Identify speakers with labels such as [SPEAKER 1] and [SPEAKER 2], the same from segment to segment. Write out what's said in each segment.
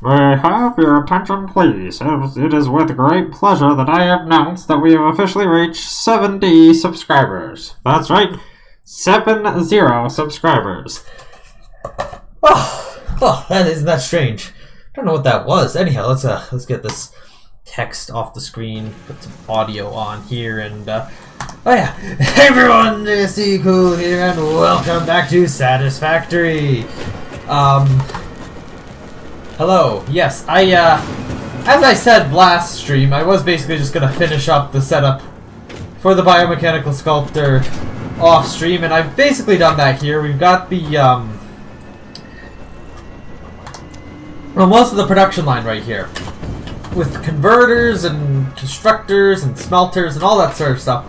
[SPEAKER 1] May I have your attention, please? It is with great pleasure that I announce that we have officially reached 70 subscribers. That's right, 70 subscribers.
[SPEAKER 2] Isn't that strange? I don't know what that was. Anyhow, let's get this text off the screen, put some audio on here, and oh yeah, hey everyone, Steve Cool here, and welcome back to Satisfactory. Hello. Yes, as I said last stream, I was basically just gonna finish up the setup for the Biomechanical Sculptor off stream, and I've basically done that here. We've got the well, most of the production line right here, with converters and constructors and smelters and all that sort of stuff.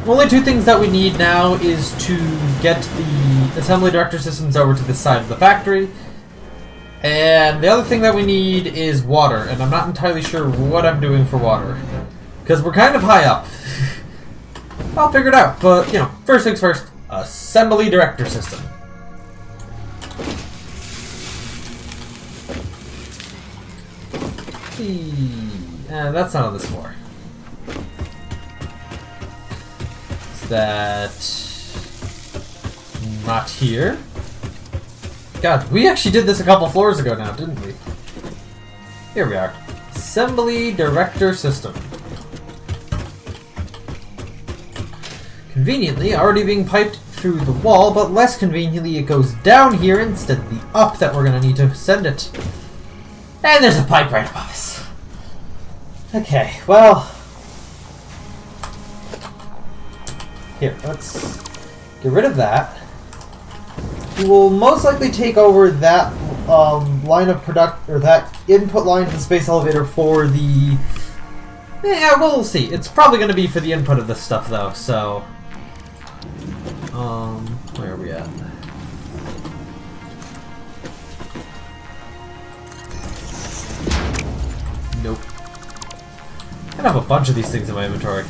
[SPEAKER 2] Only two things that we need now is to get the assembly director systems over to this side of the factory. And the other thing that we need is water, and I'm not entirely sure what I'm doing for water, because we're kind of high up. I'll figure it out, but, you know, first things first, assembly director system. And that's not on this floor. Is that not here? God, we actually did this a couple floors ago now, didn't we? Here we are. Assembly Director System. Conveniently, already being piped through the wall, but less conveniently it goes down here instead of the up that we're going to need to send it. And there's a pipe right above us. Okay, well... Here, let's get rid of that. We will most likely take over that line of or that input line to the space elevator for the... Yeah, we'll see. It's probably going to be for the input of this stuff, though, so... where are we at? Nope. I have a bunch of these things in my inventory.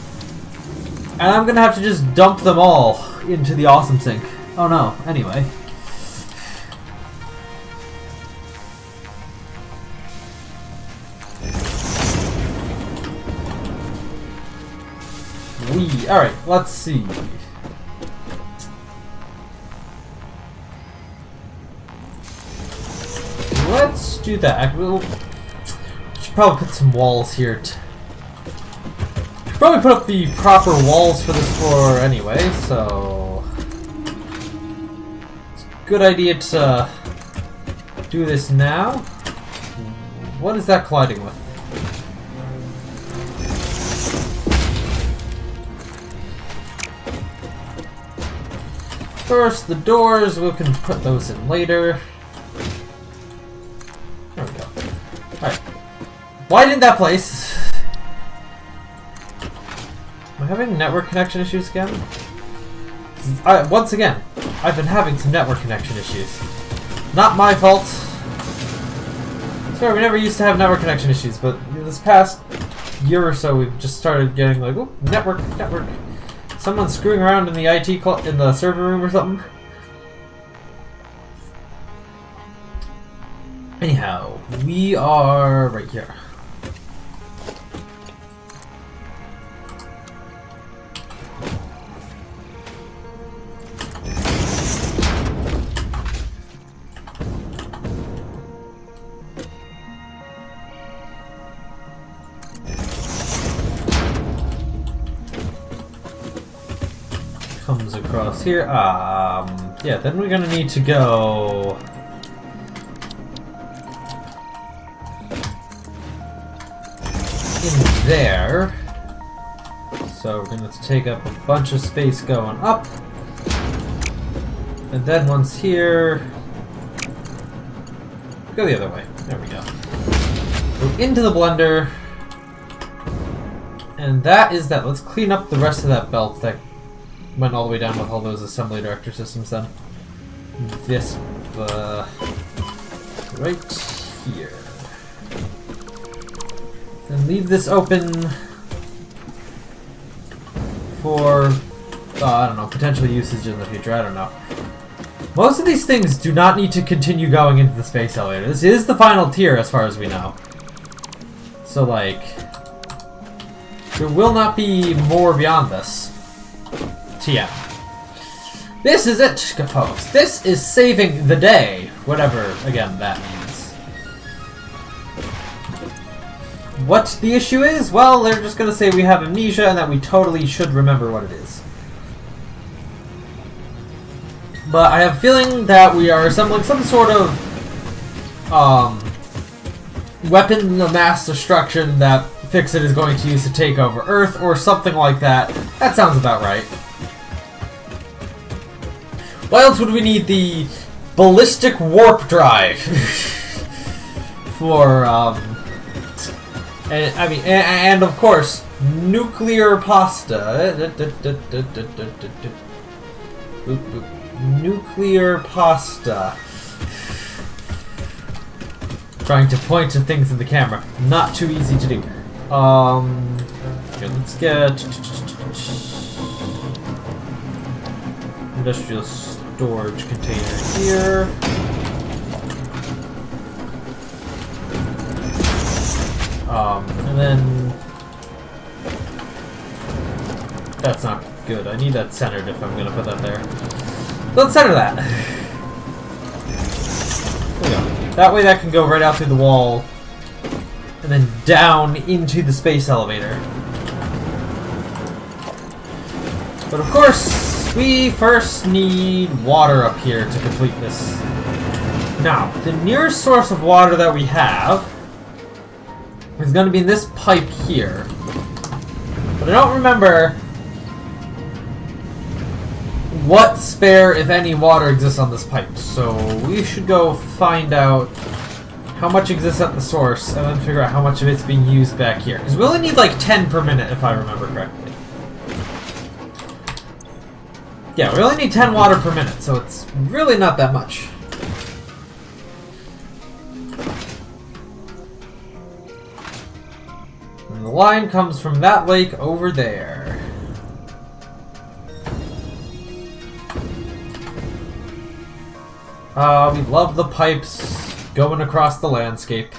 [SPEAKER 2] And I'm going to have to just dump them all into the awesome sink. Oh no, anyway. Alright, let's see. Let's do that. We'll should probably put some walls here. Probably put up the proper walls for this floor anyway, so it's a good idea to do this now. What is that colliding with? First, the doors, we can put those in later. There we go. Alright. Why didn't that place? Am I having network connection issues again? Once again, I've been having some network connection issues. Not my fault. Sorry, we never used to have network connection issues, but this past year or so we've just started getting like, oh, network. Someone's screwing around in the in the server room or something. Anyhow, we are right here. Comes across here. Yeah, then we're gonna need to go in there. So we're gonna take up a bunch of space going up. And then once here, go the other way. There we go. Go into the blender. And that is that. Let's clean up the rest of that belt that went all the way down with all those assembly director systems then. This, right here. Then leave this open for, I don't know, potential usage in the future, I don't know. Most of these things do not need to continue going into the space elevator. This is the final tier as far as we know. So, like, there will not be more beyond this. TM. This is it, folks. This is saving the day. Whatever, again, that means. What the issue is? Well, they're just gonna say we have amnesia and that we totally should remember what it is. But I have a feeling that we are assembling some sort of weapon of mass destruction that Fix-It is going to use to take over Earth or something like that. That sounds about right. Why else would we need the ballistic warp drive for and of course nuclear pasta. Nuclear pasta. Trying to point to things in the camera. Not too easy to do. Okay, let's get industrial storage container here. And then that's not good. I need that centered if I'm gonna put that there. Let's center that. There we go. That way that can go right out through the wall and then down into the space elevator. But of course, we first need water up here to complete this. Now, the nearest source of water that we have is going to be in this pipe here. But I don't remember what spare, if any, water exists on this pipe. So we should go find out how much exists at the source and then figure out how much of it's being used back here. Because we only need like 10 per minute, if I remember correctly. Yeah, we only need 10 water per minute, so it's really not that much. And the line comes from that lake over there. We love the pipes going across the landscape.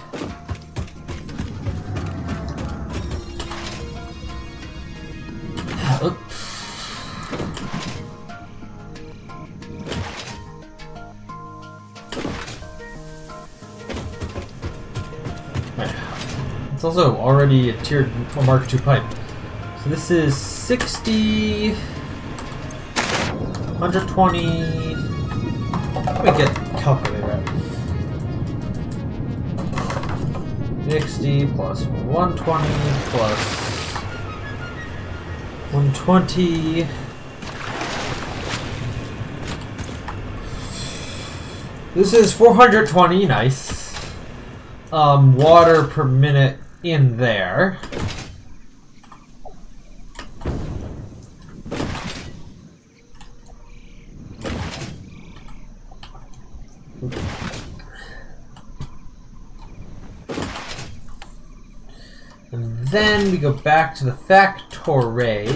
[SPEAKER 2] It's also already a tiered Mark II pipe. So this is 60, 120. Let me get the calculator out. 60 plus 120 plus 120. This is 420, nice. Water per minute in there. And then we go back to the factory.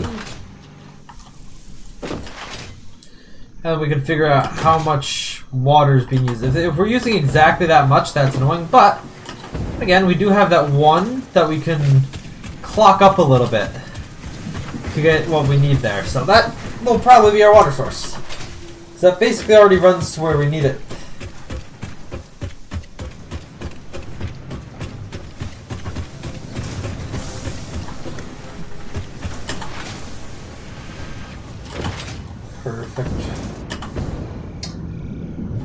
[SPEAKER 2] And we can figure out how much water is being used. If we're using exactly that much, that's annoying. But, again, we do have that one that we can clock up a little bit to get what we need there. So that will probably be our water source. So that basically already runs to where we need it. Perfect.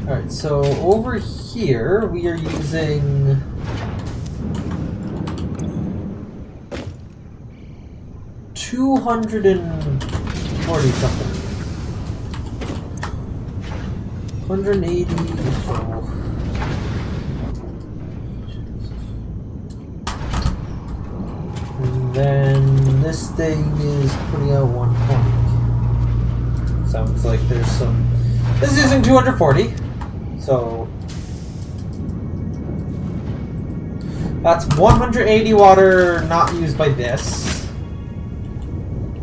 [SPEAKER 2] Alright, so over here we are using $240 something. 180. And then this thing is putting out 120. Sounds like there's some. This is using 240, so that's 180 water not used by this.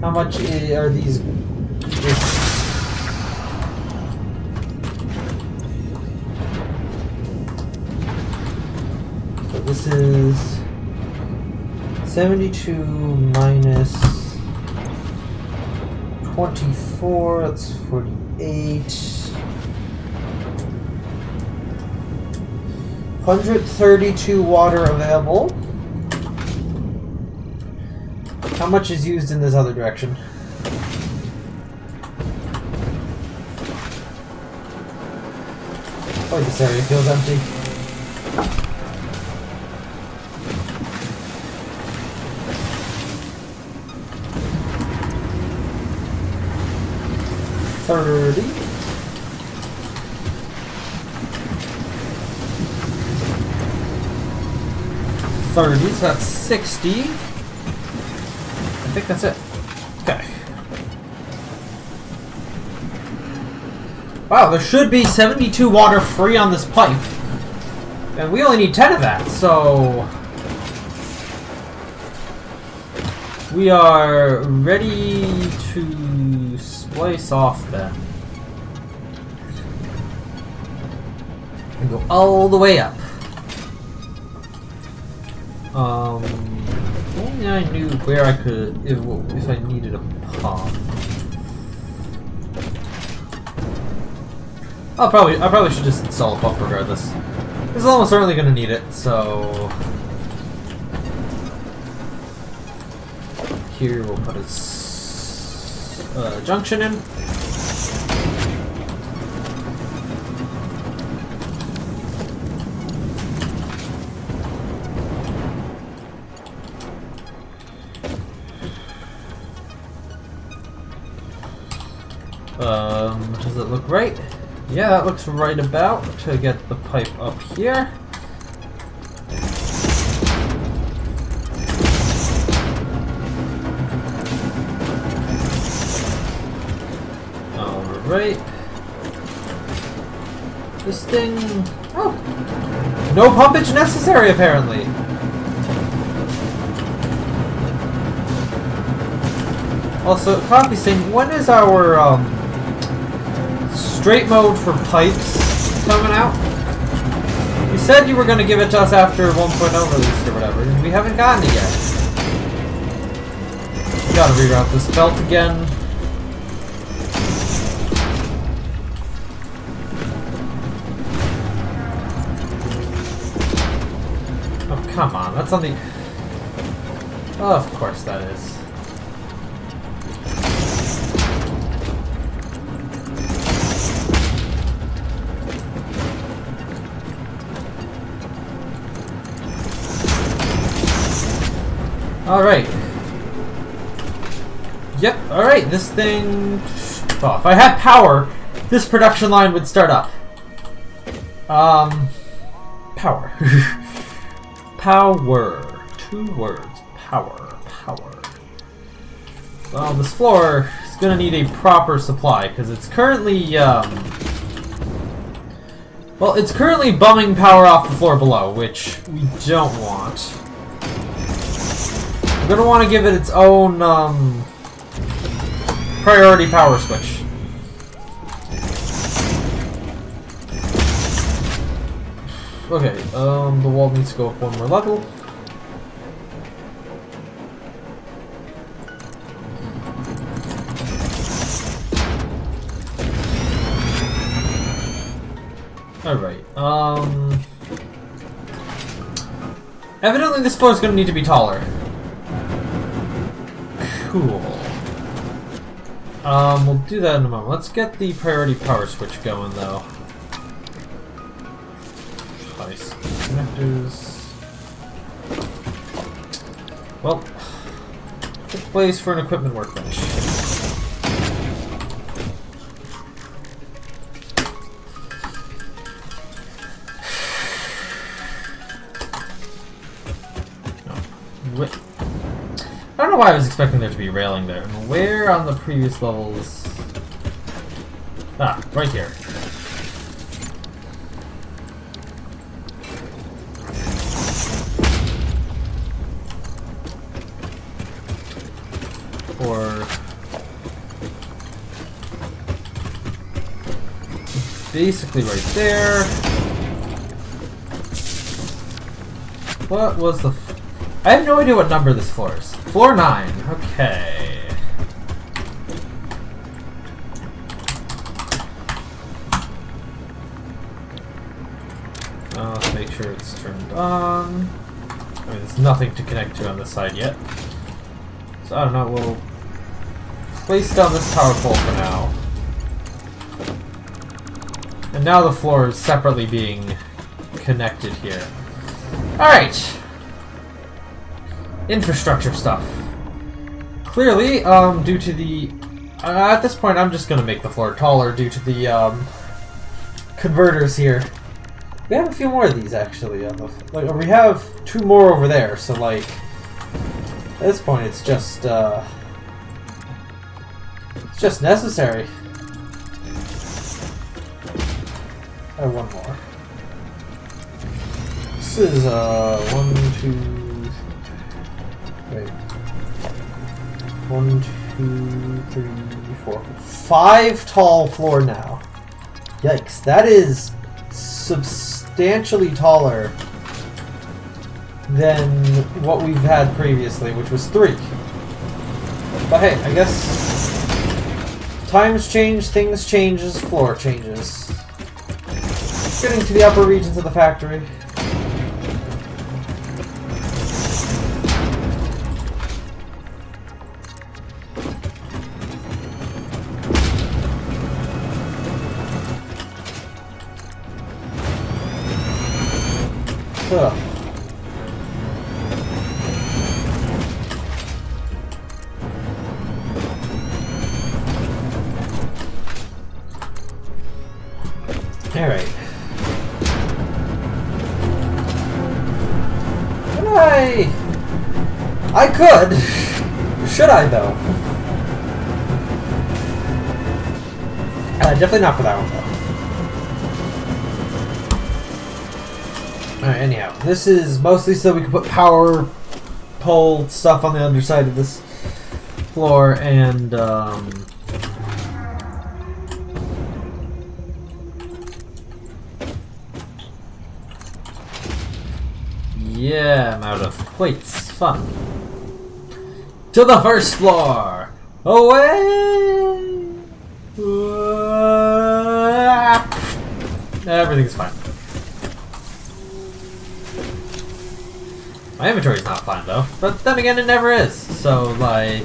[SPEAKER 2] How much are these? So this is 72 minus 24, that's 48. 132 water available. How much is used in this other direction? Oh, this area feels empty. $30. So that's 60. I think that's it. Okay. Wow, there should be 72 water free on this pipe. And we only need 10 of that, so... we are ready to splice off then. And go all the way up. If only I knew where I could, if I needed a pump. I probably should just install a pump regardless. This is almost certainly going to need it, so... here we'll put a junction in. Does it look right? Yeah, that looks right about to get the pipe up here. Alright. This thing... oh! No pumpage necessary, apparently! Also, copy saying, when is our, straight mode for pipes coming out? You said you were going to give it to us after 1.0 released or whatever, and we haven't gotten it yet. Gotta reroute this belt again. Oh, come on, that's on the... oh, of course that is. Alright. Yep, alright, this thing... well, if I had power, this production line would start up. Power. Power. 2 words. Power. Power. Well, this floor is gonna need a proper supply, because it's currently, well, it's currently bumming power off the floor below, which we don't want. We're gonna want to give it its own priority power switch. Okay, the wall needs to go up one more level. Alright, evidently this floor is gonna need to be taller. Cool. We'll do that in a moment. Let's get the priority power switch going, though. Nice. Connectors. Well, good place for an equipment workbench. Wait. I don't know why I was expecting there to be railing there. And where on the previous levels... ah, right here. Or... basically right there. What was the... I have no idea what number this floor is. Floor 9. Okay. Let's make sure it's turned on. I mean, there's nothing to connect to on this side yet. So I don't know, we'll place down this power pole for now. And now the floor is separately being connected here. Alright! Infrastructure stuff. Clearly, due to the... at this point, I'm just gonna make the floor taller due to the, converters here. We have a few more of these, actually. Like, we have 2 more over there, so, like... At this point, it's just necessary. I have 1 more. This is, 1, 2... Wait. 1, 2, 3, 4, 5 tall floor now. Yikes, that is substantially taller than what we've had previously, which was 3. But hey, I guess times change, things changes, floor changes. Getting to the upper regions of the factory. Ugh. Alright. I could! Should I, though? Definitely not for that one, though. Alright, anyhow. This is mostly so we can put power pole stuff on the underside of this floor, and, yeah, I'm out of plates. Fun. To the first floor! Away! Everything's fine. My inventory's not fine, though. But then again, it never is. So, like...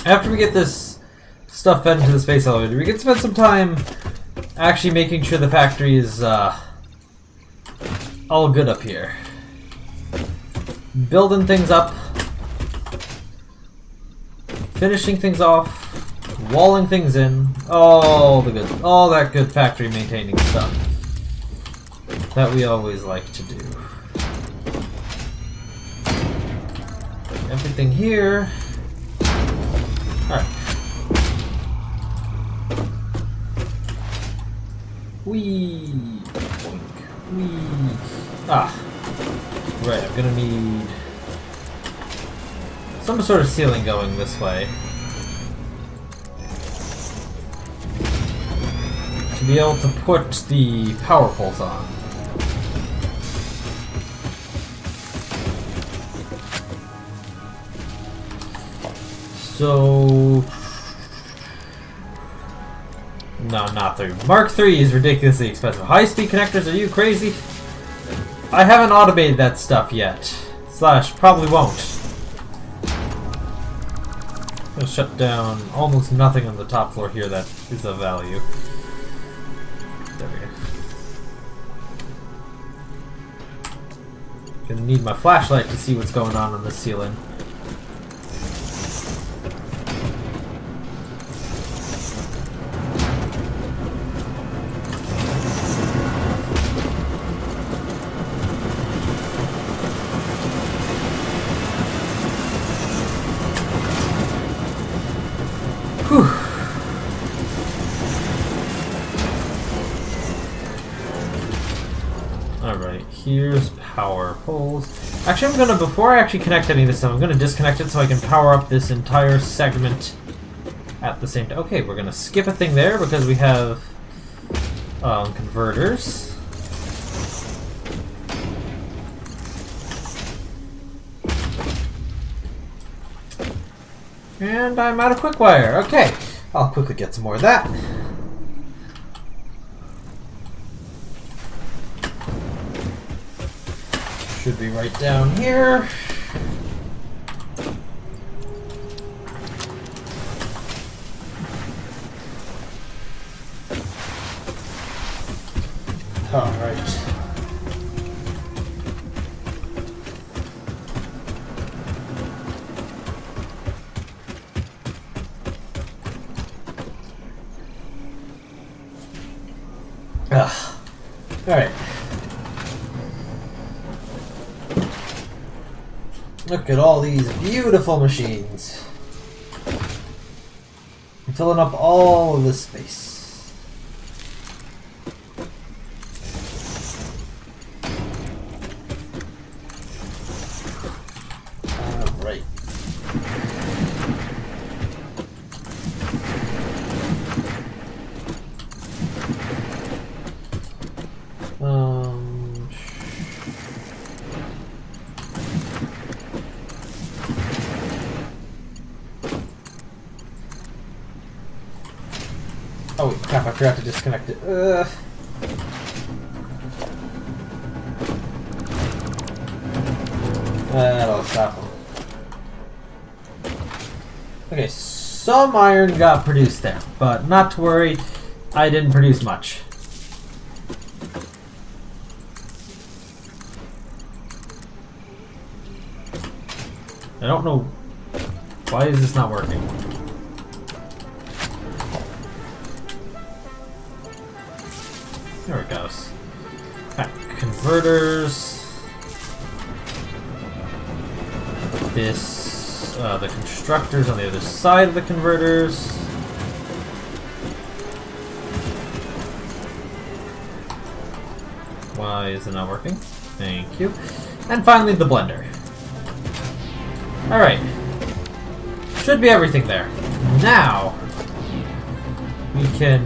[SPEAKER 2] After we get this stuff fed into the space elevator, we can spend some time actually making sure the factory is all good up here. Building things up, finishing things off, walling things in, all that good factory maintaining stuff that we always like to do. Everything here. Alright. Whee! Boink. Whee! Ah. Right, I'm gonna need some sort of ceiling going this way to be able to put the power poles on. So... No, not 3. Mark 3 is ridiculously expensive. High-speed connectors, are you crazy? I haven't automated that stuff yet. Slash, probably won't. I'm gonna shut down almost nothing on the top floor here that is of value. There we go. Gonna need my flashlight to see what's going on the ceiling. Here's power poles. Actually, I'm gonna, before I actually connect any of this stuff, I'm gonna disconnect it so I can power up this entire segment at the same time. Okay, we're gonna skip a thing there because we have converters. And I'm out of quick wire. Okay, I'll quickly get some more of that. Should be right down here. All right. Alright. Look at all these beautiful machines. I'm filling up all of this space. Alright. Oh crap, I forgot to disconnect it. That'll stop them. Okay, some iron got produced there, but not to worry, I didn't produce much. I don't know, why is this not working? There it goes. Right, converters. This, the constructors on the other side of the converters. Why is it not working? Thank you. And finally, the blender. Alright. Should be everything there. Now, we can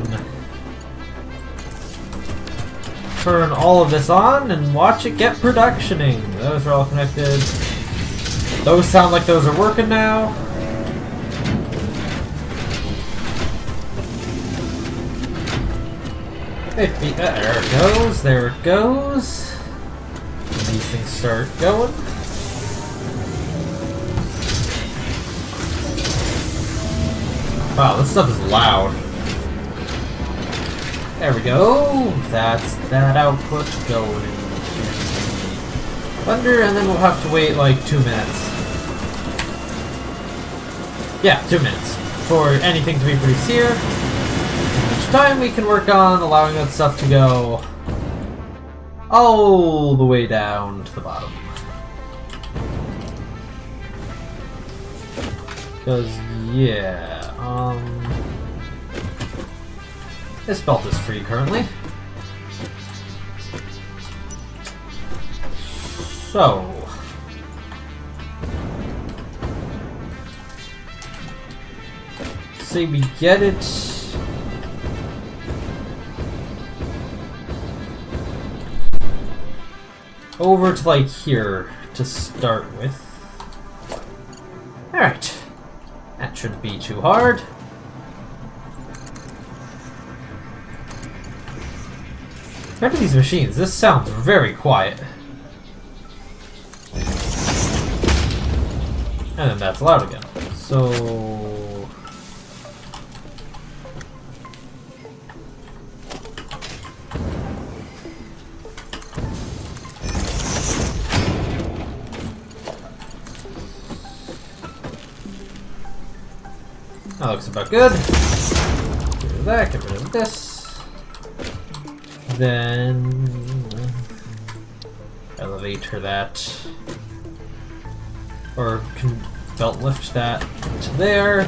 [SPEAKER 2] turn all of this on and watch it get productioning. Those are all connected. Those sound like those are working now. There it goes, there it goes. And these things start going. Wow, this stuff is loud. There we go. That's that output going into Thunder, and then we'll have to wait like 2 minutes. Yeah, 2 minutes for anything to be produced here. Each time we can work on allowing that stuff to go all the way down to the bottom. Because, yeah, this belt is free currently. So, say we get it over to like here to start with. Alright, that shouldn't be too hard. Compared to these machines, this sounds very quiet. And then that's loud again. So that looks about good. Get rid of that, get rid of this. Then elevator that, or can belt lift that to there.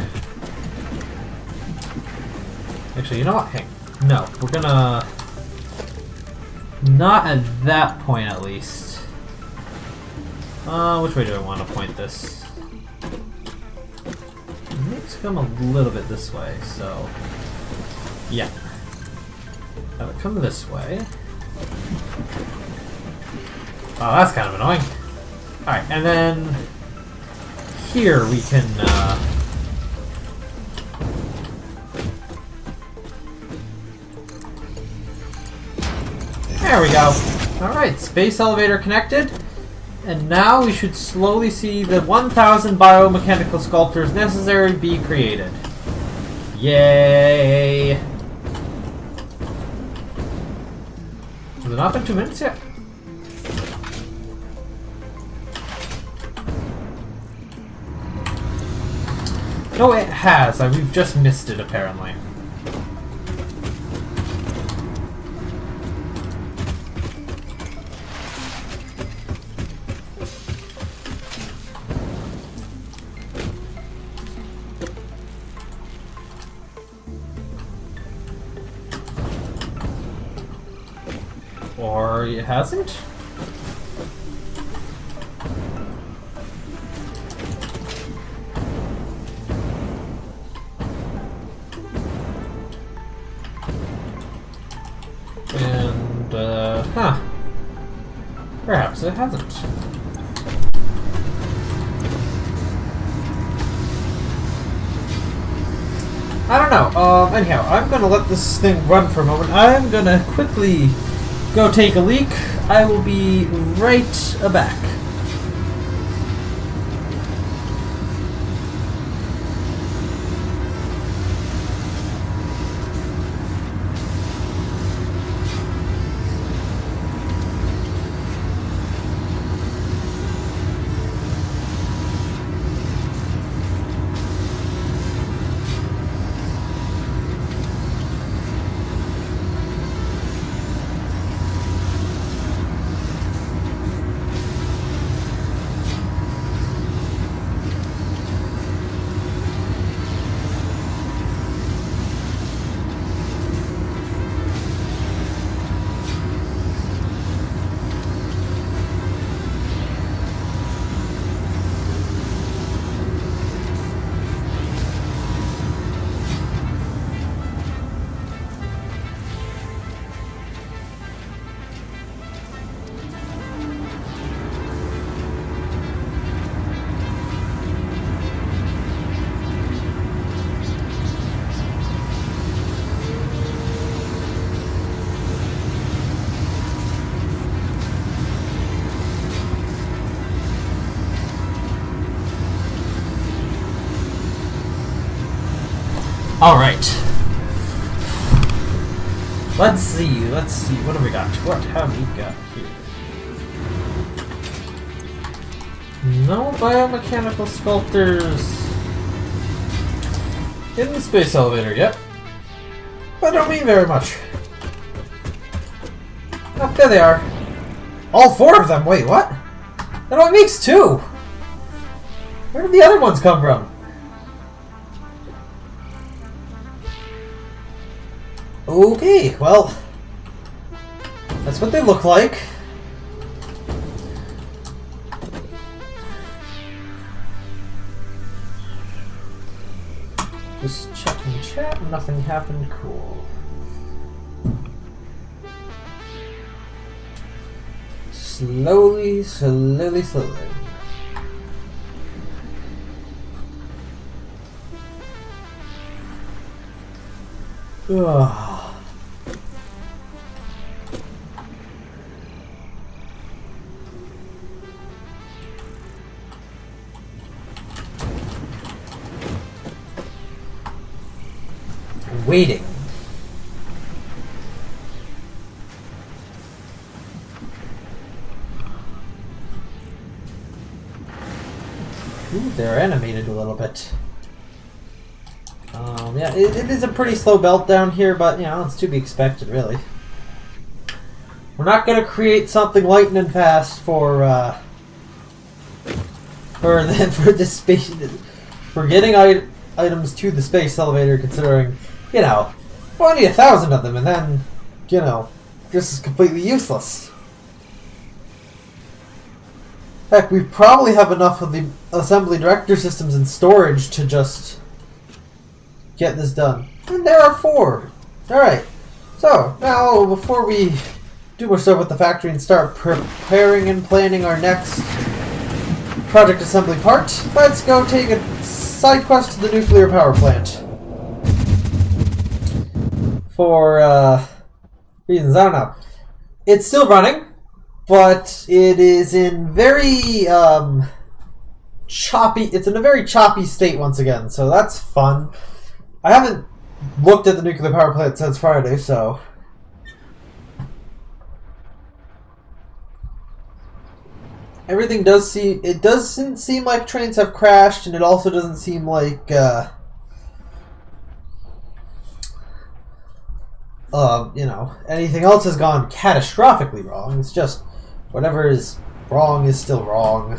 [SPEAKER 2] Actually, you know what? Hey, no, we're gonna Not at that point, at least. Which way do I want to point this? It needs to come a little bit this way, so... yeah. Have it come this way. Oh, that's kind of annoying. Alright, and then... here we can, there we go. Alright, space elevator connected. And now we should slowly see the 1,000 biomechanical sculptures necessary be created. Yay! Has it not been 2 minutes yet? No, it has. We've just missed it, apparently. Or it hasn't? And, huh. Perhaps it hasn't. I don't know. Anyhow, I'm gonna let this thing run for a moment. I'm gonna quickly go take a leak. I will be right back. Alright. Let's see, what have we got? What have we got here? No biomechanical sculptors in the space elevator yet. But don't mean very much. Oh, there they are. All 4 of them, wait, what? That only makes 2! Where did the other ones come from? Okay, well, that's what they look like. Just checking chat, nothing happened, cool. Slowly. Ugh. Waiting. Ooh, they're animated a little bit. Yeah, it is a pretty slow belt down here, but you know, it's to be expected, really. We're not gonna create something lightning and fast for this space. For getting items to the space elevator, considering, you know, we only need 1,000 of them, and then, you know, this is completely useless. Heck, we probably have enough of the assembly director systems in storage to just get this done. And there are 4. Alright, so now before we do more stuff with the factory and start preparing and planning our next project assembly part, let's go take a side quest to the nuclear power plant. For reasons, I don't know. It's still running, but it is in very choppy. It's in a very choppy state once again, so that's fun. I haven't looked at the nuclear power plant since Friday, so everything does seem. It doesn't seem like trains have crashed, and it also doesn't seem like you know, anything else has gone catastrophically wrong. It's just whatever is wrong is still wrong.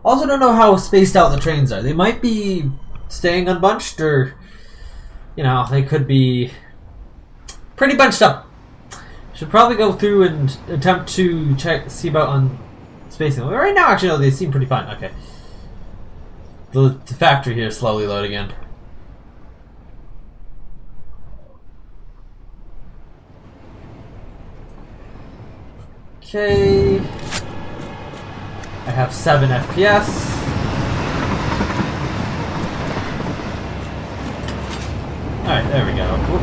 [SPEAKER 2] Also don't know how spaced out the trains are. They might be staying unbunched, or, you know, they could be pretty bunched up. Should probably go through and attempt to see about on spacing. Right now, actually, no, they seem pretty fine. Okay. The factory here is slowly loading in. Okay. I have 7 FPS. Alright, there we go. Whoop.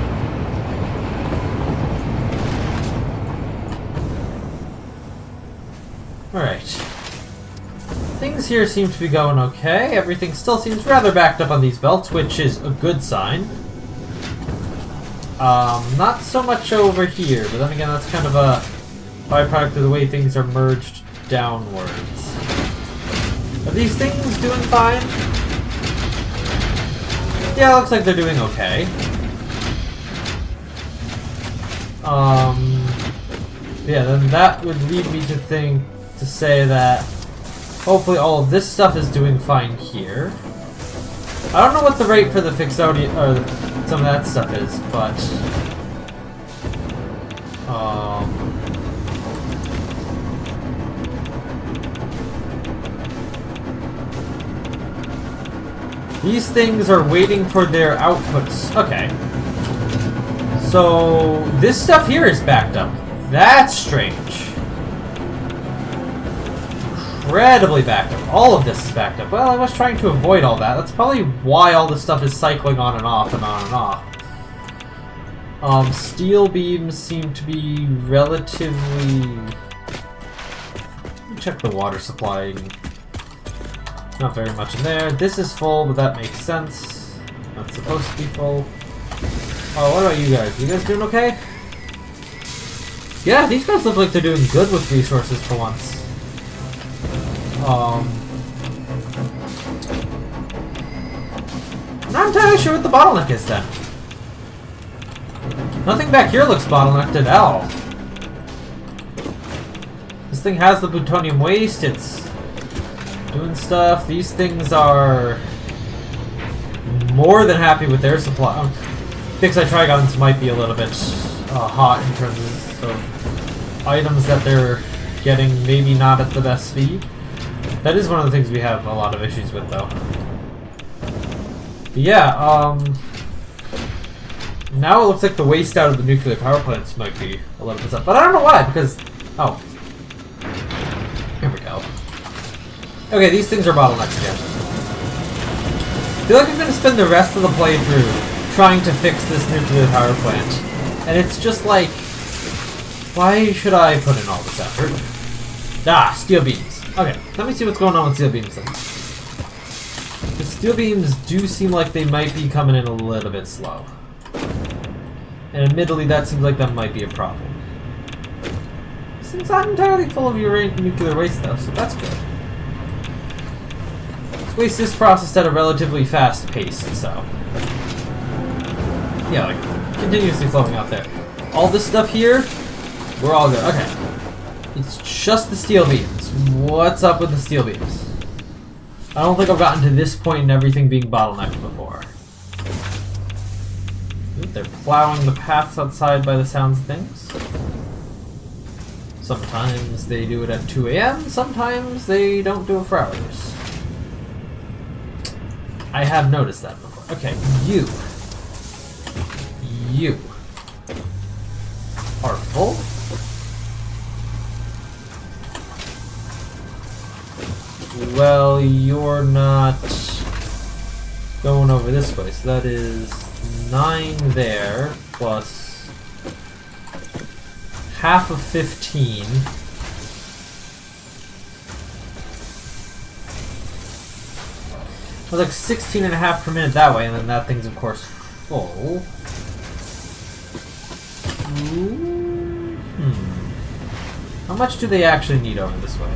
[SPEAKER 2] Alright. Things here seem to be going okay. Everything still seems rather backed up on these belts, which is a good sign. Not so much over here, but then again, that's kind of a byproduct of the way things are merged downwards. Are these things doing fine? Yeah, it looks like they're doing okay. Yeah, then that would lead me to say that hopefully all of this stuff is doing fine here. I don't know what the rate for the Fixodian or some of that stuff is, but these things are waiting for their outputs. Okay. So this stuff here is backed up. That's strange. Incredibly backed up. All of this is backed up. Well, I was trying to avoid all that. That's probably why all this stuff is cycling on and off and on and off. Steel beams seem to be relatively... Let me check the water supply. Not very much in there. This is full, but that makes sense. That's supposed to be full. Oh, what about you guys? You guys doing okay? Yeah, these guys look like they're doing good with resources for once. I'm not entirely sure what the bottleneck is then. Nothing back here looks bottlenecked at all. This thing has the plutonium waste, it's doing stuff. These things are more than happy with their supply. Fixite Trigons might be a little bit hot in terms of items that they're getting, maybe not at the best speed. That is one of the things we have a lot of issues with, though. But yeah, now it looks like the waste out of the nuclear power plants might be a little bit up. But I don't know why, because... Oh. Here we go. Okay, these things are bottlenecks again. I feel like I'm going to spend the rest of the playthrough trying to fix this nuclear power plant. And it's just like... Why should I put in all this effort? Ah, steel beams. Okay, let me see what's going on with steel beams then. The steel beams do seem like they might be coming in a little bit slow. And admittedly, that seems like that might be a problem. This thing's not entirely full of nuclear waste though, so that's good. This waste is processed at a relatively fast pace, so... Yeah, like, continuously flowing out there. All this stuff here, we're all good. Okay. It's just the steel beams. What's up with the steel beams? I don't think I've gotten to this point in everything being bottlenecked before. They're plowing the paths outside by the sounds of things. Sometimes they do it at 2 a.m., sometimes they don't do it for hours. I have noticed that before. Okay, you are full. Well, you're not going over this way, so that is 9 there, plus half of 15. It was like 16 and a half per minute that way, and then that thing's of course full. How much do they actually need over this way?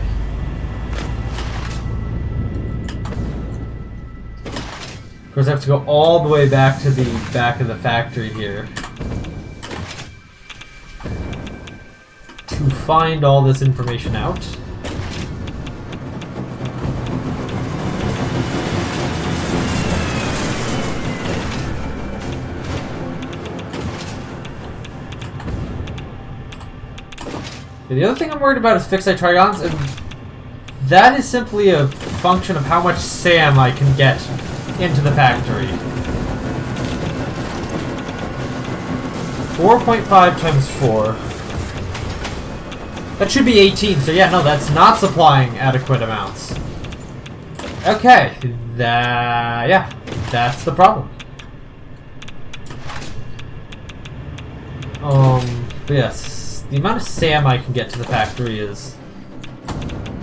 [SPEAKER 2] Of course, I have to go all the way back to the back of the factory here to find all this information out. The other thing I'm worried about is fixed trigons, and that is simply a function of how much SAM I can get into the factory. 4.5 times 4. That should be 18, so yeah, no, that's not supplying adequate amounts. Okay, yeah, that's the problem. But yes. The amount of SAM I can get to the factory is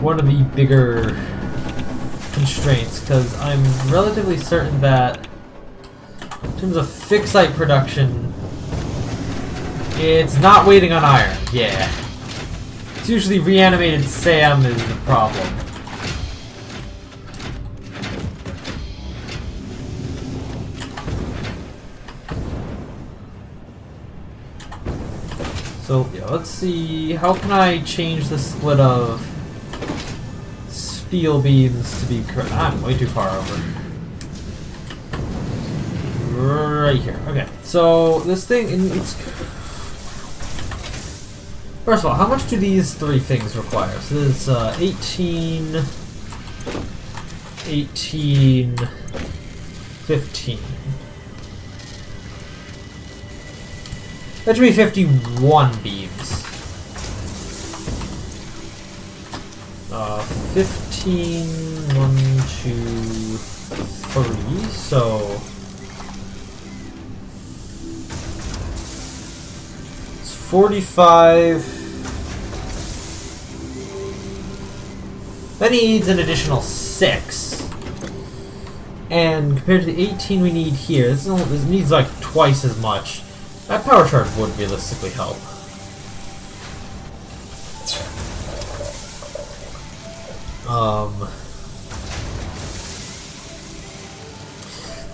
[SPEAKER 2] one of the bigger constraints, because I'm relatively certain that in terms of fixite production, it's not waiting on iron. Yeah. It's usually reanimated SAM is the problem. So, yeah, let's see, how can I change the split of steel beams to be correct? I'm way too far over. Right here. Okay, so this thing, it's... First of all, how much do these 3 things require? So this is 18, 15. That should be 51 beams. 15, 1, 2, 3, so... It's 45... That needs an additional 6. And compared to the 18 we need here, this needs like twice as much. That power charge would realistically help.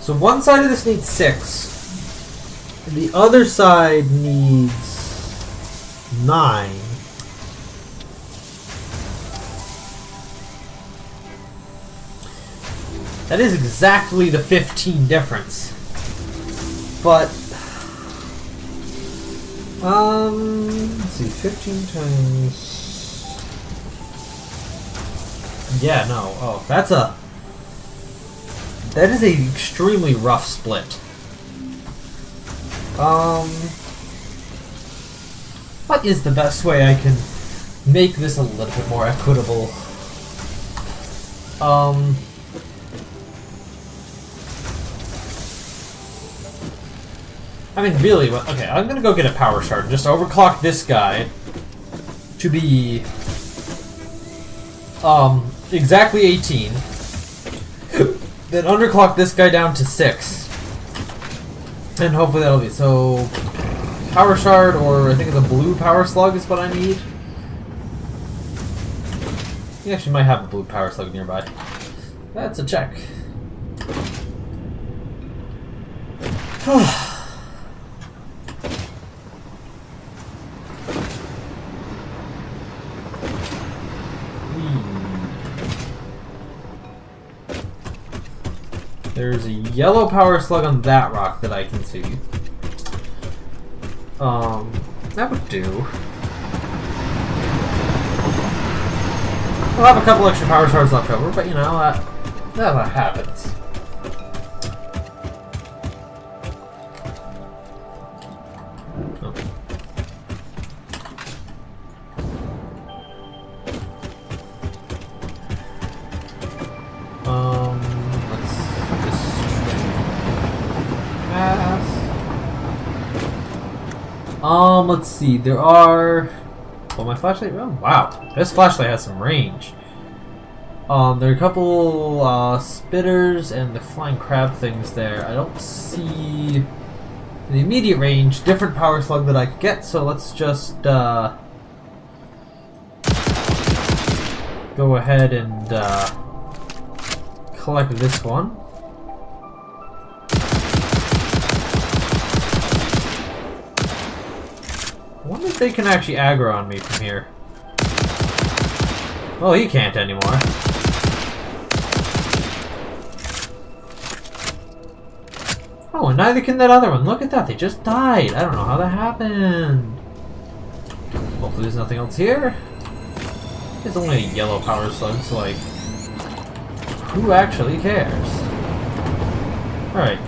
[SPEAKER 2] So one side of this needs 6. And the other side needs 9. That is exactly the 15 difference. But let's see, 15 times... Yeah, no. Oh, that is a extremely rough split. What is the best way I can make this a little bit more equitable? I mean, really, okay, I'm gonna go get a power shard. Just overclock this guy to be, exactly 18. Then underclock this guy down to 6. And hopefully that'll be, so, power shard, or I think it's a blue power slug is what I need. You actually might have a blue power slug nearby. That's a check. There's a yellow power slug on that rock that I can see. That would do. We'll have a couple extra power shards left over, but you know, that happens. Let's just pass. Let's see. There are. Oh, my flashlight. Oh, wow. This flashlight has some range. There are a couple spitters and the flying crab things there. I don't see the immediate range. Different power slug that I could get. So let's just go ahead and collect this one. I wonder if they can actually aggro on me from here. Well, he can't anymore. Oh, and neither can that other one. Look at that, they just died. I don't know how that happened. Hopefully there's nothing else here. There's only a yellow power slug, so like, who actually cares? Alright.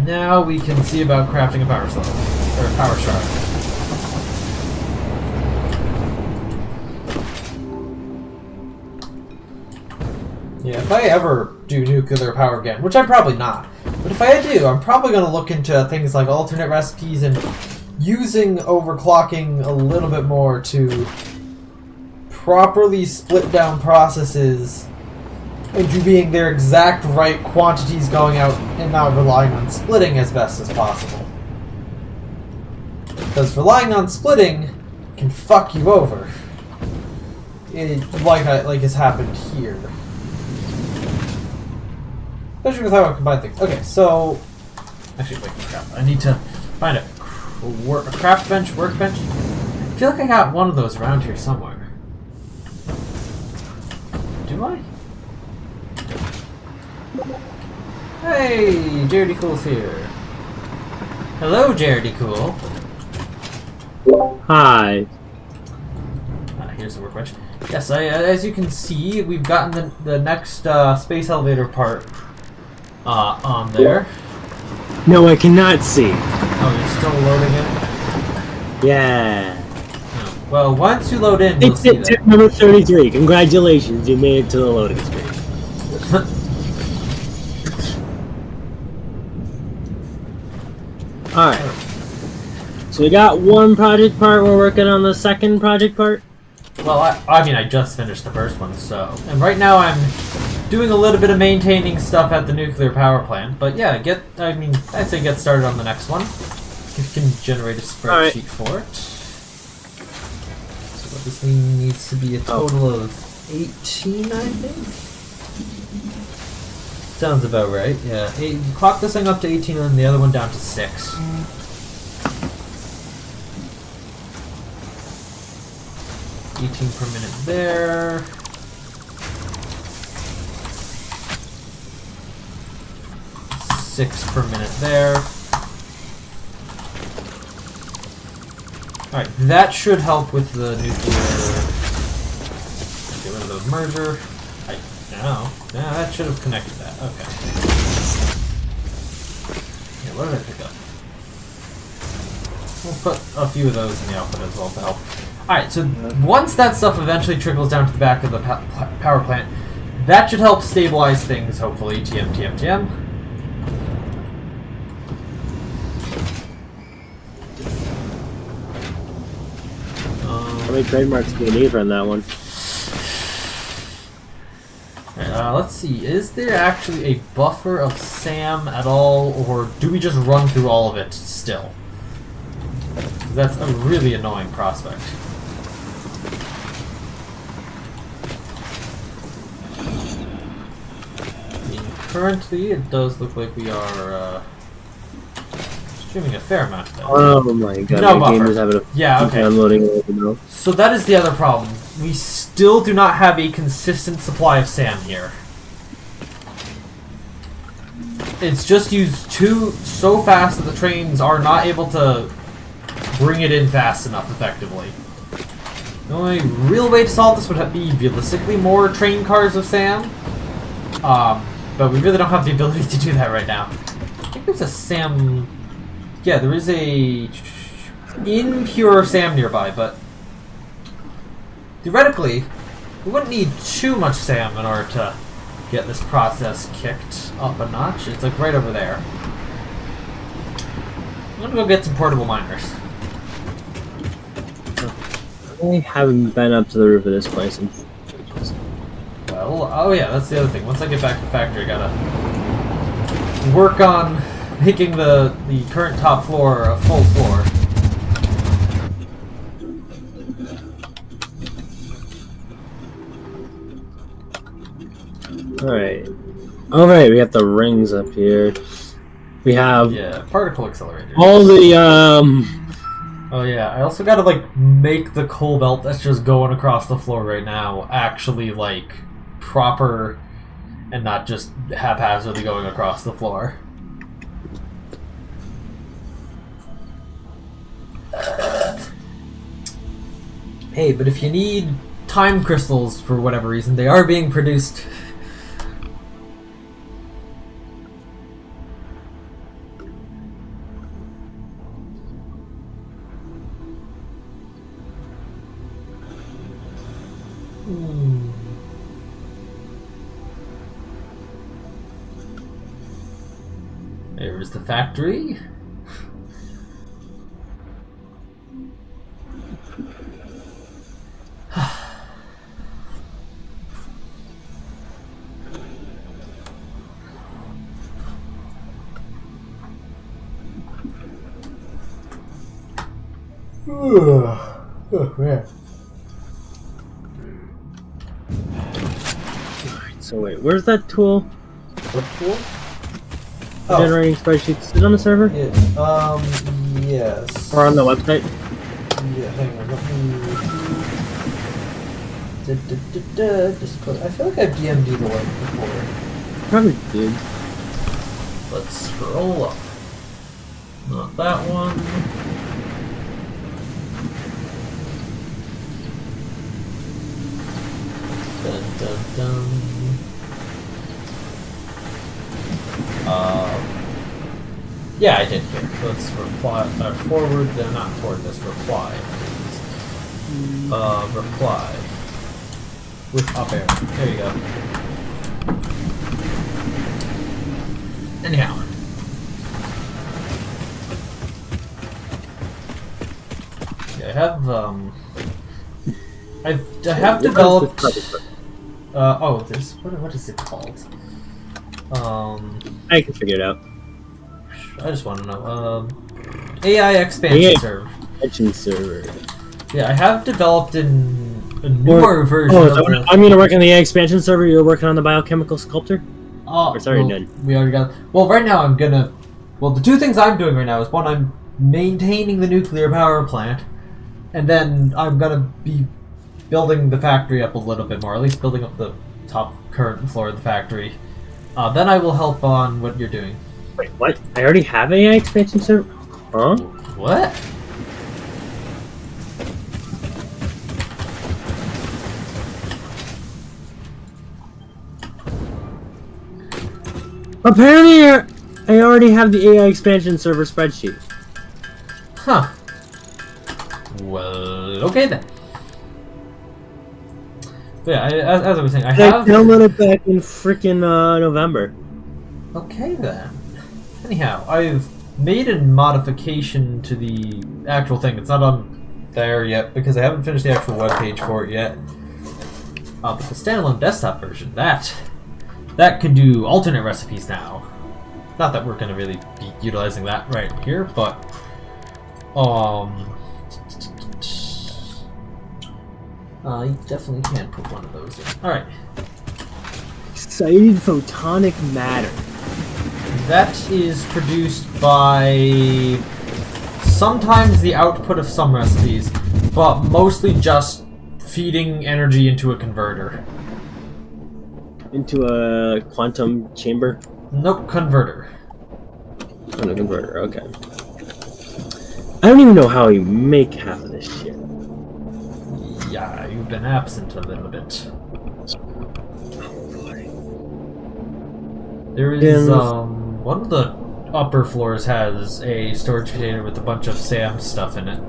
[SPEAKER 2] Now we can see about crafting a power slug. Or a power shard. Yeah, if I ever do nuclear power again, which I'm probably not, but if I do, I'm probably going to look into things like alternate recipes and using overclocking a little bit more to properly split down processes into being their exact right quantities going out and not relying on splitting as best as possible. Because relying on splitting can fuck you over. Like has happened here. Especially with how I combine things. Okay, so... Actually, wait, crap. I need to find a craft bench, workbench. I feel like I got one of those around here somewhere. Do I? Hey, Jaredy Cool's here. Hello, Jaredy Cool.
[SPEAKER 3] Hi.
[SPEAKER 2] Here's the workbench. Yes, as you can see, we've gotten the next space elevator part on there.
[SPEAKER 3] No, I cannot see.
[SPEAKER 2] Oh, you're still loading it?
[SPEAKER 3] Yeah.
[SPEAKER 2] Oh. Well, once you load in, you'll see that.
[SPEAKER 3] Tip number 33. Congratulations, you made it to the loading screen. Alright. So we got one project part, we're working on the second project part?
[SPEAKER 2] Well, I mean, I just finished the first one, so... And right now I'm doing a little bit of maintaining stuff at the nuclear power plant. But yeah, I'd say get started on the next one. You can generate a spreadsheet for it. So this thing needs to be a total of 18, I think? Sounds about right, yeah. You clock this thing up to 18 and the other one down to 6. $18 per minute there. $6 per minute there. Alright, that should help with the nuclear... Get rid of the merger. No, that should have connected that. Okay. Yeah, what did I pick up? We'll put a few of those in the output as well to help. Alright, so once that stuff eventually trickles down to the back of the power plant, that should help stabilize things, hopefully. TM.
[SPEAKER 3] How many trademarks do we need on that one?
[SPEAKER 2] Let's see, is there actually a buffer of SAM at all, or do we just run through all of it still? That's a really annoying prospect. I mean, currently, it does look like we are streaming a fair amount of that.
[SPEAKER 3] Oh my god,
[SPEAKER 2] no
[SPEAKER 3] my game
[SPEAKER 2] buffer.
[SPEAKER 3] is having a
[SPEAKER 2] yeah, okay.
[SPEAKER 3] time loading it now.
[SPEAKER 2] So that is the other problem. We still do not have a consistent supply of SAM here. It's just used so fast that the trains are not able to bring it in fast enough effectively. The only real way to solve this would be realistically more train cars of SAM. But we really don't have the ability to do that right now. I think there's a SAM... Yeah, there is a impure SAM nearby, but theoretically, we wouldn't need too much SAM in order to get this process kicked up a notch. It's like right over there. I'm gonna go get some portable miners.
[SPEAKER 3] I haven't been up to the roof of this place in
[SPEAKER 2] Well, oh yeah, that's the other thing. Once I get back to the factory, I gotta work on making the current top floor a full floor.
[SPEAKER 3] Alright. Alright, we have the rings up here. We have
[SPEAKER 2] particle accelerators.
[SPEAKER 3] all the
[SPEAKER 2] Oh yeah, I also gotta like make the coal belt that's just going across the floor right now actually like proper and not just haphazardly going across the floor. Hey, but if you need time crystals for whatever reason, they are being produced. There's the factory. Oh, man.
[SPEAKER 3] So wait, where's that tool?
[SPEAKER 2] What tool?
[SPEAKER 3] Generating spreadsheets. Is it on the server?
[SPEAKER 2] Yes.
[SPEAKER 3] Or on the website?
[SPEAKER 2] Yeah, hang on, let me... Discord. I feel like I've DM'd the link before.
[SPEAKER 3] Probably did.
[SPEAKER 2] Let's scroll up. Not that one. Dun dun dun. Yeah, I did here. Let's reply forward, then not toward this. Reply. Reply with up arrow. There you go. Anyhow. Yeah, I have developed. Oh, this. What is it called?
[SPEAKER 3] I can figure it out.
[SPEAKER 2] I just want to know. AI expansion server.
[SPEAKER 3] Expansion server.
[SPEAKER 2] Yeah, I have developed a newer version of the...
[SPEAKER 3] I'm going to work on the AI expansion server. You're working on the biochemical sculptor? Or sorry,
[SPEAKER 2] well,
[SPEAKER 3] done.
[SPEAKER 2] We already got... Well, right now I'm gonna... Well, the two things I'm doing right now is, one, I'm maintaining the nuclear power plant, and then I'm gonna be building the factory up a little bit more, at least building up the top current floor of the factory. Then I will help on what you're doing.
[SPEAKER 3] Wait, what? I already have AI expansion server? Huh?
[SPEAKER 2] What?
[SPEAKER 3] Apparently, I already have the AI expansion server spreadsheet.
[SPEAKER 2] Huh. Well, okay then. But yeah, as I was saying, I have...
[SPEAKER 3] downloaded it back in freaking November.
[SPEAKER 2] Okay then. Anyhow, I've made a modification to the actual thing. It's not on there yet because I haven't finished the actual web page for it yet. But the standalone desktop version, that could do alternate recipes now. Not that we're going to really be utilizing that right here, but you definitely can put one of those in. All right.
[SPEAKER 3] Excited photonic matter.
[SPEAKER 2] That is produced by sometimes the output of some recipes, but mostly just feeding energy into a converter.
[SPEAKER 3] Into a quantum chamber?
[SPEAKER 2] Nope, converter.
[SPEAKER 3] On a converter, okay. I don't even know how you make half of this shit.
[SPEAKER 2] Yeah, you've been absent a little bit. There is, one of the upper floors has a storage container with a bunch of SAM stuff in it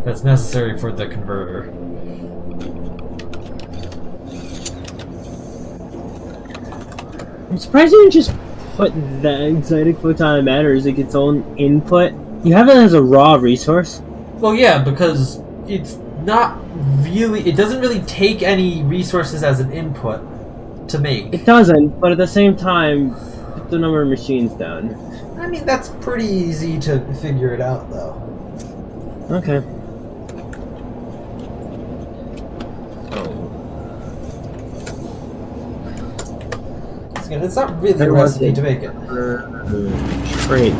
[SPEAKER 2] that's necessary for the converter.
[SPEAKER 3] I'm surprised you didn't just put the exotic photon matter as like its own input. You have it as a raw resource.
[SPEAKER 2] Well, yeah, because it's not really... It doesn't really take any resources as an input to make.
[SPEAKER 3] It doesn't, but at the same time, put the number of machines down.
[SPEAKER 2] I mean, that's pretty easy to figure it out, though.
[SPEAKER 3] Okay.
[SPEAKER 2] It's not really a recipe to make it.
[SPEAKER 3] Trade.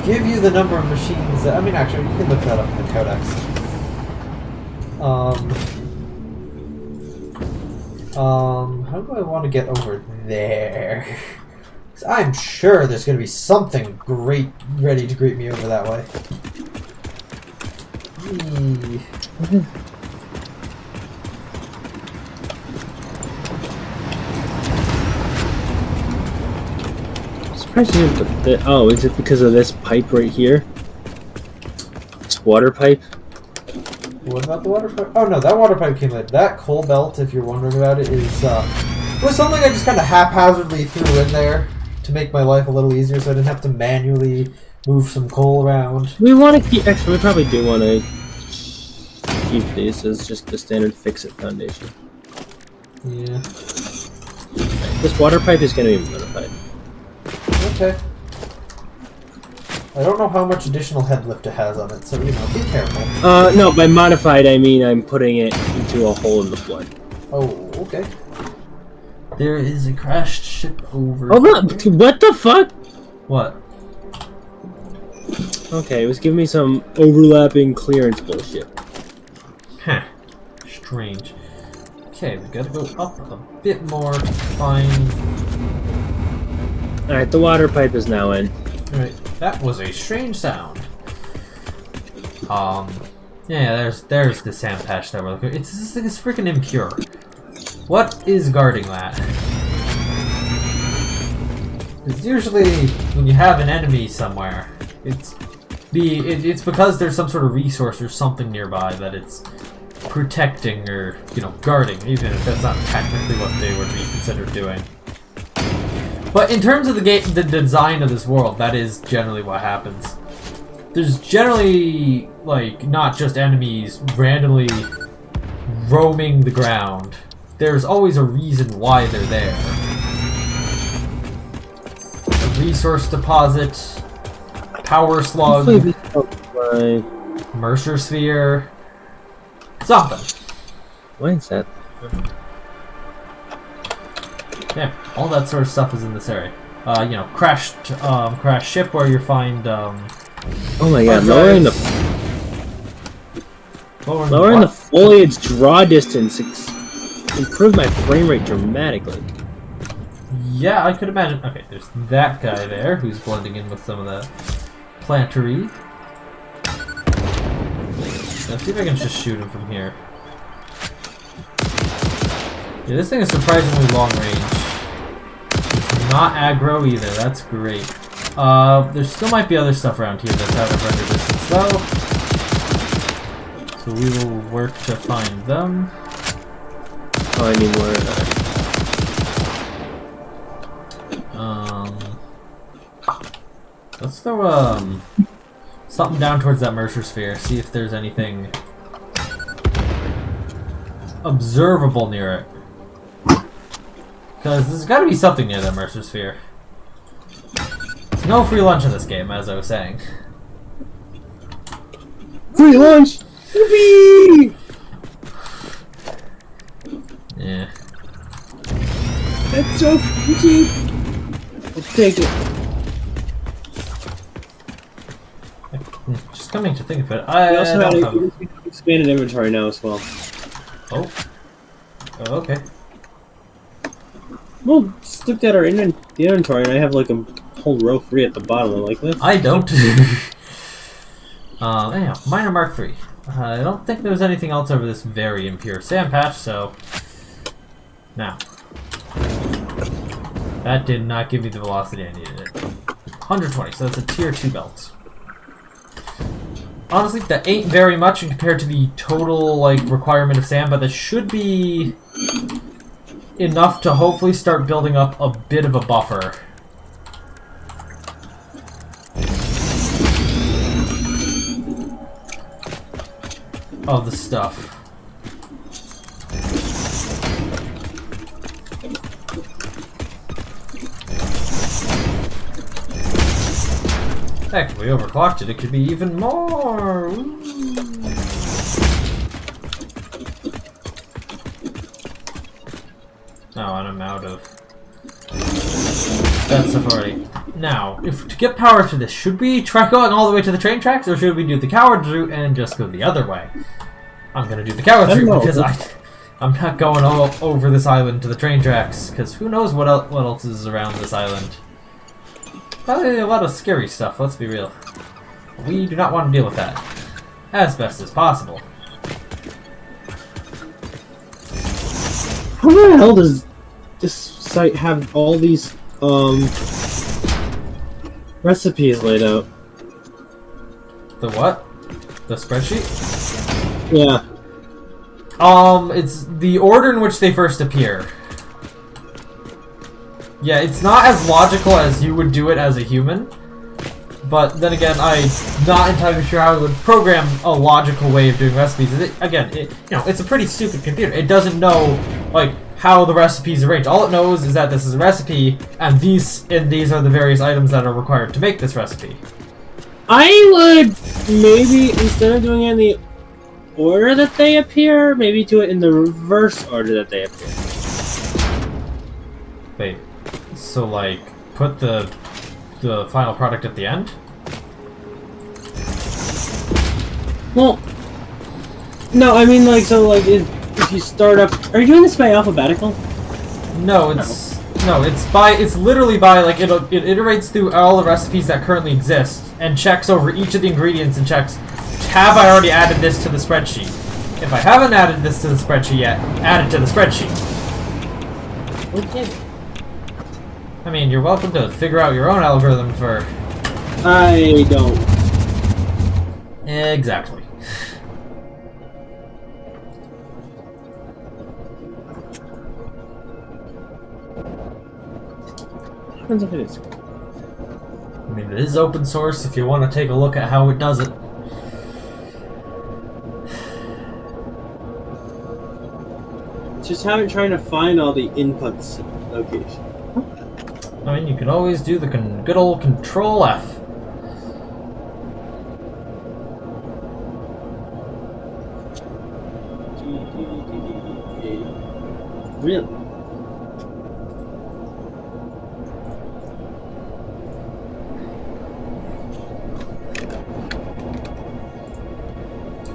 [SPEAKER 2] Give you the number of machines that, I mean, actually, you can look that up in the codex. How do I want to get over there? I'm sure there's going to be something great ready to greet me over that way.
[SPEAKER 3] Oh, is it because of this pipe right here? This water pipe?
[SPEAKER 2] What about the water pipe? Oh no, that water pipe came later. That coal belt, if you're wondering about it, is was something I just kind of haphazardly threw in there to make my life a little easier, so I didn't have to manually move some coal around.
[SPEAKER 3] We want to keep. Actually, we probably do want to keep these as just the standard fix-it foundation.
[SPEAKER 2] Yeah.
[SPEAKER 3] This water pipe is going to be modified.
[SPEAKER 2] Okay. I don't know how much additional head lift it has on it, so, you know, be careful.
[SPEAKER 3] No, by modified I mean I'm putting it into a hole in the floor.
[SPEAKER 2] Oh, okay. There is a crashed ship over
[SPEAKER 3] Oh, what the fuck?
[SPEAKER 2] What?
[SPEAKER 3] Okay, it was giving me some overlapping clearance bullshit.
[SPEAKER 2] Huh. Strange. Okay, we gotta go up a bit more to find...
[SPEAKER 3] Alright, the water pipe is now in.
[SPEAKER 2] Right, that was a strange sound. Yeah, there's the sand patch that we're looking. It's freaking impure. What is guarding that? Because usually when you have an enemy somewhere, it's because there's some sort of resource or something nearby that it's protecting or, you know, guarding, even if that's not technically what they would be considered doing. But in terms of the design of this world, that is generally what happens. There's generally, like, not just enemies randomly roaming the ground. There's always a reason why they're there. A resource deposit, power slug, Mercer sphere, something.
[SPEAKER 3] Why is that?
[SPEAKER 2] Yeah, all that sort of stuff is in this area. You know, crashed ship where you find,
[SPEAKER 3] oh my god, lowering the foliage draw distance improved my frame rate dramatically.
[SPEAKER 2] Yeah, I could imagine. Okay, there's that guy there who's blending in with some of the plantery. Let's see if I can just shoot him from here. Yeah, this thing is surprisingly long range. It's not aggro either, that's great. There still might be other stuff around here that's out of render distance though. So we will work to find them.
[SPEAKER 3] Oh, I need more of that.
[SPEAKER 2] Let's throw, something down towards that Mercer sphere, see if there's anything observable near it. Because there's got to be something near that Mercer sphere. There's no free lunch in this game, as I was saying.
[SPEAKER 3] Free lunch! Yippee!
[SPEAKER 2] Yeah.
[SPEAKER 3] That's so cheap! Let's take it.
[SPEAKER 2] Just coming to think of it,
[SPEAKER 3] We also have an expanded inventory now as well.
[SPEAKER 2] Oh. Oh, okay.
[SPEAKER 3] Well, just looked at our the inventory, and I have like a whole row free at the bottom. I like this.
[SPEAKER 2] I don't. Anyhow, Miner Mark III. I don't think there's anything else over this very impure sand patch, so... Now. That did not give me the velocity I needed it. 120, so that's a tier 2 belt. Honestly, that ain't very much compared to the total, like, requirement of sand, but that should be enough to hopefully start building up a bit of a buffer. Of the stuff. Heck, if we overclocked it, it could be even more! Ooh. Oh, and I'm out of that stuff already. Now, to get power to this, should we try going all the way to the train tracks, or should we do the coward's route and just go the other way? I'm gonna do the coward's route because I'm not going all over this island to the train tracks, because who knows what else is around this island. Probably a lot of scary stuff, let's be real. We do not want to deal with that. As best as possible.
[SPEAKER 3] How the hell does this site have all these, recipes laid out?
[SPEAKER 2] The what? The spreadsheet?
[SPEAKER 3] Yeah.
[SPEAKER 2] It's the order in which they first appear. Yeah, it's not as logical as you would do it as a human. But then again, I'm not entirely sure how I would program a logical way of doing recipes. It's a pretty stupid computer. It doesn't know, like, how the recipes arrange. All it knows is that this is a recipe, and these are the various items that are required to make this recipe.
[SPEAKER 3] I would maybe, instead of doing it in the order that they appear, maybe do it in the reverse order that they appear.
[SPEAKER 2] Wait, so like, put the final product at the end?
[SPEAKER 3] Well, no, I mean, like, so, like, if you start up... Are you doing this by alphabetical?
[SPEAKER 2] No, it's literally by, like, it iterates through all the recipes that currently exist, and checks over each of the ingredients and checks, have I already added this to the spreadsheet? If I haven't added this to the spreadsheet yet, add it to the spreadsheet.
[SPEAKER 3] Okay.
[SPEAKER 2] I mean, you're welcome to figure out your own algorithm for...
[SPEAKER 3] I don't.
[SPEAKER 2] Exactly.
[SPEAKER 3] Depends if it is.
[SPEAKER 2] I mean, it is open source if you want to take a look at how it does it.
[SPEAKER 3] Just haven't trying to find all the inputs location.
[SPEAKER 2] I mean, you can always do the good old Control F.
[SPEAKER 3] Really?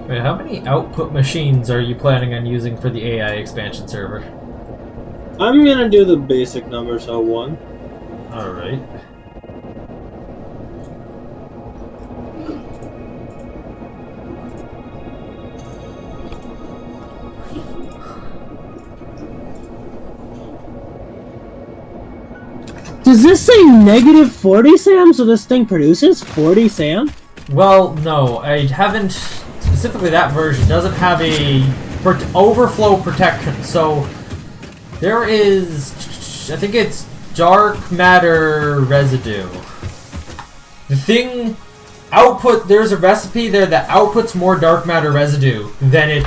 [SPEAKER 2] Wait, how many output machines are you planning on using for the AI expansion server?
[SPEAKER 3] I'm gonna do the basic number, so 1.
[SPEAKER 2] Alright.
[SPEAKER 3] Does this say negative 40 SAM, so this thing produces 40 SAM?
[SPEAKER 2] Well, no, I haven't... Specifically that version doesn't have a overflow protection, so there is... I think it's dark matter residue. The thing... there's a recipe there that outputs more dark matter residue than it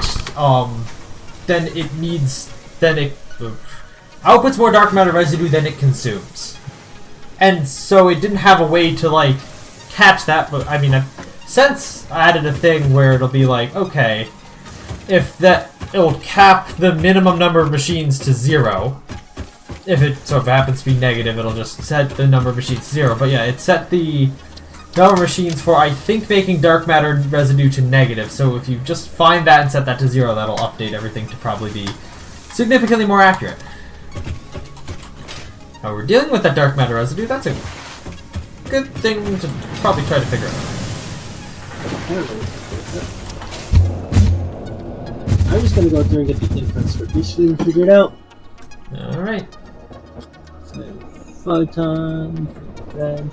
[SPEAKER 2] outputs more dark matter residue than it consumes. And so it didn't have a way to, like, catch that, but, I mean, I've since added a thing where it'll be like, okay, it'll cap the minimum number of machines to 0. If it happens to be negative, it'll just set the number of machines to 0. But yeah, it set the number of machines for, I think, making dark matter residue to negative. So if you just find that and set that to 0, that'll update everything to probably be significantly more accurate. we're dealing with that dark matter residue. That's a good thing to probably try to figure out.
[SPEAKER 3] I'm just gonna go through and get the inputs for PreStream figured out.
[SPEAKER 2] Alright.
[SPEAKER 3] So, photon, red.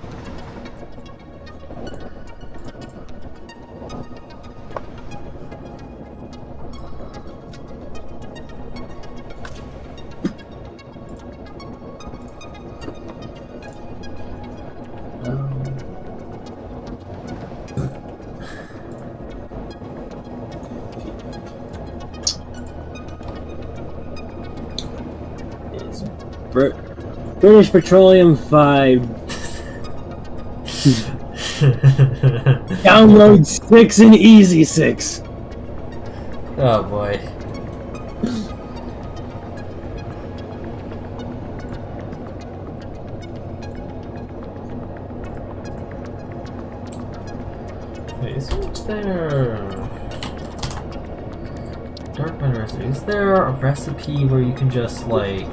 [SPEAKER 3] British Petroleum 5. Download 6 and Easy 6.
[SPEAKER 2] Oh boy. Wait, is there... Dark matter recipe. Is there a recipe where you can just, like...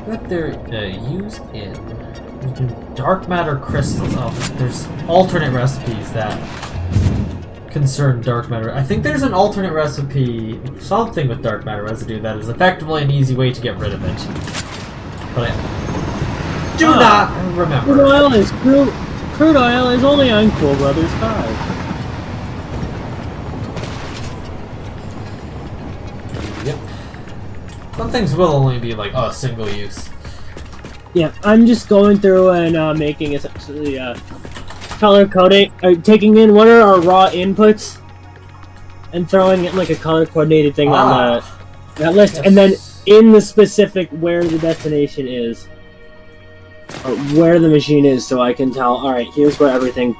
[SPEAKER 2] that they're used in dark matter crystals. Oh, there's alternate recipes that concern dark matter. I think there's an alternate recipe, something with dark matter residue that is effectively an easy way to get rid of it. But I do not remember.
[SPEAKER 3] Crude oil is only on Cool Brothers 5.
[SPEAKER 2] Yep. Some things will only be like single use.
[SPEAKER 3] Yeah, I'm just going through and making essentially color coding, taking in what are our raw inputs and throwing it like a color coordinated thing on that list, yes. And then in the specific where the destination is, or where the machine is, so I can tell, alright, here's where everything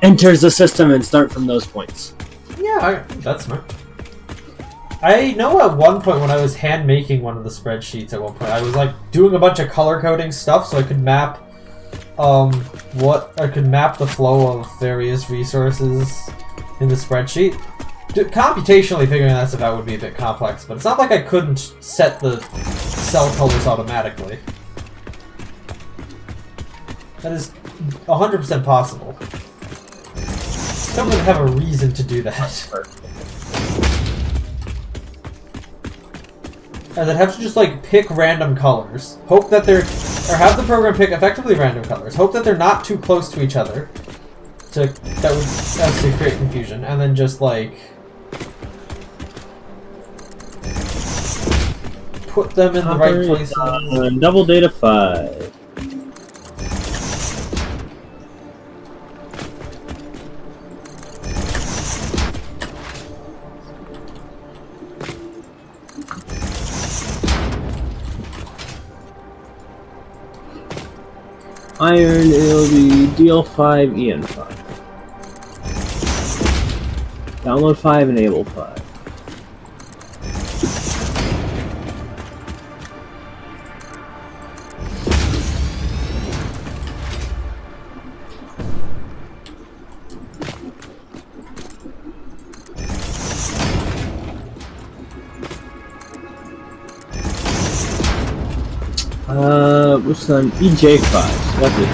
[SPEAKER 3] enters the system and start from those points.
[SPEAKER 2] Yeah, that's smart. I know at one point when I was hand making one of the spreadsheets at one point, I was like doing a bunch of color coding stuff so I could map the flow of various resources in the spreadsheet. Computationally figuring that stuff out would be a bit complex, but it's not like I couldn't set the cell colors automatically. That is 100% possible. I don't really have a reason to do that. And then have to just like pick random colors. Hope that they're... or have the program pick effectively random colors. Hope that they're not too close to each other. That would actually create confusion. And then just like... put them in the right places.
[SPEAKER 3] Double data 5. Iron, it'll be DL5, EN5. Download 5, enable 5. Which one? EJ5. What is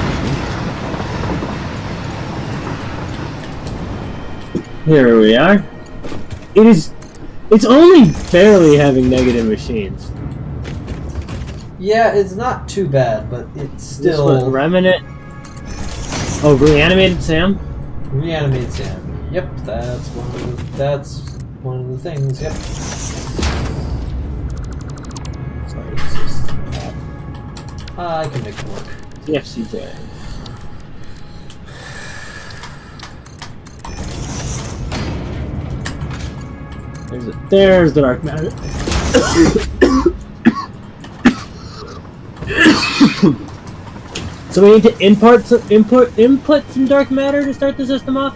[SPEAKER 3] it? Here we are. It's only barely having negative machines.
[SPEAKER 2] Yeah, it's not too bad, but it's still...
[SPEAKER 3] Remnant. Oh, reanimated Sam?
[SPEAKER 2] Reanimated Sam. Yep, that's one of the things, yep.
[SPEAKER 3] Sorry, it's just...
[SPEAKER 2] I can make it work.
[SPEAKER 3] TFCJ. There's the dark matter. So we need to input some dark matter to start the system off?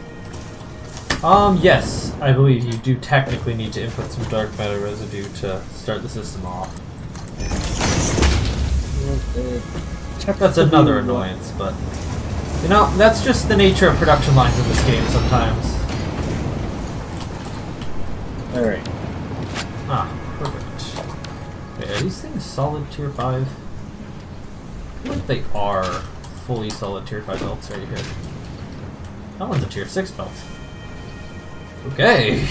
[SPEAKER 2] Yes. I believe you do technically need to input some dark matter residue to start the system off. That's another annoyance, but... you know, that's just the nature of production lines in this game sometimes.
[SPEAKER 3] Alright.
[SPEAKER 2] Ah, perfect. Wait, are these things solid tier 5? what if they are fully solid tier 5 belts right here? That one's a tier 6 belt. Okay.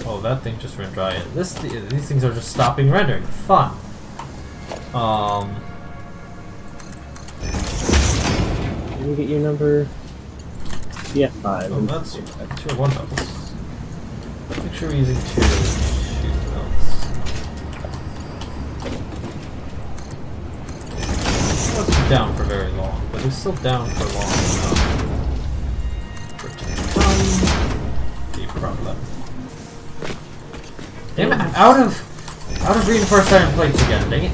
[SPEAKER 2] Oh, that thing just ran dry. These things are just stopping rendering. Fun.
[SPEAKER 3] Can you get your number? Yeah, 5.
[SPEAKER 2] Oh, that's tier 1 belts. Make sure we're using tier 2 belts. It wasn't down for very long, but it's still down for long enough. For it to become the problem. Damn it! I'm out of reinforced iron plates again. Dang it!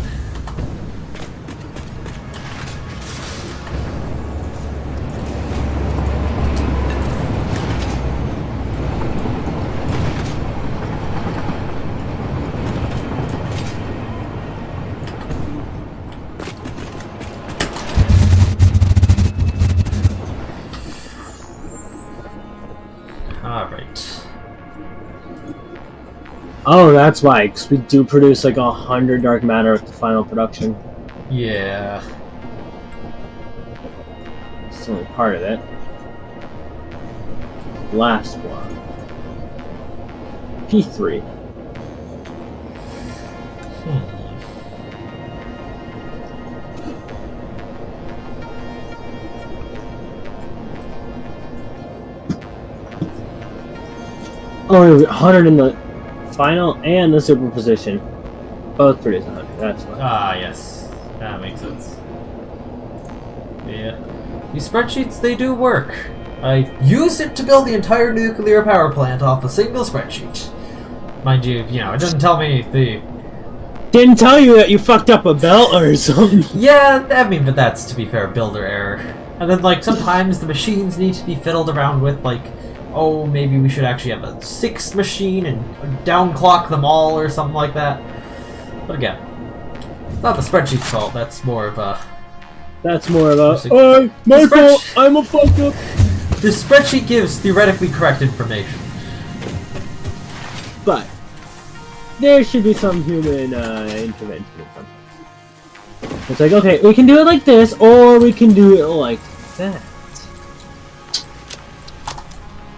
[SPEAKER 2] Alright.
[SPEAKER 3] Oh, that's why, because we do produce like 100 dark matter at the final production.
[SPEAKER 2] Yeah.
[SPEAKER 3] It's only part of it. Last one. P3. Oh, 100 in the final and the superposition. Both produce 100, that's fine.
[SPEAKER 2] Ah, yes. That makes sense. Yeah. These spreadsheets, they do work. I used it to build the entire nuclear power plant off a single spreadsheet. Mind you, it doesn't tell me the...
[SPEAKER 3] Didn't tell you that you fucked up a belt or something.
[SPEAKER 2] Yeah, I mean, but that's, to be fair, builder error. And then, like, sometimes the machines need to be fiddled around with, like, oh, maybe we should actually have a 6th machine and downclock them all or something like that. But again, it's not the spreadsheet's fault, that's more of a...
[SPEAKER 3] That's more of a, oh, my fault, I'm a fuck up.
[SPEAKER 2] The spreadsheet gives theoretically correct information.
[SPEAKER 3] But there should be some human intervention or something. It's like, okay, we can do it like this, or we can do it like that.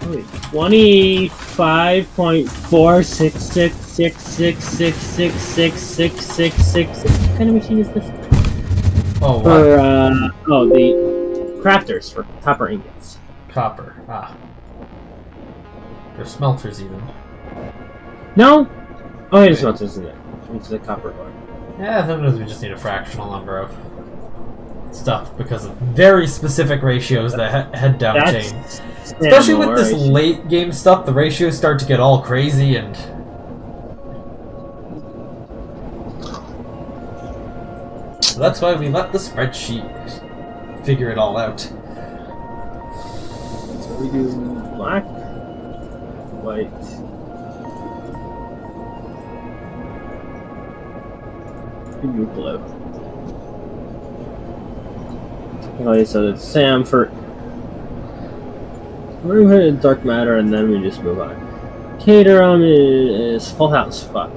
[SPEAKER 3] 25.4666666666666. What kind of machine is this?
[SPEAKER 2] Oh, what?
[SPEAKER 3] For, the crafters for copper ingots.
[SPEAKER 2] Copper, There's smelters even.
[SPEAKER 3] No? Oh, yeah, the smelters in it. It's the copper ore.
[SPEAKER 2] Yeah, sometimes we just need a fractional number of stuff because of very specific ratios that head down chain. Especially with this late game stuff, the ratios start to get all crazy and... So that's why we let the spreadsheet figure it all out.
[SPEAKER 3] So we do black, white, we do blue. Okay, so it's Sam for... We're going to dark matter and then we just move on. Caterham is full house 5.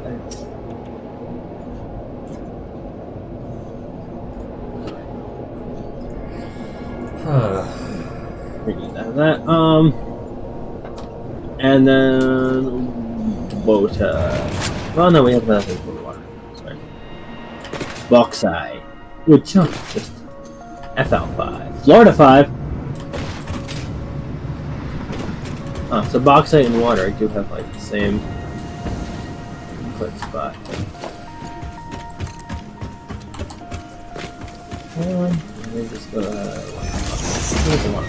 [SPEAKER 3] We need that. And then water. Oh no, we have nothing for water. Sorry. Bauxite. Which just FL5. Florida 5. Oh, so bauxite and water I do have like the same input spot. Let me just go where's the water?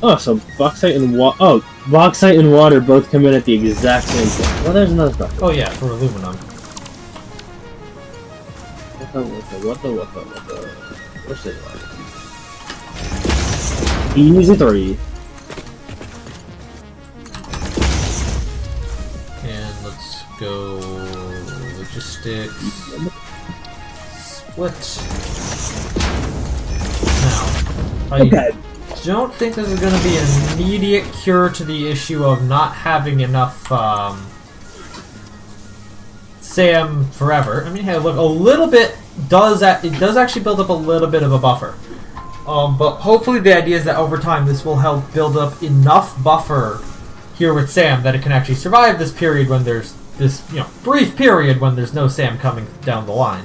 [SPEAKER 3] Oh, so bauxite and bauxite and water both come in at the exact same time. Well, there's another stuff.
[SPEAKER 2] Oh yeah, for aluminum.
[SPEAKER 3] What the? What's it like? Easy 3.
[SPEAKER 2] And let's go logistics. Split. Now,
[SPEAKER 3] Okay.
[SPEAKER 2] don't think this is going to be an immediate cure to the issue of not having enough SAM forever. I mean, hey, look, a little bit does actually build up a little bit of a buffer. But hopefully the idea is that over time this will help build up enough buffer here with SAM that it can actually survive this period when there's this, brief period when there's no SAM coming down the line.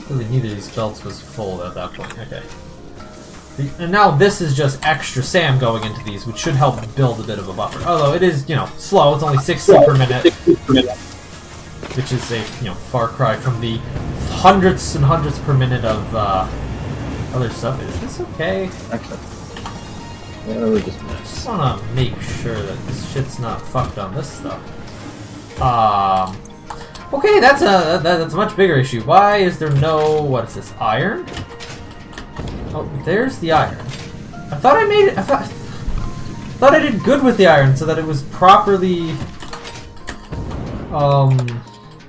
[SPEAKER 2] Really, neither of these belts was full at that point. Okay. And now this is just extra SAM going into these, which should help build a bit of a buffer. Although it is, slow. It's only 60 per minute. Which is a, far cry from the hundreds and hundreds per minute of other stuff. Is this okay?
[SPEAKER 3] Actually, yeah, we're just
[SPEAKER 2] I just want to make sure that this shit's not fucked on this stuff. Okay, that's a much bigger issue. Why is there no, what is this, iron? Oh, there's the iron. I thought I made it. I thought I did good with the iron so that it was properly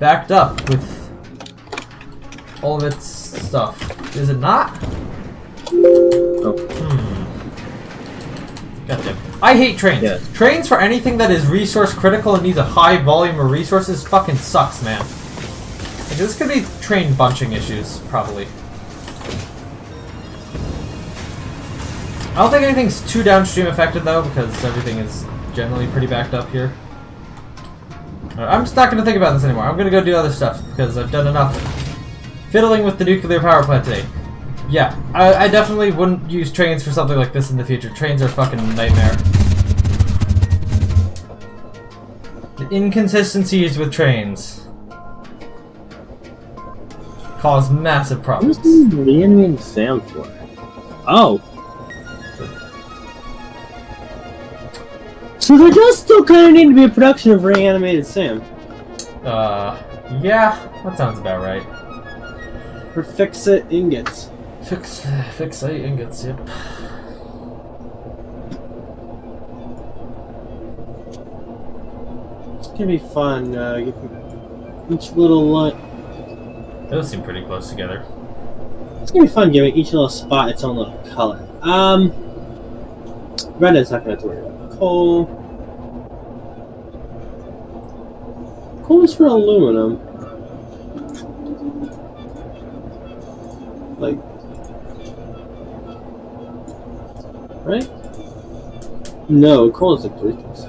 [SPEAKER 2] backed up with all of its stuff. Is it not?
[SPEAKER 3] Oh.
[SPEAKER 2] Goddamn. I hate trains.
[SPEAKER 3] Yeah.
[SPEAKER 2] Trains for anything that is resource critical and needs a high volume of resources fucking sucks, man. Like, this could be train bunching issues, probably. I don't think anything's too downstream affected though, because everything is generally pretty backed up here. I'm just not going to think about this anymore. I'm going to go do other stuff, because I've done enough fiddling with the nuclear power plant today. Yeah, I definitely wouldn't use trains for something like this in the future. Trains are a fucking nightmare. The inconsistencies with trains cause massive problems.
[SPEAKER 3] What's the reanimating SAM for? Oh. So there does still kind of need to be a production of reanimated SAM.
[SPEAKER 2] Yeah, that sounds about right.
[SPEAKER 3] For fix-it ingots.
[SPEAKER 2] Fix-it ingots, yep.
[SPEAKER 3] It's gonna be fun, each little line.
[SPEAKER 2] Those seem pretty close together.
[SPEAKER 3] It's gonna be fun giving each little spot its own little color. Brendan's not gonna have to worry about coal. Coal is for aluminum. Like, right? No, coal is like 3 things.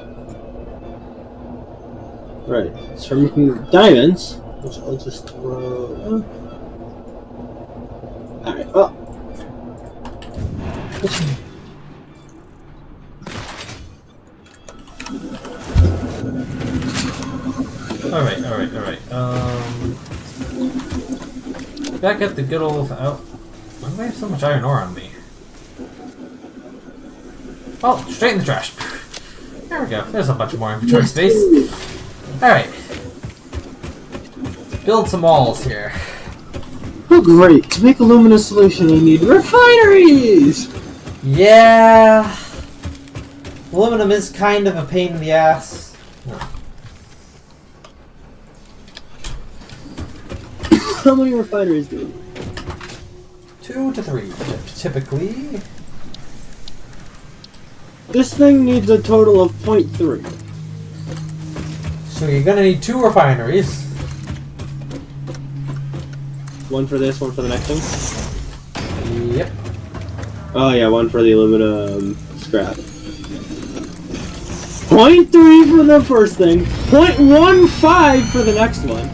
[SPEAKER 3] Right, it's for making diamonds, which I'll just throw. Alright, well.
[SPEAKER 2] Alright. Back at the good old... Oh, why do I have so much iron ore on me? Oh, straight in the trash. There we go. There's a bunch more inventory space. Alright. Build some walls here.
[SPEAKER 3] Oh great, to make aluminum solution we need refineries!
[SPEAKER 2] Yeah... Aluminum is kind of a pain in the ass. No.
[SPEAKER 3] How many refineries do we need?
[SPEAKER 2] 2 to 3, typically.
[SPEAKER 3] This thing needs a total of 0.3.
[SPEAKER 2] So you're gonna need 2 refineries.
[SPEAKER 3] One for this, one for the next thing?
[SPEAKER 2] Yep.
[SPEAKER 3] Oh yeah, one for the aluminum scrap. 0.3 for the first thing, 0.15 for the next one.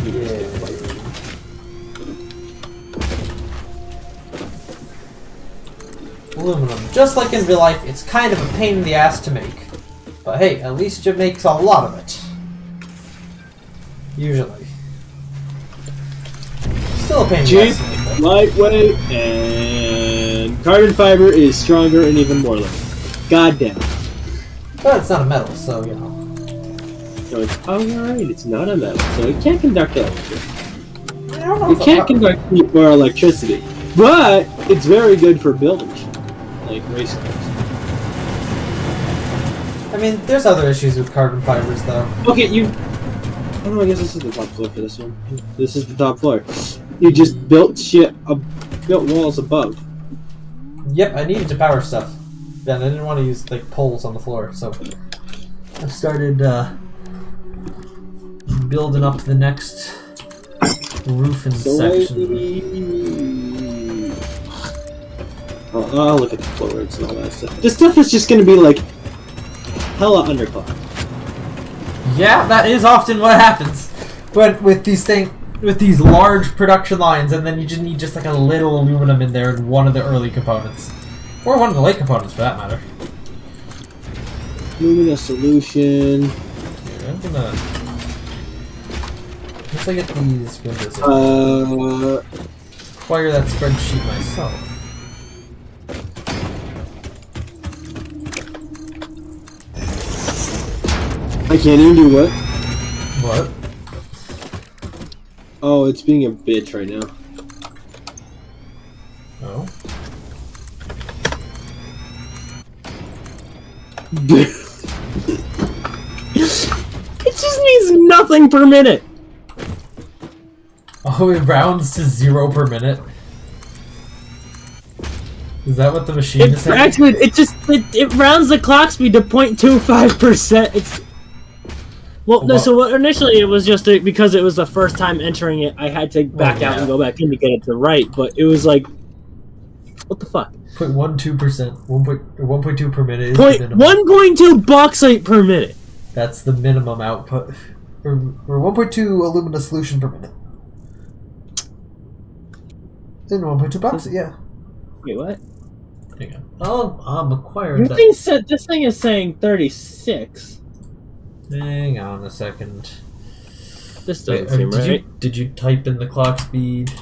[SPEAKER 2] Yeah. Aluminum, just like in real life, it's kind of a pain in the ass to make. But hey, at least it makes a lot of it. Usually. Still a pain in the ass
[SPEAKER 3] Cheap,
[SPEAKER 2] to make, though.
[SPEAKER 3] lightweight, and carbon fiber is stronger and even more light. God damn it.
[SPEAKER 2] But it's not a metal, so you know.
[SPEAKER 3] So it's, oh right, it's not a metal, so it can't conduct electricity.
[SPEAKER 2] I don't know
[SPEAKER 3] It can't conduct heat or electricity, but it's very good for building shit, like race cars.
[SPEAKER 2] I mean, there's other issues with carbon fibers, though.
[SPEAKER 3] Okay, you Oh no, I guess this is the top floor for this one. This is the top floor. You just built built walls above.
[SPEAKER 2] Yep, I needed to power stuff. Then I didn't want to use like poles on the floor, so I started building up the next roof and section.
[SPEAKER 3] I'll look at the floorboards and all that stuff. This stuff is just gonna be like hella underclocked.
[SPEAKER 2] Yeah, that is often what happens. But with these large production lines, and then you just need like a little aluminum in there and one of the early components. Or one of the late components, for that matter.
[SPEAKER 3] Lumina solution.
[SPEAKER 2] Here, I'm gonna... Once I get these windows acquire that spreadsheet myself.
[SPEAKER 3] I can't even do what?
[SPEAKER 2] What?
[SPEAKER 3] Oh, it's being a bitch right now.
[SPEAKER 2] Oh.
[SPEAKER 3] It just means nothing per minute.
[SPEAKER 2] Oh, it rounds to 0 per minute. Is that what the machine is saying?
[SPEAKER 3] Actually, it rounds the clock speed to 0.25%. It's well, no. So what, initially it was just because it was the first time entering it. I had to back out and go back in to get it to right. But it was like, what the fuck?
[SPEAKER 2] 0.12%, 1.2 per minute.
[SPEAKER 3] 1.2 bauxite per minute.
[SPEAKER 2] That's the minimum output, or 1.2 alumina solution per minute. Then 1.2 bauxite, yeah.
[SPEAKER 3] Wait, what?
[SPEAKER 2] Hang on. Oh, I'm acquiring that.
[SPEAKER 3] This thing is saying 36.
[SPEAKER 2] Hang on a second.
[SPEAKER 3] This doesn't seem right.
[SPEAKER 2] Did you type in the clock speed?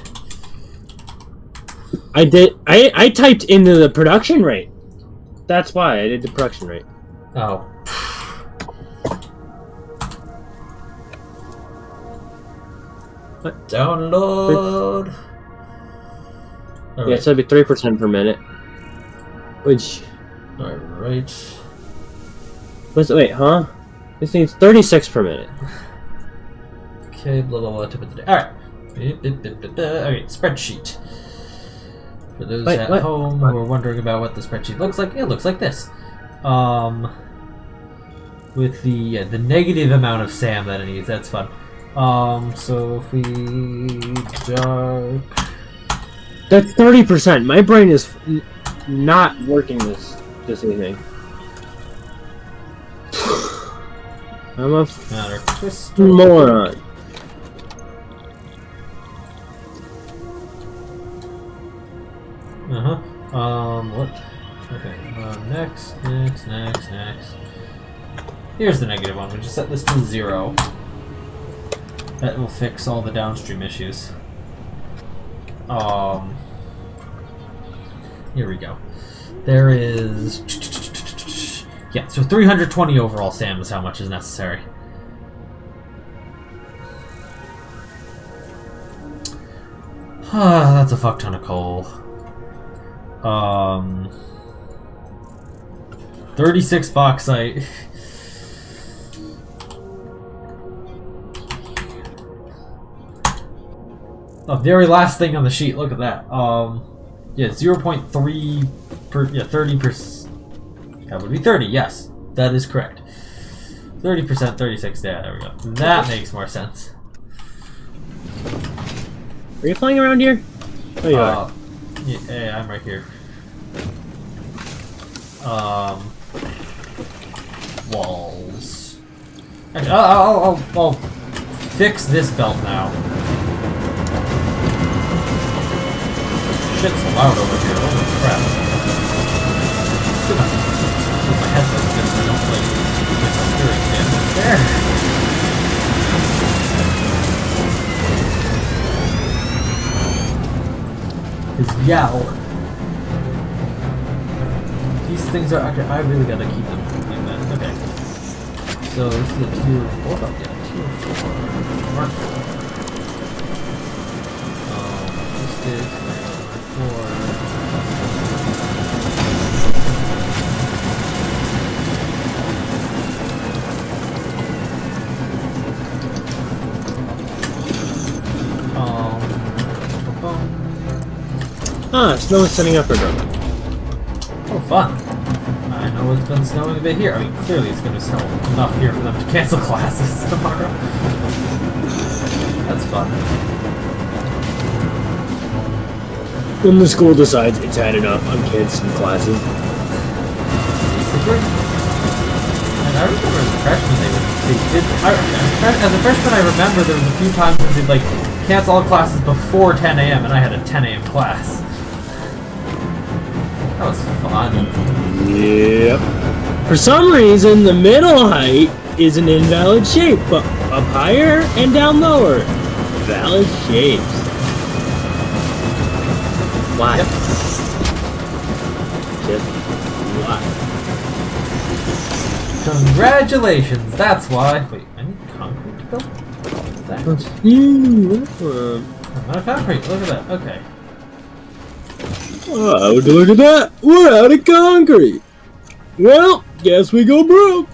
[SPEAKER 3] I did. I typed into the production rate. That's why I did the production rate.
[SPEAKER 2] Oh.
[SPEAKER 3] What?
[SPEAKER 2] Download.
[SPEAKER 3] Yeah, so it'd be 3% per minute. Which.
[SPEAKER 2] Alright.
[SPEAKER 3] Wait, huh? This needs 36 per minute.
[SPEAKER 2] Okay, blah blah blah, tip of the day. Alright. Alright, spreadsheet. For those at home who are wondering about what the spreadsheet looks like, it looks like this. With the negative amount of SAM that it needs, that's fun. So if we dark...
[SPEAKER 3] That's 30%. My brain is not working this evening. I'm a moron.
[SPEAKER 2] What? Okay, next. Here's the negative one. We just set this to 0. That will fix all the downstream issues. Here we go. There is... Yeah, so 320 overall SAM is how much is necessary. That's a fuck ton of coal. 36 bauxite. The very last thing on the sheet, look at that. Yeah, 0.3 per, 30%. That would be 30, yes. That is correct. 30%, 36, yeah, there we go. That makes more sense.
[SPEAKER 3] Are you flying around here? Oh, you are.
[SPEAKER 2] Yeah, I'm right here. Walls. Actually, I'll fix this belt now. Shit's loud over here. Holy crap. My headphones just don't like get some hearing damage there. His yowl. These things are okay. I really gotta keep them like that. Okay. So this is a tier 4. Oh yeah, tier 4. Mark 4. This is 4.
[SPEAKER 3] Snow is setting up for drum.
[SPEAKER 2] Oh, fun. I know it's been snowing a bit here. I mean, clearly it's going to snow enough here for them to cancel classes tomorrow. That's fun.
[SPEAKER 3] When the school decides it's had enough, I'm canceling classes.
[SPEAKER 2] And I remember as a freshman they did. As a freshman, I remember there was a few times when they'd like cancel all classes before 10 a.m. and I had a 10 a.m. class. That was fun.
[SPEAKER 3] Yep. For some reason, the middle height is an invalid shape, but up higher and down lower, valid shapes. Why?
[SPEAKER 2] Yep.
[SPEAKER 3] Just why?
[SPEAKER 2] Congratulations, that's why. Wait, I need concrete to build? That? I'm out of concrete, look at that, okay.
[SPEAKER 3] Oh, look at that! We're out of concrete! Well, guess we go broke!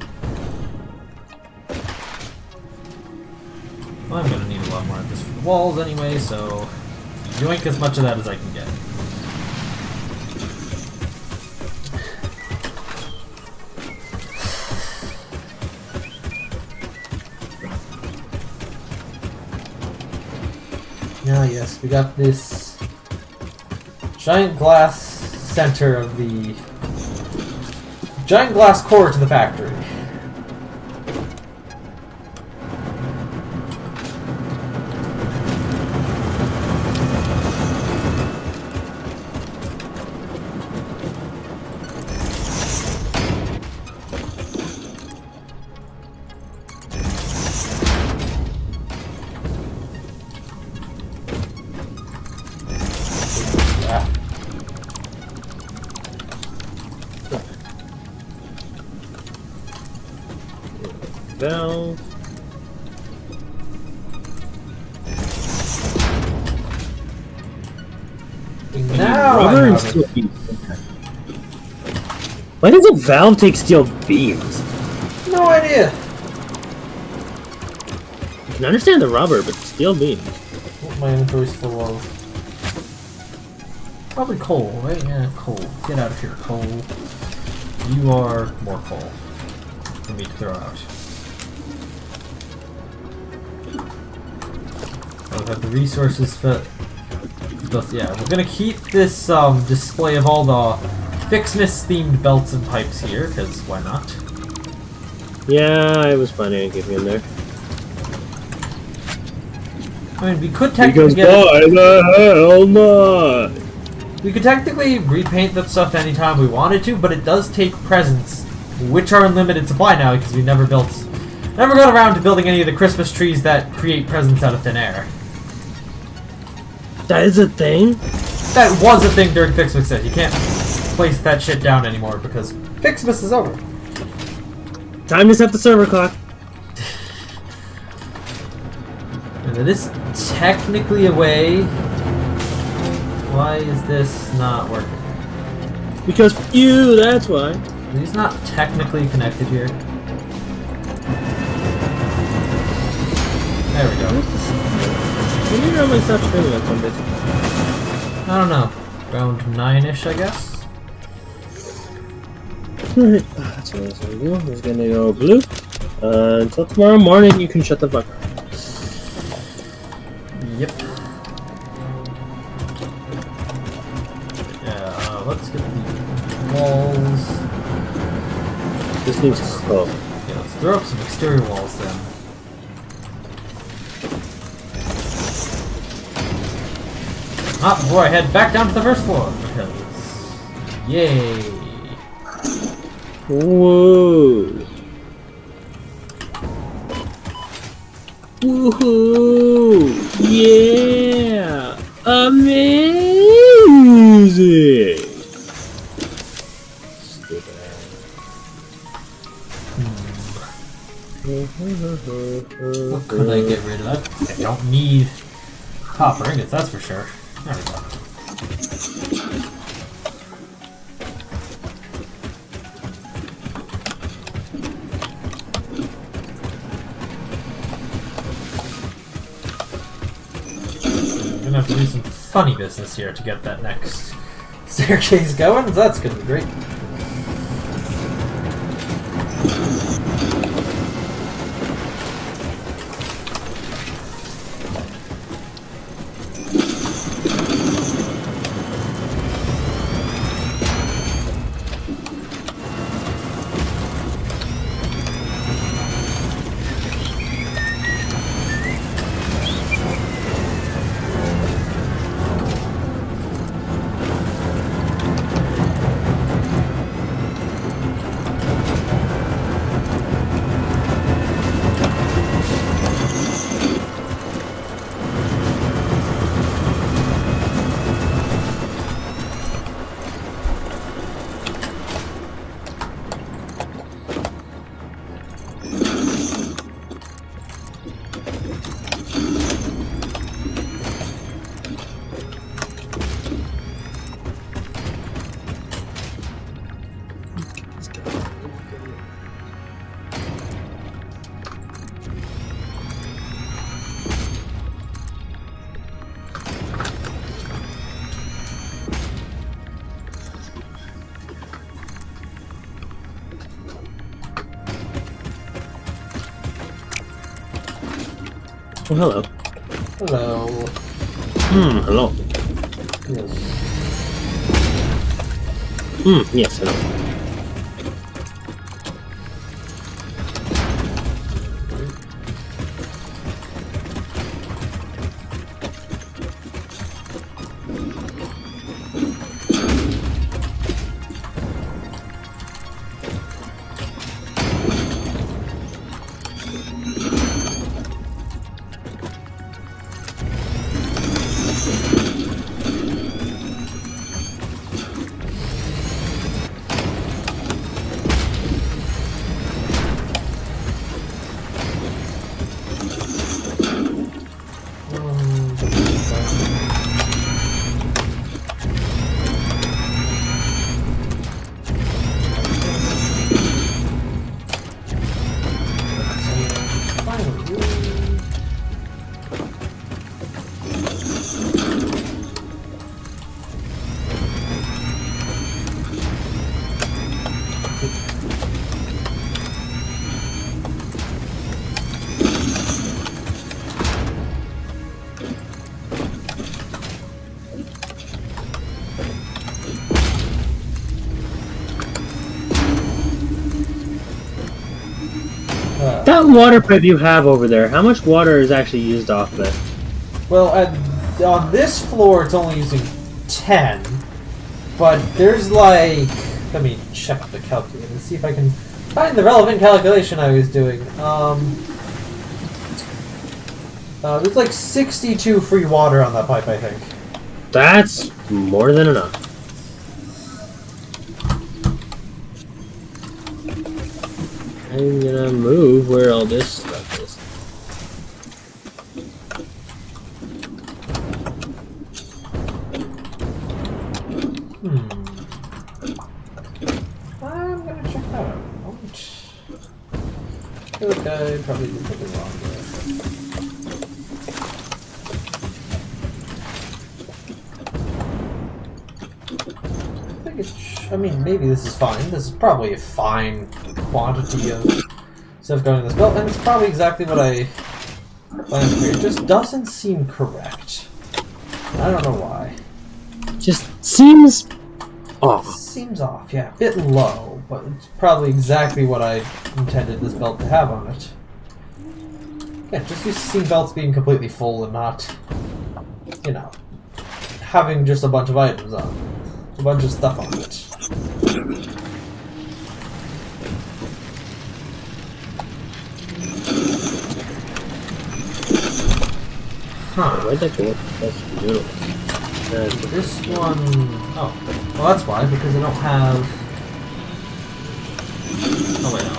[SPEAKER 2] Well, I'm gonna need a lot more of this for the walls anyway, so yoink as much of that as I can get. Ah, yes, we got this giant glass center of the giant glass core to the factory.
[SPEAKER 3] Valve.
[SPEAKER 2] Now
[SPEAKER 3] Rubber
[SPEAKER 2] I
[SPEAKER 3] and steel beams. Why does a valve take steel beams?
[SPEAKER 2] no idea.
[SPEAKER 3] I can understand the rubber, but steel beams.
[SPEAKER 2] Oh, my inventory's full of probably coal, right? Yeah, coal. Get out of here, coal. You are more coal for me to throw out. I'll have the resources for. Yeah, we're gonna keep this display of all the Fixmas themed belts and pipes here, because why not?
[SPEAKER 3] Yeah, I was planning on keeping them there.
[SPEAKER 2] I mean, we could technically We could technically repaint that stuff anytime we wanted to, but it does take presents, which are in limited supply now because we never got around to building any of the Christmas trees that create presents out of thin air.
[SPEAKER 3] That is a thing?
[SPEAKER 2] That was a thing during Fixmas Day. You can't place that shit down anymore because Fixmas is over.
[SPEAKER 3] Time to set the server clock.
[SPEAKER 2] And it is technically away. Why is this not working?
[SPEAKER 3] Because you, that's why.
[SPEAKER 2] He's not technically connected here. There we go.
[SPEAKER 3] When did you normally stop streaming on Sundays?
[SPEAKER 2] I don't know. Around 9-ish, I guess?
[SPEAKER 3] Alright, that's what I was gonna do. I was gonna go blue. Until tomorrow morning, you can shut the fuck up.
[SPEAKER 2] Yep. Yeah, let's get the walls.
[SPEAKER 3] This needs coal.
[SPEAKER 2] Yeah, let's throw up some exterior walls then. Not before I head back down to the first floor, because... Yay!
[SPEAKER 3] Whoa! Woohoo! Yeah! Amazing! Stupid ass.
[SPEAKER 2] What could I get rid of? I don't need copper ingots, that's for sure. There we go. I'm gonna have to do some funny business here to get that next staircase going, so that's gonna be great.
[SPEAKER 3] Oh, hello.
[SPEAKER 2] Hello.
[SPEAKER 3] Hello.
[SPEAKER 2] Yes.
[SPEAKER 3] Yes, hello. That water pipe you have over there, how much water is actually used off of it?
[SPEAKER 2] Well, on this floor it's only using 10, but there's like... Let me check the calculator and see if I can find the relevant calculation I was doing. There's like 62 free water on that pipe, I think.
[SPEAKER 3] That's more than enough. I'm gonna move where all this stuff is.
[SPEAKER 2] I'm gonna check that out. I feel like I probably did something wrong there. I mean, maybe this is fine. This is probably a fine quantity of stuff going in this belt, and it's probably exactly what I planned for. It just doesn't seem correct. I don't know why.
[SPEAKER 3] Just seems off.
[SPEAKER 2] Seems off, yeah. A bit low, but it's probably exactly what I intended this belt to have on it. Yeah, just used to seeing belts being completely full and not, you know, having just a bunch of items on it. A bunch of stuff on it. Huh.
[SPEAKER 3] Where'd that go? That's beautiful.
[SPEAKER 2] This one... Oh. Well, that's why, because I don't have... Oh, wait, no.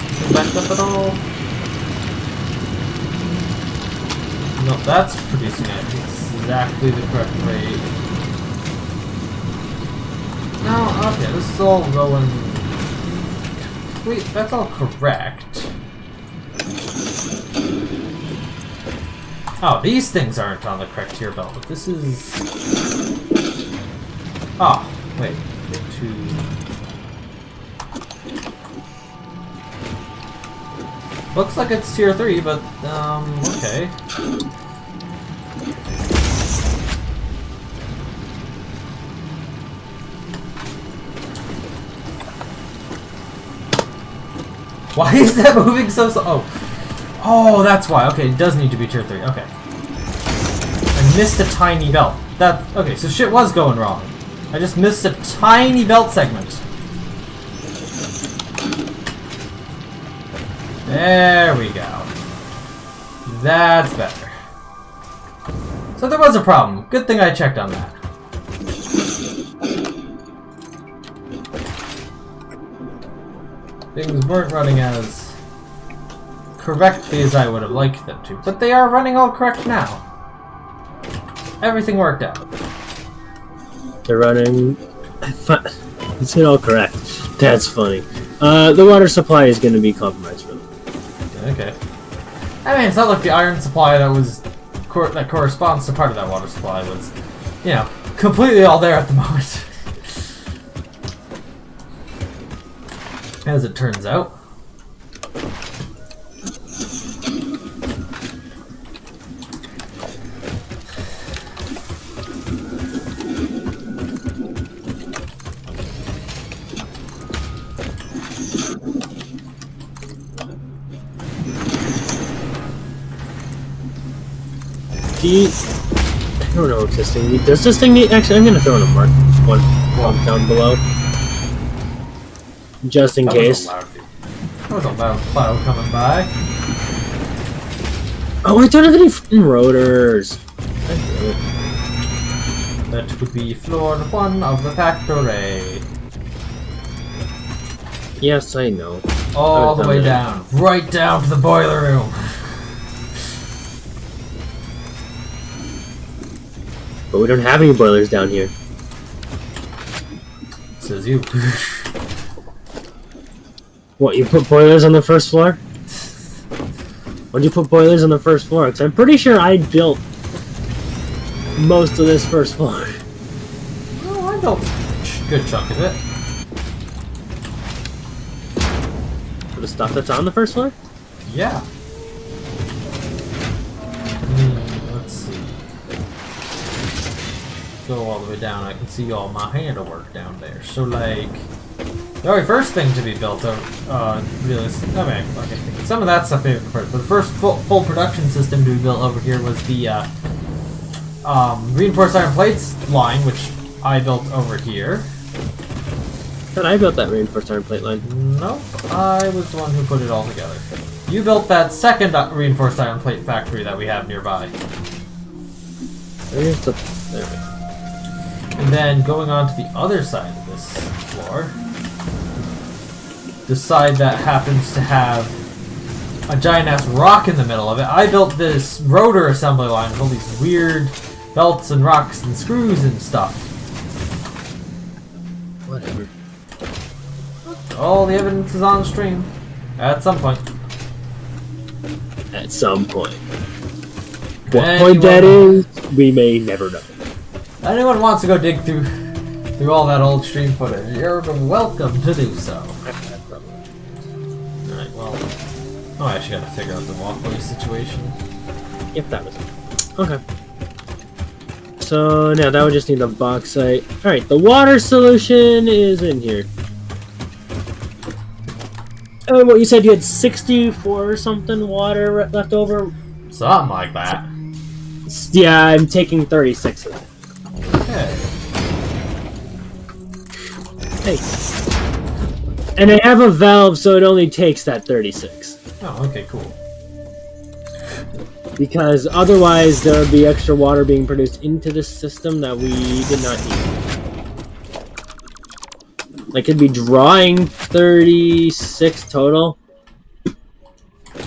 [SPEAKER 2] Is it backed up at all? No, that's producing it exactly the correct rate. No, okay, this is all going... Wait, that's all correct. Oh, these things aren't on the correct tier belt, but this is... Oh, wait. Two. Looks like it's tier 3, but, okay. Why is that moving so slow? Oh. Oh, that's why. Okay, it does need to be tier 3. Okay. I missed a tiny belt. Okay, so shit was going wrong. I just missed a tiny belt segment. There we go. That's better. So there was a problem. Good thing I checked on that. Things weren't running as correctly as I would have liked them to, but they are running all correct now. Everything worked out.
[SPEAKER 3] They're running... It's all correct. That's funny. The water supply is going to be compromised for them.
[SPEAKER 2] Okay. I mean, it's not like the iron supply that corresponds to part of that water supply was, you know, completely all there at the moment. As it turns out.
[SPEAKER 3] I don't know if this thing needs... Does this thing need... Actually, I'm going to throw in a mark one down below. Just in case.
[SPEAKER 2] That was a loud cloud coming by.
[SPEAKER 3] Oh, I don't have any f***ing rotors.
[SPEAKER 2] That would be floor 1 of the factory.
[SPEAKER 3] Yes, I know.
[SPEAKER 2] All the way down. Right down to the boiler room.
[SPEAKER 3] But we don't have any boilers down here.
[SPEAKER 2] Says you.
[SPEAKER 3] What, you put boilers on the first floor? Why'd you put boilers on the first floor? Because I'm pretty sure I built most of this first floor.
[SPEAKER 2] Oh, I built a good chunk of it.
[SPEAKER 3] For the stuff that's on the first floor?
[SPEAKER 2] Yeah. Let's see. Go all the way down. I can see all my handiwork down there. So, like, the very first thing to be built, some of that stuff maybe first, but the first full production system to be built over here was the reinforced iron plates line, which I built over here.
[SPEAKER 3] Thought I built that reinforced iron plate line.
[SPEAKER 2] Nope, I was the one who put it all together. You built that second reinforced iron plate factory that we have nearby.
[SPEAKER 3] There's the... There we go.
[SPEAKER 2] And then going on to the other side of this floor, the side that happens to have a giant-ass rock in the middle of it, I built this rotor assembly line with all these weird belts and rocks and screws and stuff.
[SPEAKER 3] Whatever.
[SPEAKER 2] All the evidence is on stream. At some point.
[SPEAKER 3] At some point. What point that is, we may never know.
[SPEAKER 2] Anyone wants to go dig through all that old stream footage, you're welcome to do so. Alright, well... Oh, I actually gotta figure out the walkway situation.
[SPEAKER 3] Yep, that was it. Okay. So, now that would just need the bauxite. Alright, the water solution is in here. Oh, what you said you had 64 or something water left over?
[SPEAKER 2] Something like that.
[SPEAKER 3] Yeah, I'm taking 36 of it.
[SPEAKER 2] Okay.
[SPEAKER 3] Hey. And I have a valve, so it only takes that 36.
[SPEAKER 2] Oh, okay, cool.
[SPEAKER 3] Because otherwise there would be extra water being produced into this system that we did not need. I could be drawing 36 total.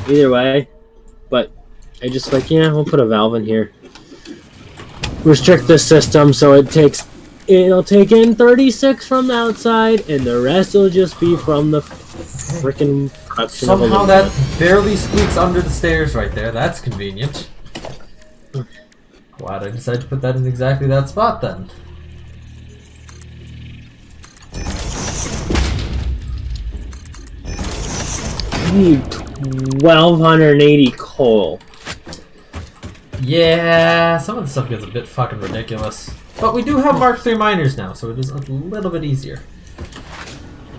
[SPEAKER 3] Either way. But I just like, yeah, we'll put a valve in here. Restrict the system so it'll take in 36 from the outside, and the rest will just be from the frickin' production.
[SPEAKER 2] Somehow that barely squeaks under the stairs right there. That's convenient. Glad I decided to put that in exactly that spot then.
[SPEAKER 3] need 1,280 coal.
[SPEAKER 2] Yeah, some of the stuff gets a bit fucking ridiculous. But we do have Mark III miners now, so it is a little bit easier.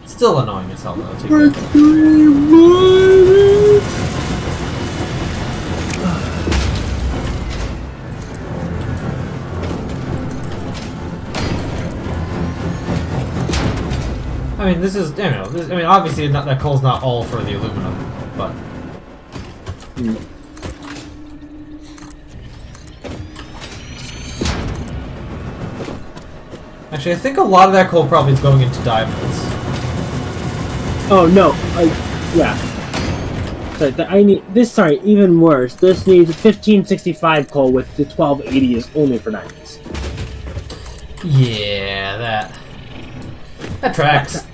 [SPEAKER 2] Still annoying as hell, though. I'll take
[SPEAKER 3] Mark
[SPEAKER 2] that.
[SPEAKER 3] III miners!
[SPEAKER 2] I mean, this is, you know, I mean, obviously that coal's not all for the aluminum, but... Actually, I think a lot of that coal probably is going into diamonds.
[SPEAKER 3] Oh no, yeah. Sorry, I need this. Sorry, even worse. This needs 1565 coal, with the 1280 is only for diamonds.
[SPEAKER 2] Yeah, that tracks.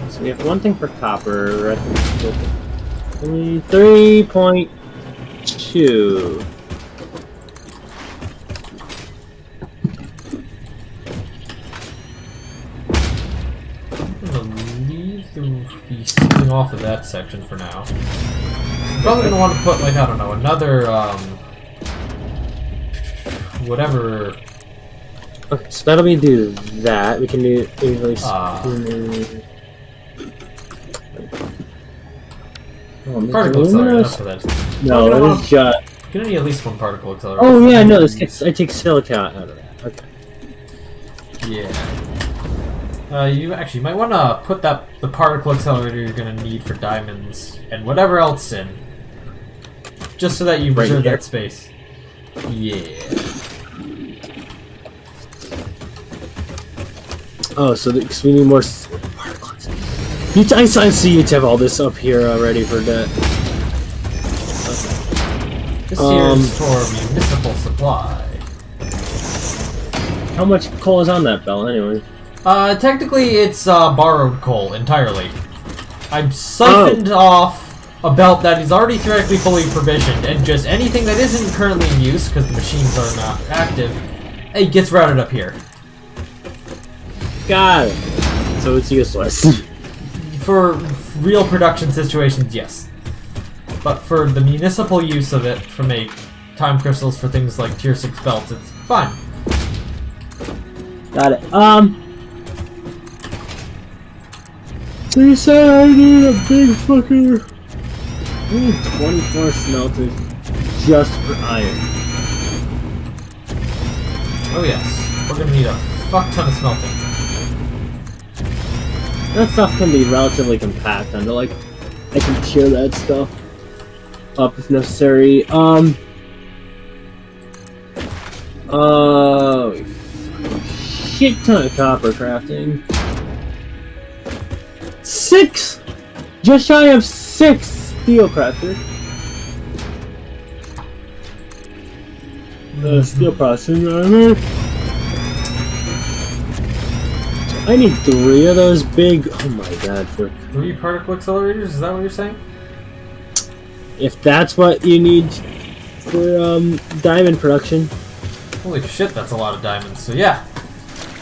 [SPEAKER 3] So we have one thing for copper. I think 3.2.
[SPEAKER 2] Be splitting off of that section for now. Probably gonna want to put, like, I don't know, another whatever.
[SPEAKER 3] Okay, so that'll be do that. We can do easily.
[SPEAKER 2] Particle accelerator. That's what that is.
[SPEAKER 3] No, it is just.
[SPEAKER 2] You're gonna need at least one particle accelerator.
[SPEAKER 3] Oh yeah, no, this gets. I take silica out of that. Okay.
[SPEAKER 2] Yeah. You actually might want to put the particle accelerator you're going to need for diamonds and whatever else in. Just so that you reserve that space. Yeah.
[SPEAKER 3] Oh, so because we need more particles. I see you have all this up here already for that.
[SPEAKER 2] Okay. This here is for municipal supply.
[SPEAKER 3] How much coal is on that bell anyway?
[SPEAKER 2] Technically it's borrowed coal entirely. I've siphoned off a belt that is already theoretically fully provisioned, and just anything that isn't currently in use, because the machines are not active, it gets routed up here.
[SPEAKER 3] Got it. So it's useless.
[SPEAKER 2] For real production situations, yes. But for the municipal use of it, for make time crystals for things like tier 6 belts, it's fine.
[SPEAKER 3] Got it. They said I need a big fucker. We need 24 smelters just for iron.
[SPEAKER 2] Oh yes, we're gonna need a fuck ton of smelting.
[SPEAKER 3] That stuff can be relatively compact, and like I can cheer that stuff up if necessary. Shit ton of copper crafting. 6! Just shy of 6 steel crafters. Steel processing armor. I need 3 of those big. Oh my god! For
[SPEAKER 2] 3 particle accelerators? Is that what you're saying?
[SPEAKER 3] if that's what you need for diamond production.
[SPEAKER 2] Holy shit, that's a lot of diamonds. So yeah.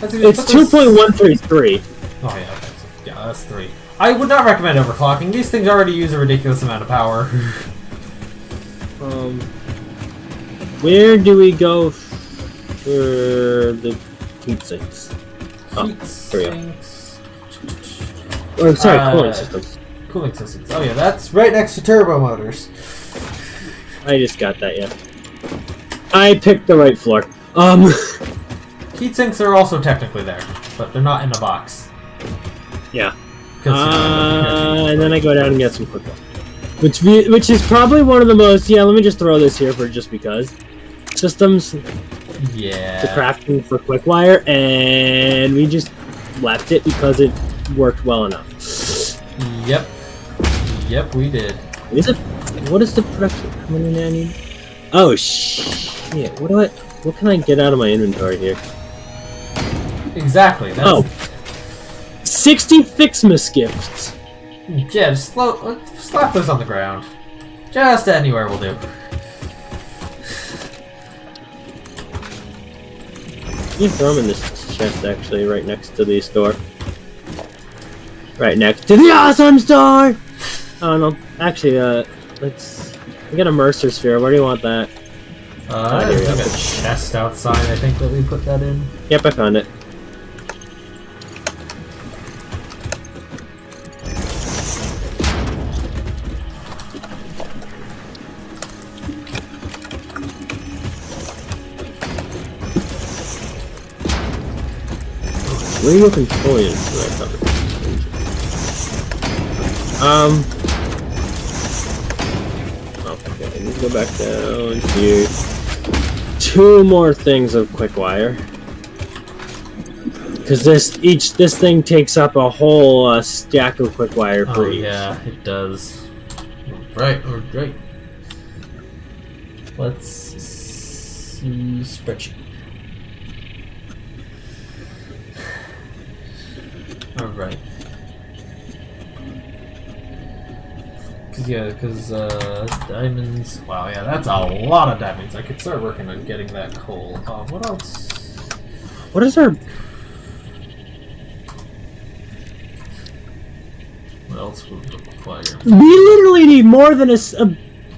[SPEAKER 3] It's 2.133.
[SPEAKER 2] Oh yeah, okay. So, yeah, that's 3. I would not recommend overclocking. These things already use a ridiculous amount of power.
[SPEAKER 3] Where do we go for the heat sinks?
[SPEAKER 2] Heat sinks.
[SPEAKER 3] Or sorry, cooling systems.
[SPEAKER 2] Cooling systems. Oh yeah, that's right next to turbo motors.
[SPEAKER 3] I just got that, yeah. I picked the right floor.
[SPEAKER 2] Heat sinks are also technically there, but they're not in a box.
[SPEAKER 3] Yeah.
[SPEAKER 2] And
[SPEAKER 3] then I go down and get some quick which is probably one of the most. Yeah, let me just throw this here for just because systems.
[SPEAKER 2] Yeah.
[SPEAKER 3] The crafting for quick wire, and we just left it because it worked well enough.
[SPEAKER 2] Yep. Yep, we did.
[SPEAKER 3] What is the production? How many I need? Oh shit! What can I get out of my inventory here?
[SPEAKER 2] Exactly. That's...
[SPEAKER 3] 60 Fixmas gifts.
[SPEAKER 2] Yeah, just slap those on the ground. Just anywhere will do.
[SPEAKER 3] You can throw them in this chest, actually, right next to the store. right next to the awesome store. Oh no, actually, let's get a Mercer sphere. Where do you want that?
[SPEAKER 2] There's like a chest outside. I think that we put that in.
[SPEAKER 3] Yep, I found it. Where are you controlling it? Okay, I need to go back down here. 2 more things of quick wire. Because this thing takes up a whole stack of quick wire for each.
[SPEAKER 2] Yeah, it does. Right. Let's see spreadsheet. Alright. Because diamonds... Wow, yeah, that's a lot of diamonds. I could start working on getting that coal. What else?
[SPEAKER 3] What is our...
[SPEAKER 2] What else would require?
[SPEAKER 3] We literally need more than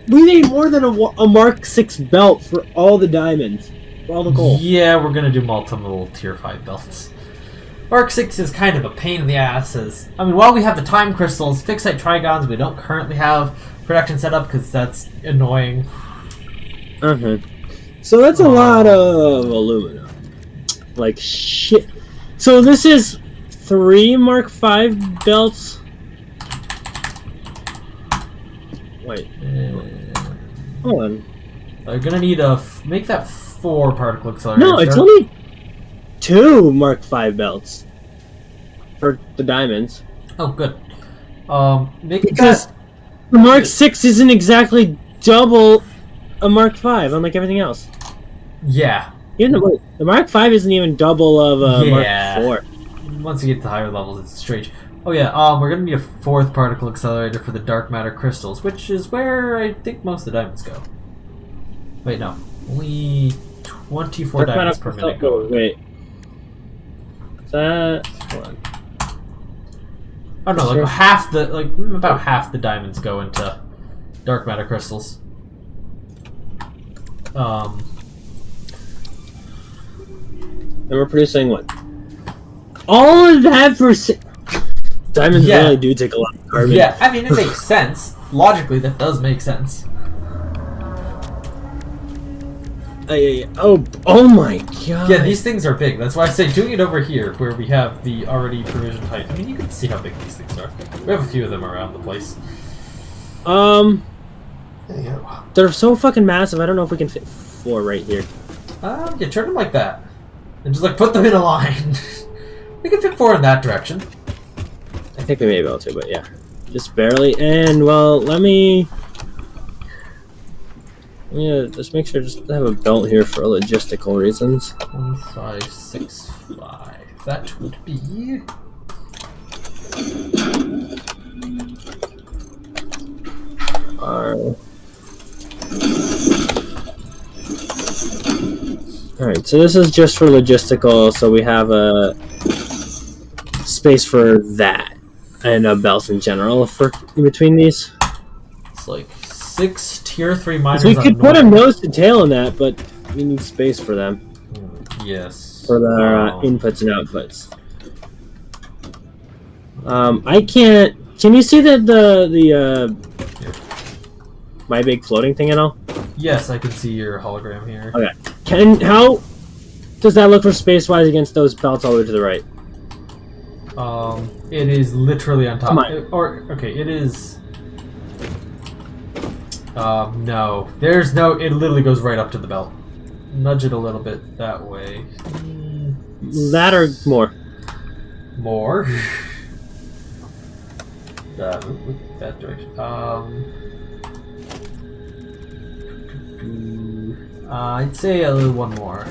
[SPEAKER 3] we need more than a Mark 6 belt for all the diamonds. For all the coal.
[SPEAKER 2] Yeah, we're gonna do multiple tier 5 belts. Mark 6 is kind of a pain in the asses. I mean, while we have the time crystals, fixite trigons, we don't currently have production set up because that's annoying.
[SPEAKER 3] So that's a lot of aluminum. Like shit. So this is 3 Mark 5 belts. Wait. Hold on.
[SPEAKER 2] I'm gonna need make that 4 particle accelerator.
[SPEAKER 3] No, it's only 2 Mark 5 belts for the diamonds.
[SPEAKER 2] Oh, good.
[SPEAKER 3] Because the Mark 6 isn't exactly double a Mark 5, unlike everything else.
[SPEAKER 2] Yeah.
[SPEAKER 3] Even the Mark 5 isn't even double of Mark 4.
[SPEAKER 2] Once you get to higher levels, it's strange. Oh yeah, we're gonna need a 4th particle accelerator for the dark matter crystals, which is where I think most of the diamonds go. Wait, no. Only 24 diamonds per minute go.
[SPEAKER 3] Wait. Is that... Hold on.
[SPEAKER 2] Oh no, like about half the diamonds go into dark matter crystals.
[SPEAKER 3] And we're producing what? All of that for diamonds really do take a lot of carbon.
[SPEAKER 2] Yeah, I mean it makes sense. Logically, that does make sense.
[SPEAKER 3] Oh my god.
[SPEAKER 2] Yeah, these things are big. That's why I say doing it over here, where we have the already provisioned height. I mean, you can see how big these things are. We have a few of them around the place.
[SPEAKER 3] They're so fucking massive. I don't know if we can fit 4 right here.
[SPEAKER 2] Yeah, turn them like that, and just like put them in a line. We can fit 4 in that direction.
[SPEAKER 3] I think we may be able to, but yeah, just barely. And well, let me. Yeah, just make sure just have a belt here for logistical reasons.
[SPEAKER 2] 1565. That would be.
[SPEAKER 3] Alright, so this is just for logistical, so we have a space for that and belts in general for in between these.
[SPEAKER 2] It's like 6 tier 3 miners.
[SPEAKER 3] So we could put a nose to tail in that, but we need space for them.
[SPEAKER 2] Yes.
[SPEAKER 3] For their inputs and outputs. I can't. Can you see the my big floating thing at all?
[SPEAKER 2] Yes, I can see your hologram here.
[SPEAKER 3] Okay. How does that look for space-wise against those belts all the way to the right?
[SPEAKER 2] It is literally on top.
[SPEAKER 3] Come on.
[SPEAKER 2] It is. No. There's no. It literally goes right up to the belt. Nudge it a little bit that way.
[SPEAKER 3] That or more?
[SPEAKER 2] More. That direction. I'd say a little one more.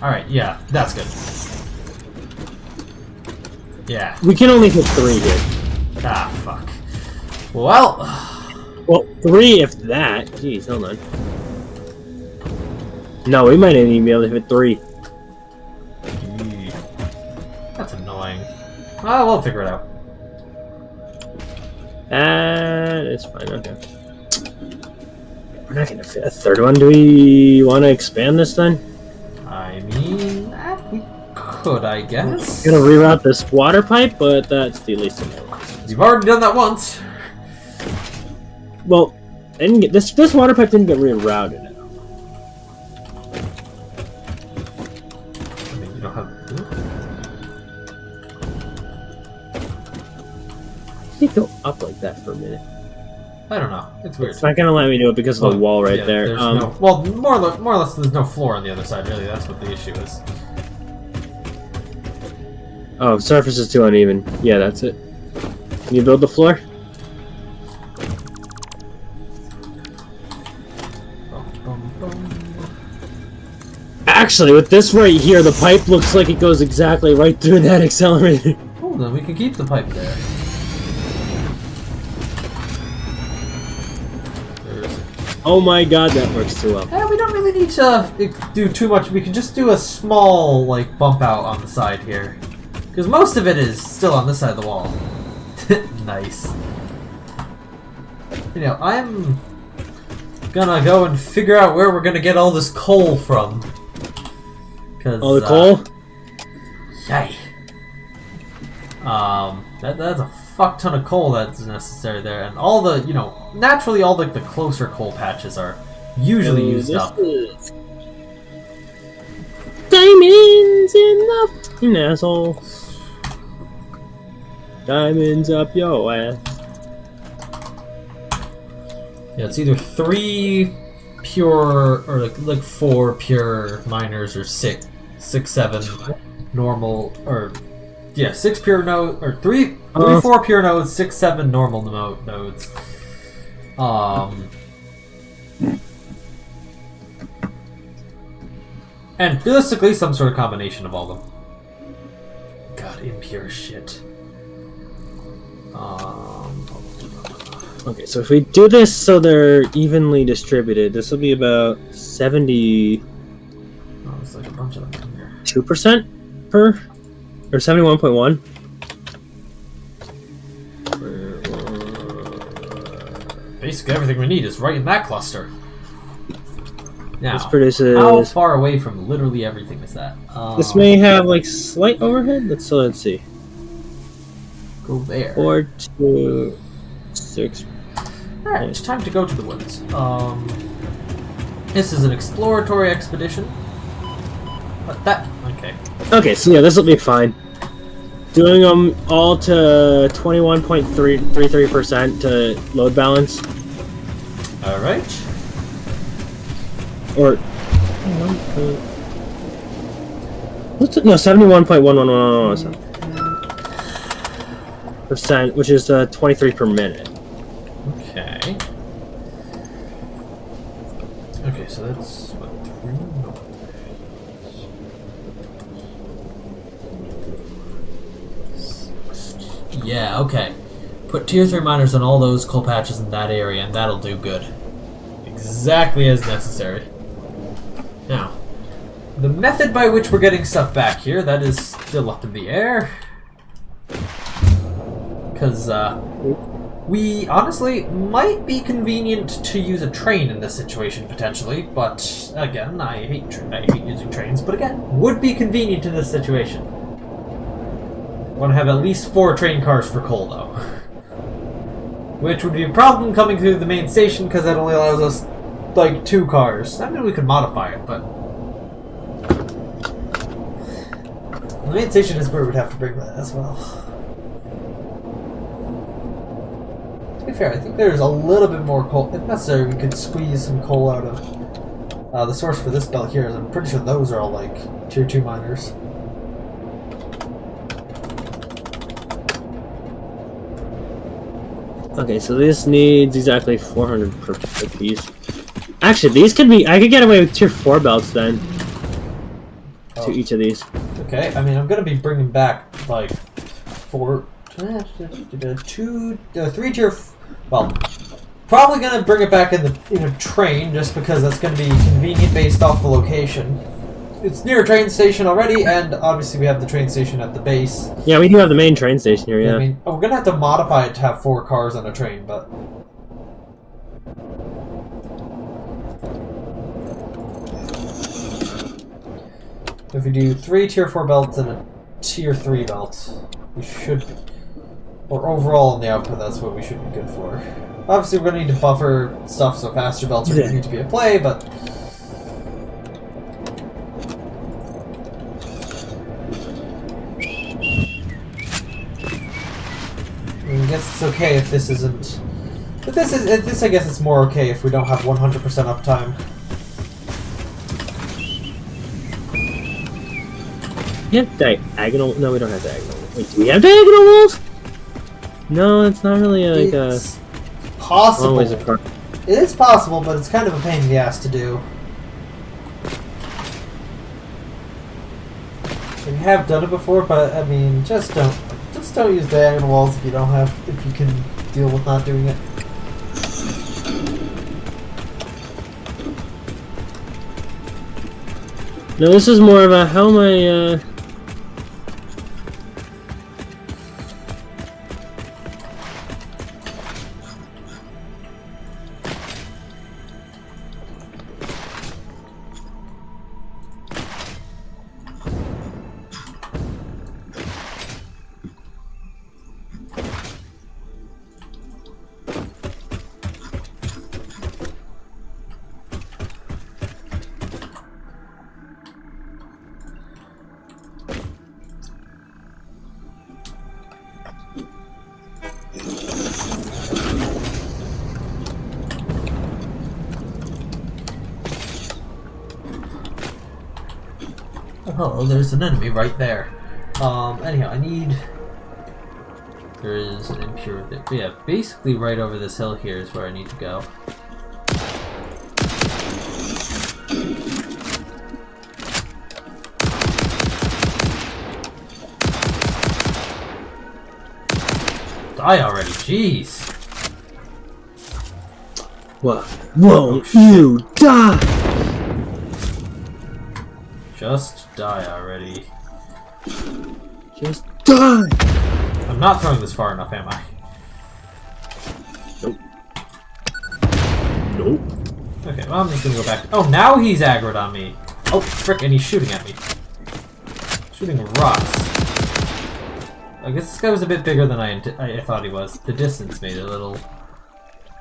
[SPEAKER 2] Alright, yeah, that's good. Yeah.
[SPEAKER 3] We can only hit 3 here.
[SPEAKER 2] Ah, fuck. Well...
[SPEAKER 3] Well, 3 if that. Jeez, hold on. No, we might not even be able to hit 3.
[SPEAKER 2] That's annoying. Oh, we'll figure it out.
[SPEAKER 3] It's fine, okay. We're not gonna fit a third one. Do we want to expand this then?
[SPEAKER 2] I mean, we could, I guess.
[SPEAKER 3] I'm gonna reroute this water pipe, but that's the least of it.
[SPEAKER 2] You've already done that once.
[SPEAKER 3] Well, I didn't get this water pipe didn't get rerouted.
[SPEAKER 2] I mean, you don't have to do it.
[SPEAKER 3] It go up like that for a minute.
[SPEAKER 2] I don't know. It's weird.
[SPEAKER 3] It's not gonna let me do it because of the wall right
[SPEAKER 2] yeah,
[SPEAKER 3] there.
[SPEAKER 2] There's no, well, more or less, there's no floor on the other side. Really, that's what the issue is.
[SPEAKER 3] Oh, surface is too uneven. Yeah, that's it. Can you build the floor? Actually, with this right here, the pipe looks like it goes exactly right through that accelerator.
[SPEAKER 2] Oh, then we can keep the pipe there.
[SPEAKER 3] Oh my god, that works too well.
[SPEAKER 2] We don't really need to do too much. We can just do a small, like, bump out on the side here. Because most of it is still on this side of the wall. Nice. You know, I'm gonna go and figure out where we're gonna get all this coal from. Cause,
[SPEAKER 3] oh, the coal?
[SPEAKER 2] Yay. That's a fuck ton of coal that's necessary there, and all the, you know, naturally all the closer coal patches are usually used up.
[SPEAKER 3] Is... Diamonds in the fucking asshole. Diamonds up your ass.
[SPEAKER 2] Yeah, it's either 3 pure or like 4 pure miners or 6, 7 normal, or yeah, 6 pure nodes, or 3, 4 pure nodes, 6, 7 normal nodes. And realistically, some sort of combination of all of them. God, impure shit.
[SPEAKER 3] Okay, so if we do this so they're evenly distributed, this will be about 72%
[SPEAKER 2] Oh, there's like a bunch of them in here.
[SPEAKER 3] per, or 71.1.
[SPEAKER 2] Basically, everything we need is right in that cluster. Now,
[SPEAKER 3] This produces.
[SPEAKER 2] how far away from literally everything is that?
[SPEAKER 3] This may have like slight overhead. Let's see.
[SPEAKER 2] Go there.
[SPEAKER 3] 4 to 6.
[SPEAKER 2] Alright, it's time to go to the woods. This is an exploratory expedition. But that... okay.
[SPEAKER 3] Okay, so yeah, this will be fine. Doing them all to 21.33% to load balance.
[SPEAKER 2] Alright.
[SPEAKER 3] Or... no, 71.1111%, which is 23 per minute.
[SPEAKER 2] Okay. Okay, so that's what, 3? Yeah, okay. Put tier 3 miners on all those coal patches in that area, and that'll do good. Exactly as necessary. Now, the method by which we're getting stuff back here, that is still up in the air. Because, we honestly might be convenient to use a train in this situation potentially, but again, I hate using trains. But again, would be convenient in this situation. Want to have at least 4 train cars for coal, though, which would be a problem coming through the main station because that only allows us like 2 cars. I mean, we could modify it, but the main station is where we'd have to bring that as well. To be fair, I think there's a little bit more coal. If necessary, we could squeeze some coal out of the source for this belt here. I'm pretty sure those are all like tier 2 miners.
[SPEAKER 3] Okay, so this needs exactly 400 per piece. Actually, these could be... I could get away with tier 4 belts then. To each of these.
[SPEAKER 2] Okay, I mean, I'm gonna be bringing back like 3 tier. Well, probably gonna bring it back in a train just because that's gonna be convenient based off the location. it's near a train station already, and obviously we have the train station at the base.
[SPEAKER 3] Yeah, we do have the main train station here, yeah.
[SPEAKER 2] I mean, we're gonna have to modify it to have 4 cars on a train, but... If we do 3 tier 4 belts and a tier 3 belt, we should be... Or overall in the output, that's what we should be good for. Obviously, we're gonna need to buffer stuff so faster belts are gonna need to be at play, but... I guess it's okay if this isn't... But this I guess it's more okay if we don't have 100% uptime.
[SPEAKER 3] We have diagonal... No, we don't have diagonal. Wait, do we have diagonal walls? No, it's not really like
[SPEAKER 2] it's possible.
[SPEAKER 3] always a car.
[SPEAKER 2] It is possible, but it's kind of a pain in the ass to do. We have done it before, but I mean, just don't use diagonal walls if you can deal with not doing it.
[SPEAKER 3] No, this is more about how am I,
[SPEAKER 2] Oh, there's an enemy right there. Anyhow, there is an impure... Yeah, basically right over this hill here is where I need to go. Die already, jeez!
[SPEAKER 3] what? Won't you die?
[SPEAKER 2] Just die already.
[SPEAKER 3] Just die!
[SPEAKER 2] I'm not throwing this far enough, am I?
[SPEAKER 3] Nope. Nope.
[SPEAKER 2] Okay, well I'm just gonna go back. Oh, now he's aggroed on me! Oh, frick, and he's shooting at me. Shooting rocks. I guess this guy was a bit bigger than I thought he was. The distance made it a little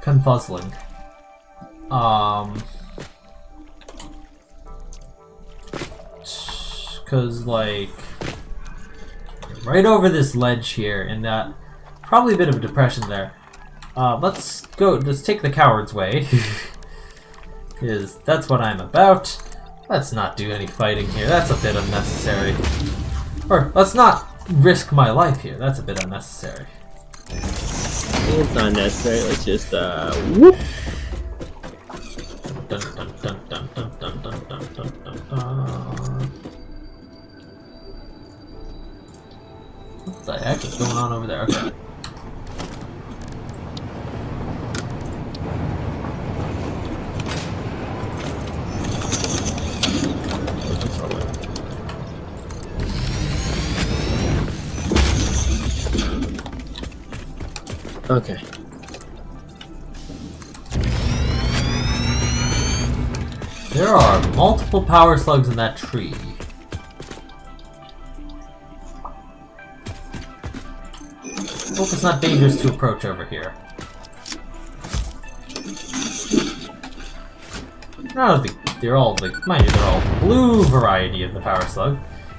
[SPEAKER 2] confuzzling. Because, like, right over this ledge here, and that probably a bit of a depression there. Let's take the coward's way, because that's what I'm about. Let's not do any fighting here. That's a bit unnecessary. Or let's not risk my life here. That's a bit unnecessary.
[SPEAKER 3] It's not necessary. Let's just whoop.
[SPEAKER 2] Dun, dun, dun, dun, dun, dun, dun, dun, dun, dun. What the heck is going on over there? Okay.
[SPEAKER 3] Okay.
[SPEAKER 2] There are multiple power slugs in that tree. Hope it's not dangerous to approach over here. No, they're all, mind you, they're all blue variety of the power slug.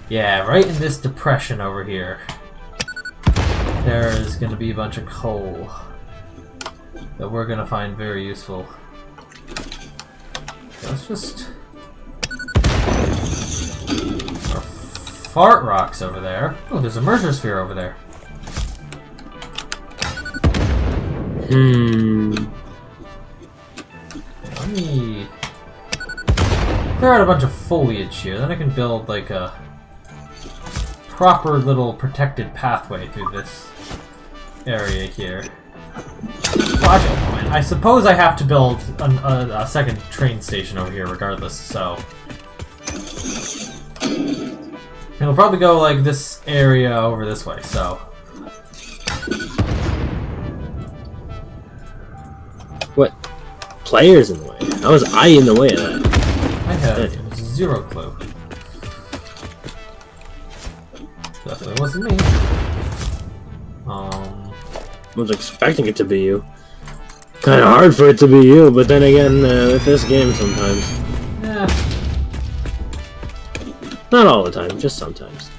[SPEAKER 2] Yeah, right in this depression over here. There's gonna be a bunch of coal that we're gonna find very useful. Let's just... Our fart rocks over there. Oh, there's a merger sphere over there. Let me clear out a bunch of foliage here, then I can build like a proper little protected pathway through this area here. I suppose I have to build a second train station over here regardless, so... It'll probably go like this area over this way, so.
[SPEAKER 3] What? Players in the way? How was I in the way of that?
[SPEAKER 2] I have zero clue. Definitely wasn't me.
[SPEAKER 3] I was expecting it to be you. Kind of hard for it to be you, but then again, with this game sometimes.
[SPEAKER 2] Yeah.
[SPEAKER 3] Not all the time, just sometimes.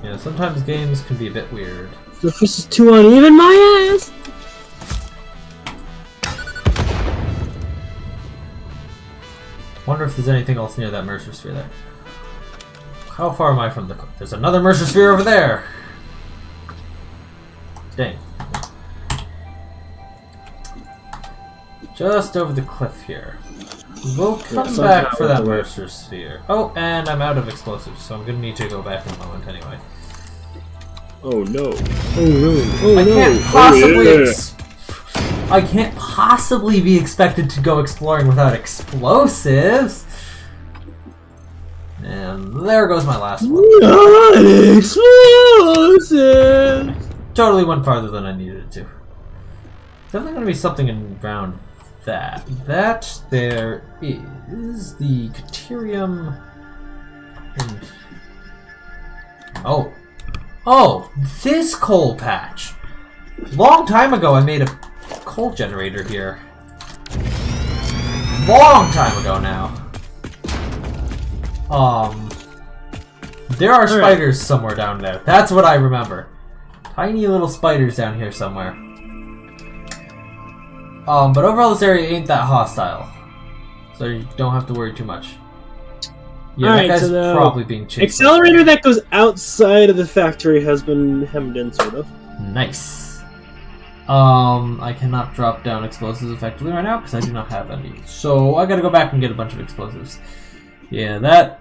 [SPEAKER 2] Yeah, sometimes games can be a bit weird.
[SPEAKER 3] This is too uneven, my ass!
[SPEAKER 2] Wonder if there's anything else near that Mercer Sphere there. How far am I from the... There's another Mercer Sphere over there! Dang. Just over the cliff here. We'll come back for that Mercer Sphere. Oh, and I'm out of explosives, so I'm gonna need to go back in a moment anyway.
[SPEAKER 3] Oh no. Oh no. Oh
[SPEAKER 2] I
[SPEAKER 3] no.
[SPEAKER 2] can't possibly I can't possibly be expected to go exploring without explosives. And there goes my last one.
[SPEAKER 3] Not explosives!
[SPEAKER 2] Totally went farther than I needed it to. Definitely gonna be something around that. That there is the Caterium. And... Oh. Oh! This coal patch! Long time ago I made a coal generator here. Long time ago now. There are spiders somewhere down there. That's what I remember. Tiny little spiders down here somewhere. But overall this area ain't that hostile. So you don't have to worry too much. Yeah, that guy's probably being chased.
[SPEAKER 3] Accelerator that goes outside of the factory has been hemmed in, sort of.
[SPEAKER 2] Nice. I cannot drop down explosives effectively right now because I do not have any. So I gotta go back and get a bunch of explosives. Yeah, that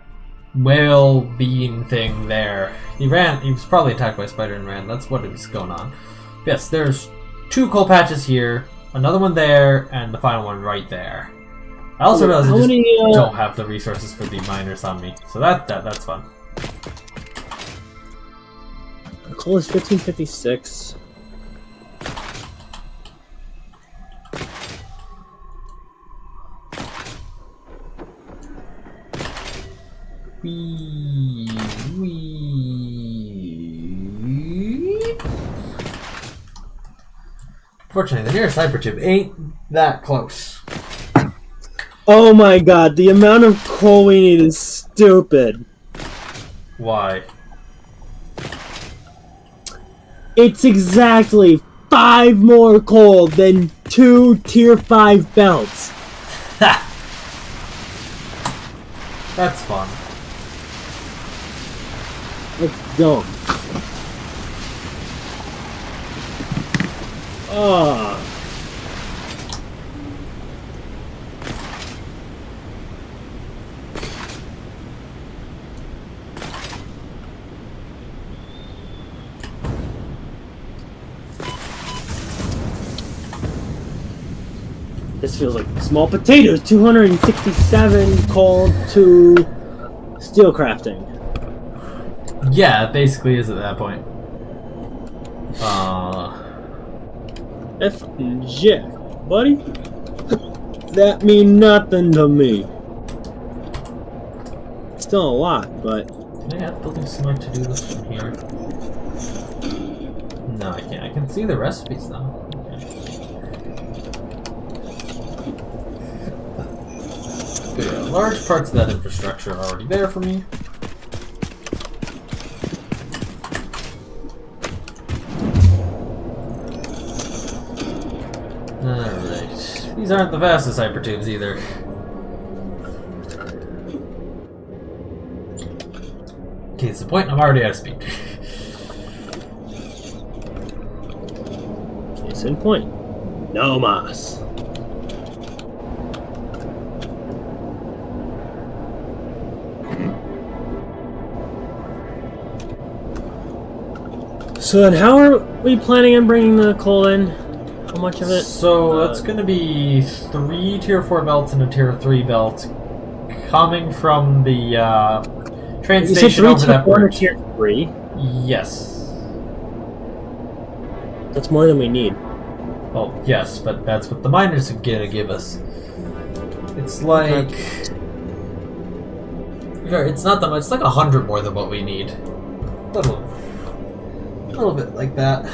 [SPEAKER 2] whale being thing there. He was probably attacked by a spider and ran. That's what is going on. Yes, there's 2 coal patches here, another one there, and the final one right there. I also realized I just don't have the resources for the miners on me. So that's fun.
[SPEAKER 3] Coal is 1556.
[SPEAKER 2] Wee. Fortunately, the nearest hypertube ain't that close.
[SPEAKER 3] Oh my god, the amount of coal we need is stupid.
[SPEAKER 2] Why?
[SPEAKER 3] It's exactly 5 more coal than 2 tier 5 belts.
[SPEAKER 2] Ha! That's fun.
[SPEAKER 3] It's dumb. Ah. This feels like small potatoes. 267 coal to steel crafting.
[SPEAKER 2] Yeah, it basically is at that point.
[SPEAKER 3] F and J, buddy. That mean nothing to me. Still a lot, but.
[SPEAKER 2] Can I add building smart to do this from here? No, I can't. I can see the recipes though. Okay. Yeah, large parts of that infrastructure are already there for me. Alright. These aren't the fastest hypertubes either. Okay, it's the point I'm already out of speed.
[SPEAKER 3] Case in point. No mas. So then how are we planning on bringing the coal in? How much of it?
[SPEAKER 2] So that's going to be 3 tier 4 belts and a tier 3 belt coming from the train
[SPEAKER 3] You said
[SPEAKER 2] station
[SPEAKER 3] 3
[SPEAKER 2] over
[SPEAKER 3] tier
[SPEAKER 2] that
[SPEAKER 3] 4 and a
[SPEAKER 2] bridge.
[SPEAKER 3] tier 3?
[SPEAKER 2] Yes.
[SPEAKER 3] That's more than we need.
[SPEAKER 2] Oh, yes, but that's what the miners are gonna give us. It's like... It's not that much, it's like 100 more than what we need. A little bit like that.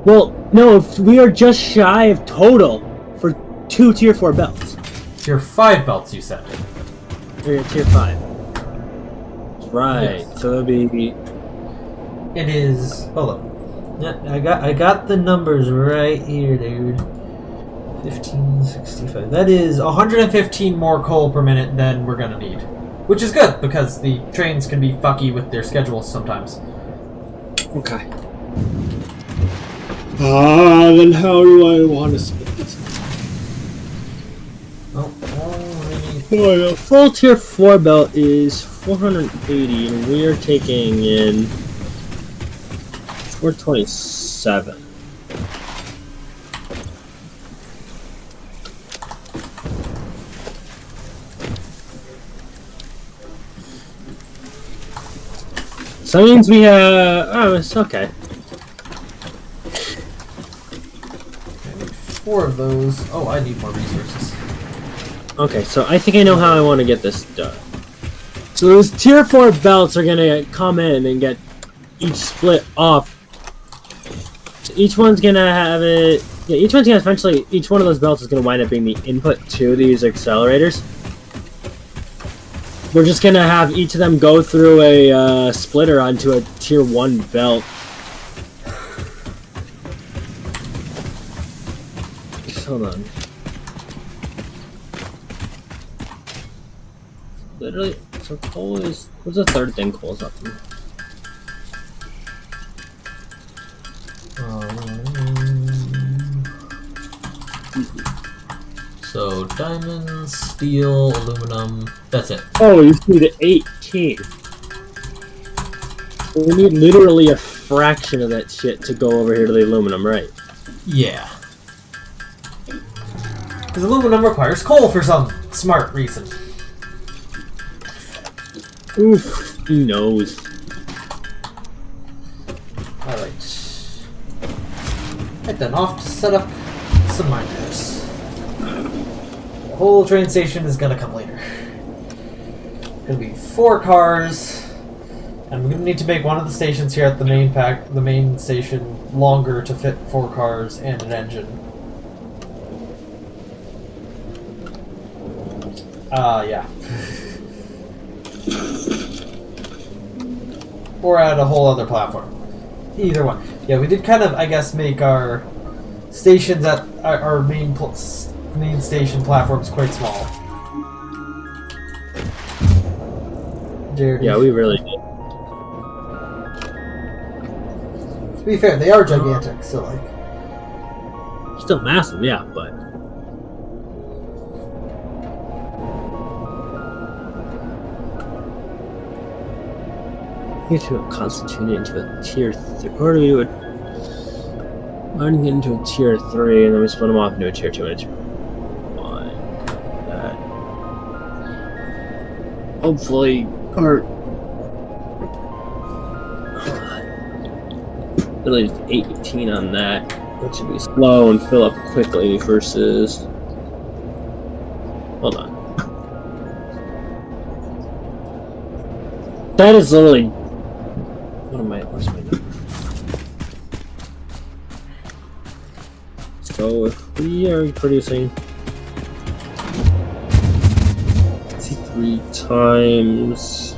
[SPEAKER 3] Well, no, if we are just shy of total for 2 tier 4 belts.
[SPEAKER 2] Tier 5 belts, you said.
[SPEAKER 3] Or tier 5. Right,
[SPEAKER 2] Yes.
[SPEAKER 3] so it'll be...
[SPEAKER 2] It is... Hold on. Yeah, I got the numbers right here, dude. 1565. That is 115 more coal per minute than we're gonna need. Which is good, because the trains can be fucky with their schedules sometimes.
[SPEAKER 3] Okay. Then how do I want to split this?
[SPEAKER 2] Oh,
[SPEAKER 3] Oh, the full tier 4 belt is 480, and we are taking in 427. So that means we have... Oh, it's okay.
[SPEAKER 2] I need 4 of those. Oh, I need more resources.
[SPEAKER 3] Okay, so I think I know how I want to get this done. So those tier 4 belts are gonna come in and get each split off. So each one's gonna have it... Yeah, each one's gonna eventually... Each one of those belts is gonna wind up being the input to these accelerators. We're just gonna have each of them go through a splitter onto a tier 1 belt. Hold on. Literally, so coal is... What's the third thing coal's up to?
[SPEAKER 2] So, diamonds, steel, aluminum, that's it.
[SPEAKER 3] Oh, you see the 18. We need literally a fraction of that shit to go over here to the aluminum, right?
[SPEAKER 2] Yeah. Because aluminum requires coal for some smart reason.
[SPEAKER 3] Oof, he knows.
[SPEAKER 2] Alright. Right then, off to set up some miners. The whole train station is gonna come later. Gonna be 4 cars, and we're gonna need to make one of the stations here at the main station longer to fit 4 cars and an engine. Yeah. Or at a whole other platform. Either one. Yeah, we did kind of, I guess, make our stations at our main station platforms quite small.
[SPEAKER 3] Yeah, we really did.
[SPEAKER 2] To be fair, they are gigantic, so like...
[SPEAKER 3] Still massive, yeah, but... Need to constitute it into a tier 3. Or do we do it? I'm get into a tier 3, and then we split them off into a tier 2 and a tier 1. That. Hopefully, or at least 18 on that, which should be slow and fill up quickly versus. Hold on. That is literally. Where's my number? So if we are producing 3 times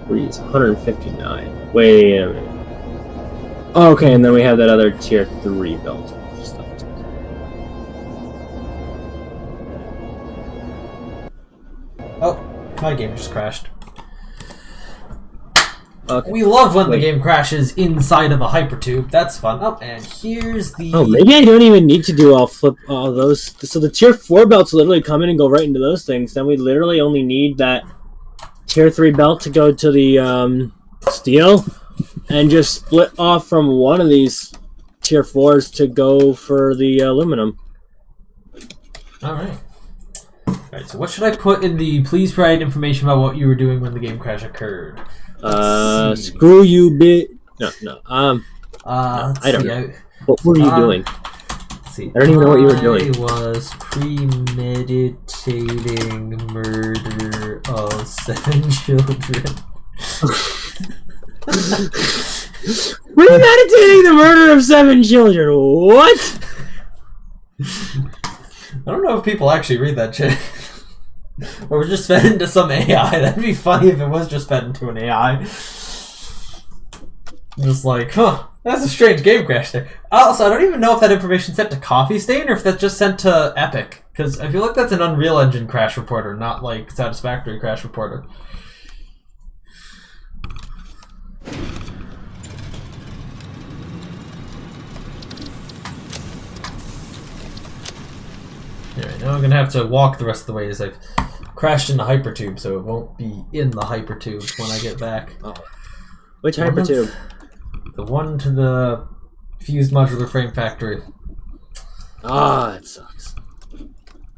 [SPEAKER 3] 3 is 159. Wait a minute. Okay, and then we have that other tier 3 belt stuff.
[SPEAKER 2] Oh, my game just crashed.
[SPEAKER 3] Okay.
[SPEAKER 2] We love when the game crashes inside of a hypertube. That's fun. Oh, and here's the...
[SPEAKER 3] Oh, maybe I don't even need to do all those. So the tier 4 belts literally come in and go right into those things. Then we literally only need that tier 3 belt to go to the steel and just split off from one of these tier 4s to go for the aluminum.
[SPEAKER 2] Alright. Alright, so what should I put in the please provide information about what you were doing when the game crash occurred?
[SPEAKER 3] Screw you, bit. No.
[SPEAKER 2] I
[SPEAKER 3] don't know. What were you doing?
[SPEAKER 2] Let's see.
[SPEAKER 3] I don't even know what you were doing.
[SPEAKER 2] I was premeditating murder of 7 children.
[SPEAKER 3] Premeditating the murder of 7 children. What?
[SPEAKER 2] I don't know if people actually read that shit. Or was just fed into some AI. That'd be funny if it was just fed into an AI. Just like, huh, that's a strange game crash there. Also, I don't even know if that information's sent to Coffee Stain or if that's just sent to Epic. Because I feel like that's an Unreal Engine crash reporter, not like Satisfactory crash reporter. Alright, now I'm gonna have to walk the rest of the way as I've crashed in the hypertube, so it won't be in the hypertube when I get back.
[SPEAKER 3] Oh. Which hypertube?
[SPEAKER 2] The one to the fused modular frame factory.
[SPEAKER 3] Ah, it sucks.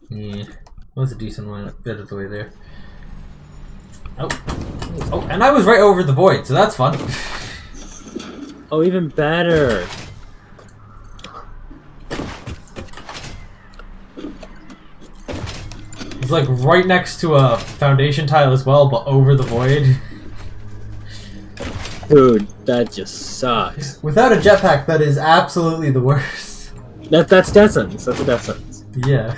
[SPEAKER 2] Yeah, that was a decent one. Bit of the way there. Oh, and I was right over the void, so that's fun.
[SPEAKER 3] Oh, even better.
[SPEAKER 2] It's like right next to a foundation tile as well, but over the void.
[SPEAKER 3] Dude, that just sucks.
[SPEAKER 2] Without a jetpack, that is absolutely the worst.
[SPEAKER 3] That's death sentence. That's a death sentence.
[SPEAKER 2] Yeah.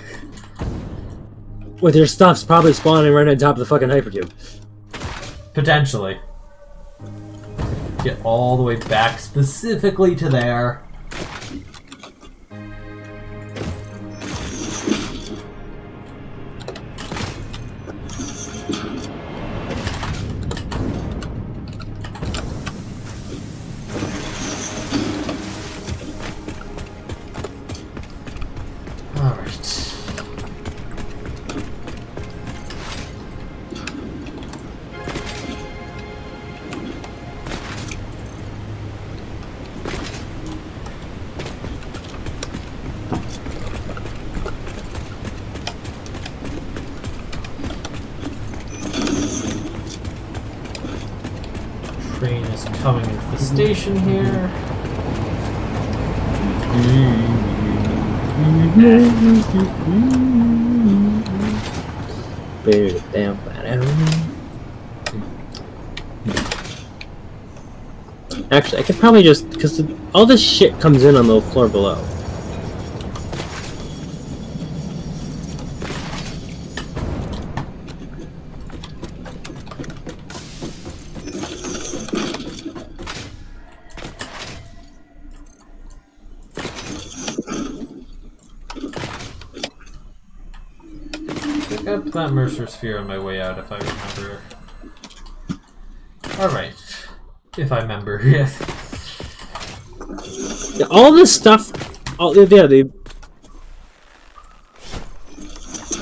[SPEAKER 3] With your stuff's probably spawning right on top of the fucking hypertube.
[SPEAKER 2] Potentially. Get all the way back specifically to there. Train is coming into the station here.
[SPEAKER 3] Actually, I could probably just, because all this shit comes in on the floor below.
[SPEAKER 2] Pick up that Mercer Sphere on my way out if I remember. Alright. If I remember, yes.
[SPEAKER 3] Yeah, all this stuff, the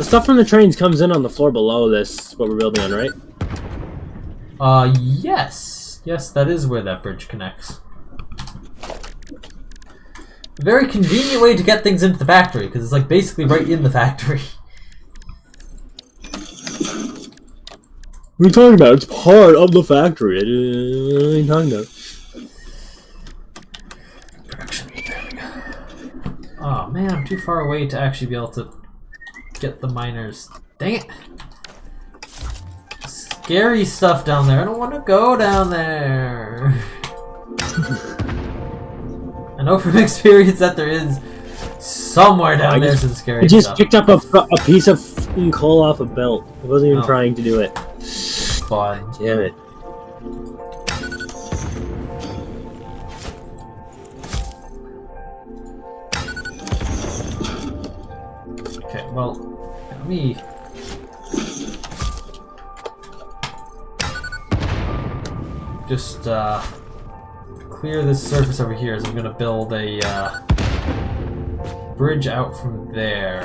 [SPEAKER 3] stuff from the trains comes in on the floor below this, what we're building on, right?
[SPEAKER 2] Yes. Yes, that is where that bridge connects. Very convenient way to get things into the factory, because it's like basically right in the factory.
[SPEAKER 3] What are you talking about? It's part of the factory. What are you talking about?
[SPEAKER 2] Production. There we go. Oh man, I'm too far away to actually be able to get the miners. Dang it! Scary stuff down there. I don't want to go down there. I know from experience that there is somewhere down there some scary stuff.
[SPEAKER 3] I just picked up a piece of f***ing coal off a belt. I wasn't even trying to do it.
[SPEAKER 2] Fun.
[SPEAKER 3] Damn it.
[SPEAKER 2] Okay, well, let me... just, clear this surface over here as I'm gonna build a, bridge out from there.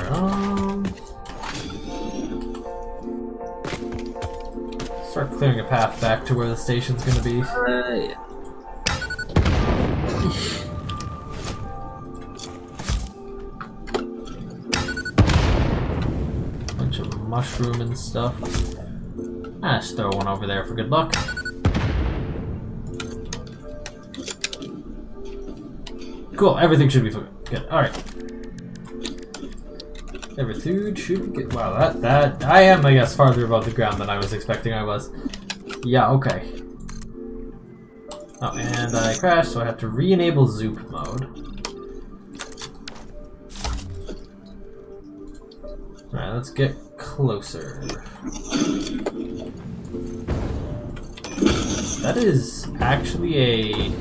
[SPEAKER 2] Start clearing a path back to where the station's gonna be.
[SPEAKER 3] Yeah.
[SPEAKER 2] Which bunch of mushroom and stuff. Ah, just throw one over there for good luck. Cool, everything should be good. Alright. Everything should be good. Wow, that I am, I guess, farther above the ground than I was expecting I was. Yeah, okay. Oh, and I crashed, so I have to re-enable Zoop mode. Alright, let's get closer. That is actually a...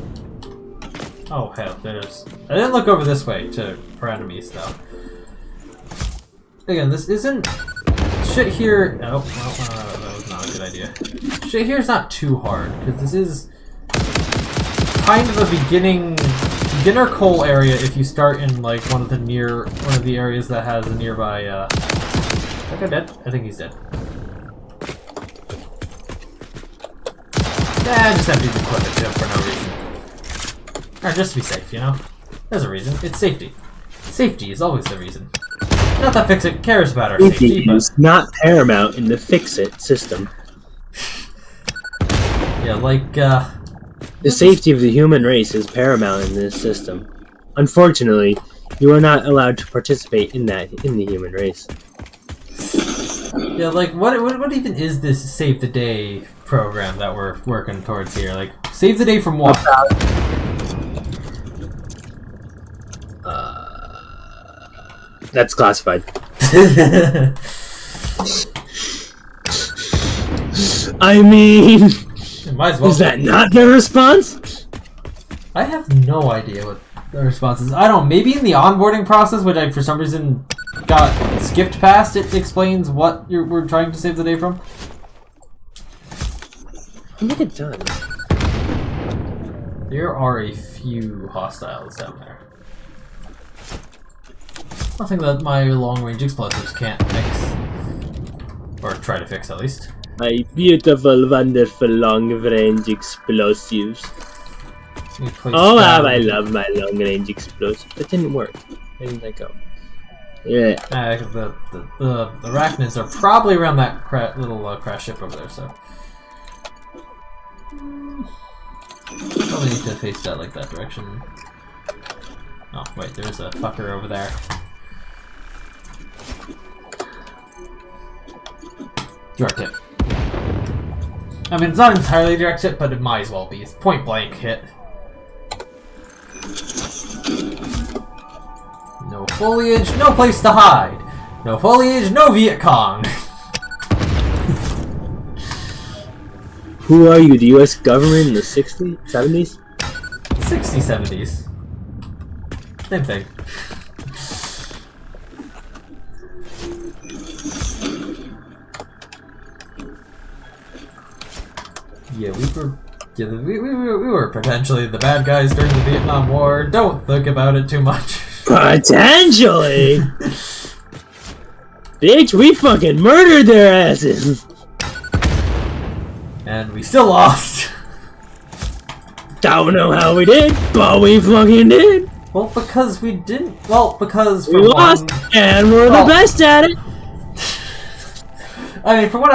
[SPEAKER 2] Oh, hell, there's... I didn't look over this way for enemies, though. Again, this isn't... Shit here... Oh, well, that was not a good idea. Shit here is not too hard, because this is kind of a beginner coal area if you start in, like, one of the areas that has a nearby, Is that guy dead? I think he's dead. Yeah, I just emptied the equipment to him for no reason. Or just to be safe, you know? There's a reason. It's safety. Safety is always the reason. Not that Fix-It cares about our safety, but...
[SPEAKER 3] is not paramount in the Fix-It system.
[SPEAKER 2] Yeah, like,
[SPEAKER 3] The safety of the human race is paramount in this system. Unfortunately, you are not allowed to participate in the human race.
[SPEAKER 2] Yeah, like, what even is this Save the Day program that we're working towards here? Like, save the day from what?
[SPEAKER 3] That's classified. I mean,
[SPEAKER 2] might as well.
[SPEAKER 3] Is that not the response?
[SPEAKER 2] I have no idea what the response is. I don't know, maybe in the onboarding process, which I for some reason got skipped past, it explains what we're trying to save the day from.
[SPEAKER 3] Get it done.
[SPEAKER 2] There are a few hostiles down there. Nothing that my long-range explosives can't fix. Or try to fix, at least.
[SPEAKER 3] My beautiful, wonderful long-range explosives. Oh, how I love my long-range explosives. That didn't work. Where did that go? Yeah.
[SPEAKER 2] The arachnids are probably around that little crash ship over there, so... Probably need to face that like that direction. Oh, wait, there's a fucker over there. Direct hit. I mean, it's not entirely direct hit, but it might as well be. It's point blank hit. No foliage, no place to hide. No foliage, no Viet Cong.
[SPEAKER 3] Who are you, the US government in the 60s? 70s?
[SPEAKER 2] 60s, 70s. Same thing. Yeah, we were potentially the bad guys during the Vietnam War. Don't think about it too much.
[SPEAKER 3] Potentially? Bitch, we fucking murdered their asses!
[SPEAKER 2] And we still lost.
[SPEAKER 3] Don't know how we did, but we fucking did!
[SPEAKER 2] Well, because we didn't... Well, because...
[SPEAKER 3] We lost, and we're the best at it!
[SPEAKER 2] I mean, from what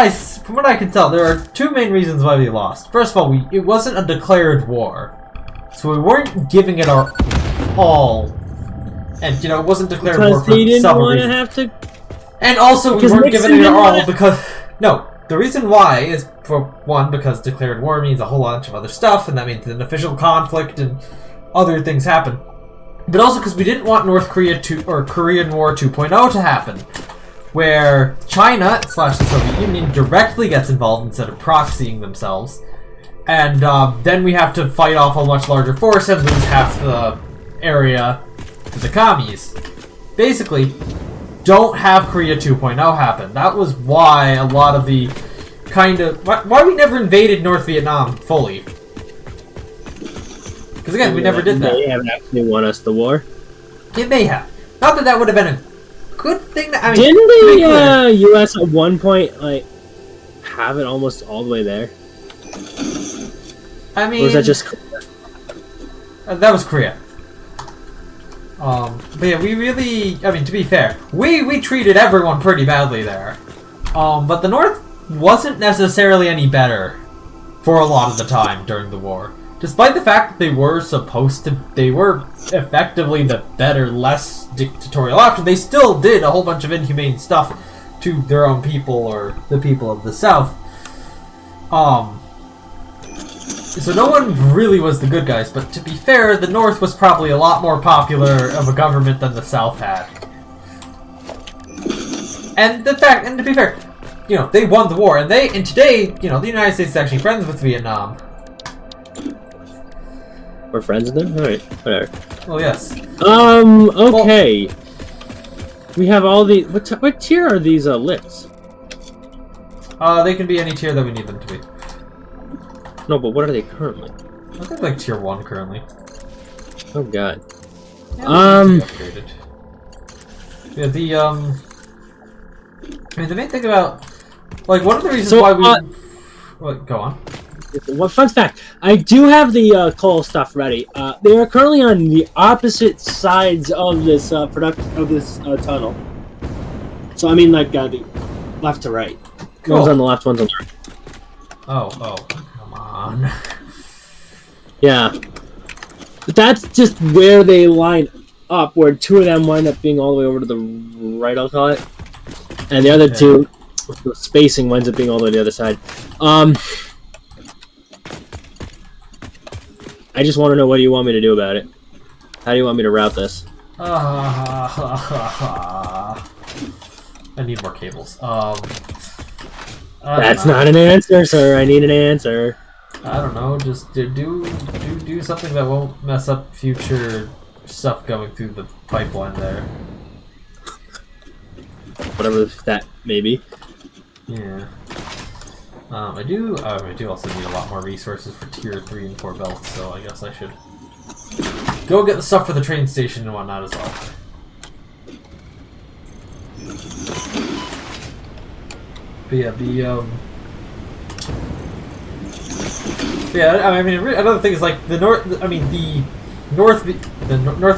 [SPEAKER 2] I can tell, there are two main reasons why we lost. First of all, it wasn't a declared war. So we weren't giving it our all. And, you know, it wasn't declared war for some reason. And also, we weren't giving it our all because... No, the reason why is, for one, because declared war means a whole bunch of other stuff, and that means an official conflict and other things happen. But also because we didn't want North Korea or Korean War 2.0 to happen, where China / the Soviet Union directly gets involved instead of proxying themselves, and then we have to fight off a much larger force and lose half the area to the commies. Basically, don't have Korea 2.0 happen. That was why a lot of the why we never invaded North Vietnam fully. Because again, we never did that.
[SPEAKER 3] They have actually won us the war.
[SPEAKER 2] It may have. Not that that would have been a good thing. I mean,
[SPEAKER 3] didn't the U.S. at one point like have it almost all the way there?
[SPEAKER 2] I mean,
[SPEAKER 3] or was that just Korea?
[SPEAKER 2] That was Korea. But yeah, we really, I mean, to be fair, we treated everyone pretty badly there. But the North wasn't necessarily any better for a lot of the time during the war. Despite the fact that they were effectively the better, less dictatorial option, they still did a whole bunch of inhumane stuff to their own people or the people of the South. So no one really was the good guys, but to be fair, the North was probably a lot more popular of a government than the South had. And to be fair, you know, they won the war, and today, you know, the United States is actually friends with Vietnam.
[SPEAKER 3] We're friends with them? Alright, whatever.
[SPEAKER 2] Well, yes.
[SPEAKER 3] Okay. Well, we have all the... What tier are these lips?
[SPEAKER 2] They can be any tier that we need them to be.
[SPEAKER 3] No, but what are they currently?
[SPEAKER 2] I think like tier 1 currently.
[SPEAKER 3] Oh god.
[SPEAKER 2] Yeah, upgraded. Yeah, I mean, the main thing about... Like, one of the reasons why we... What, go on.
[SPEAKER 3] One fun fact, I do have the coal stuff ready. They are currently on the opposite sides of this tunnel. So I mean, like the left to right.
[SPEAKER 2] Cool.
[SPEAKER 3] One's on the left, one's on the right.
[SPEAKER 2] Oh, come on.
[SPEAKER 3] Yeah, but that's just where they line up. Where two of them wind up being all the way over to the right, I'll call it, and the other two, the spacing winds up being all the way to the other side. I just want to know, what do you want me to do about it? How do you want me to route this?
[SPEAKER 2] I need more cables.
[SPEAKER 3] That's not an answer, sir. I need an answer.
[SPEAKER 2] I don't know. Just do something that won't mess up future stuff going through the pipeline there.
[SPEAKER 3] Whatever that may be.
[SPEAKER 2] Yeah. I do also need a lot more resources for tier 3 and 4 belts, so I guess I should go get the stuff for the train station and whatnot as well. But yeah, I mean, another thing is like the North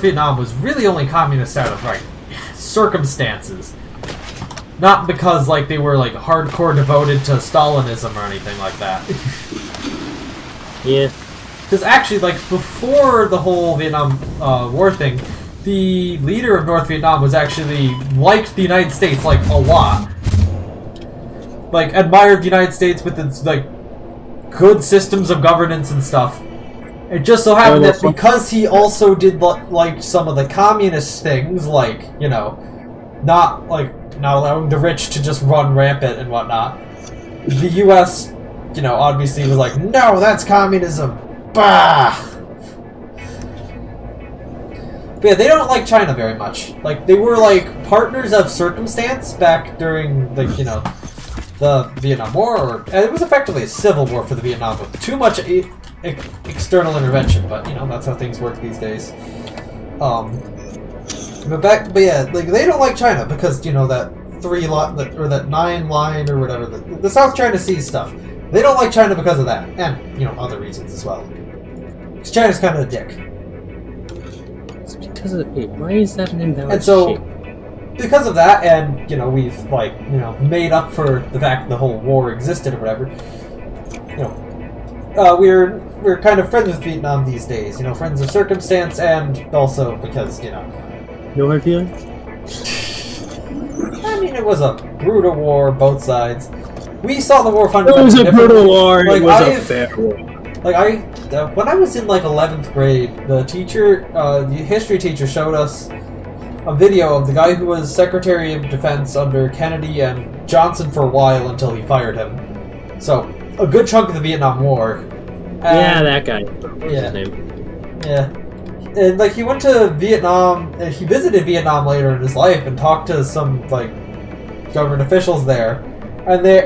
[SPEAKER 2] Vietnam was really only communist out of like circumstances. Not because, like, they were, like, hardcore devoted to Stalinism or anything like that.
[SPEAKER 3] Yeah.
[SPEAKER 2] Because actually, like, before the whole Vietnam War thing, the leader of North Vietnam was actually liked the United States, like, a lot. Like, admired the United States with its, like, good systems of governance and stuff. It just so happened that because he also did, like, some of the communist things, like, you know, not allowing the rich to just run rampant and whatnot, the U.S., you know, obviously was like, no, that's communism. Bah! But yeah, they don't like China very much. Like, they were, like, partners of circumstance back during, like, you know, the Vietnam War, and it was effectively a civil war for the Vietnam with too much external intervention, but, you know, that's how things work these days. But yeah, like, they don't like China because, you know, that 9 line or whatever, the South China Sea stuff. They don't like China because of that, and, you know, other reasons as well. Because China's kind of a dick.
[SPEAKER 3] It's because of why is that an invalid
[SPEAKER 2] And so,
[SPEAKER 3] shape?
[SPEAKER 2] because of that, and, you know, we've, like, you know, made up for the fact that the whole war existed or whatever, you know, we're kind of friends with Vietnam these days, you know, friends of circumstance, and also because, you know,
[SPEAKER 3] no hard feelings?
[SPEAKER 2] I mean, it was a brutal war, both sides. We saw the war fundamentally
[SPEAKER 3] It was a
[SPEAKER 2] differently.
[SPEAKER 3] brutal war,
[SPEAKER 2] like,
[SPEAKER 3] it was a fair war.
[SPEAKER 2] Like, when I was in, like, 11th grade, the history teacher showed us a video of the guy who was Secretary of Defense under Kennedy and Johnson for a while until he fired him. So, a good chunk of the Vietnam War.
[SPEAKER 3] Yeah, that guy. What's his name?
[SPEAKER 2] Yeah. And, like, he went to Vietnam, and he visited Vietnam later in his life and talked to some, like, government officials there. And they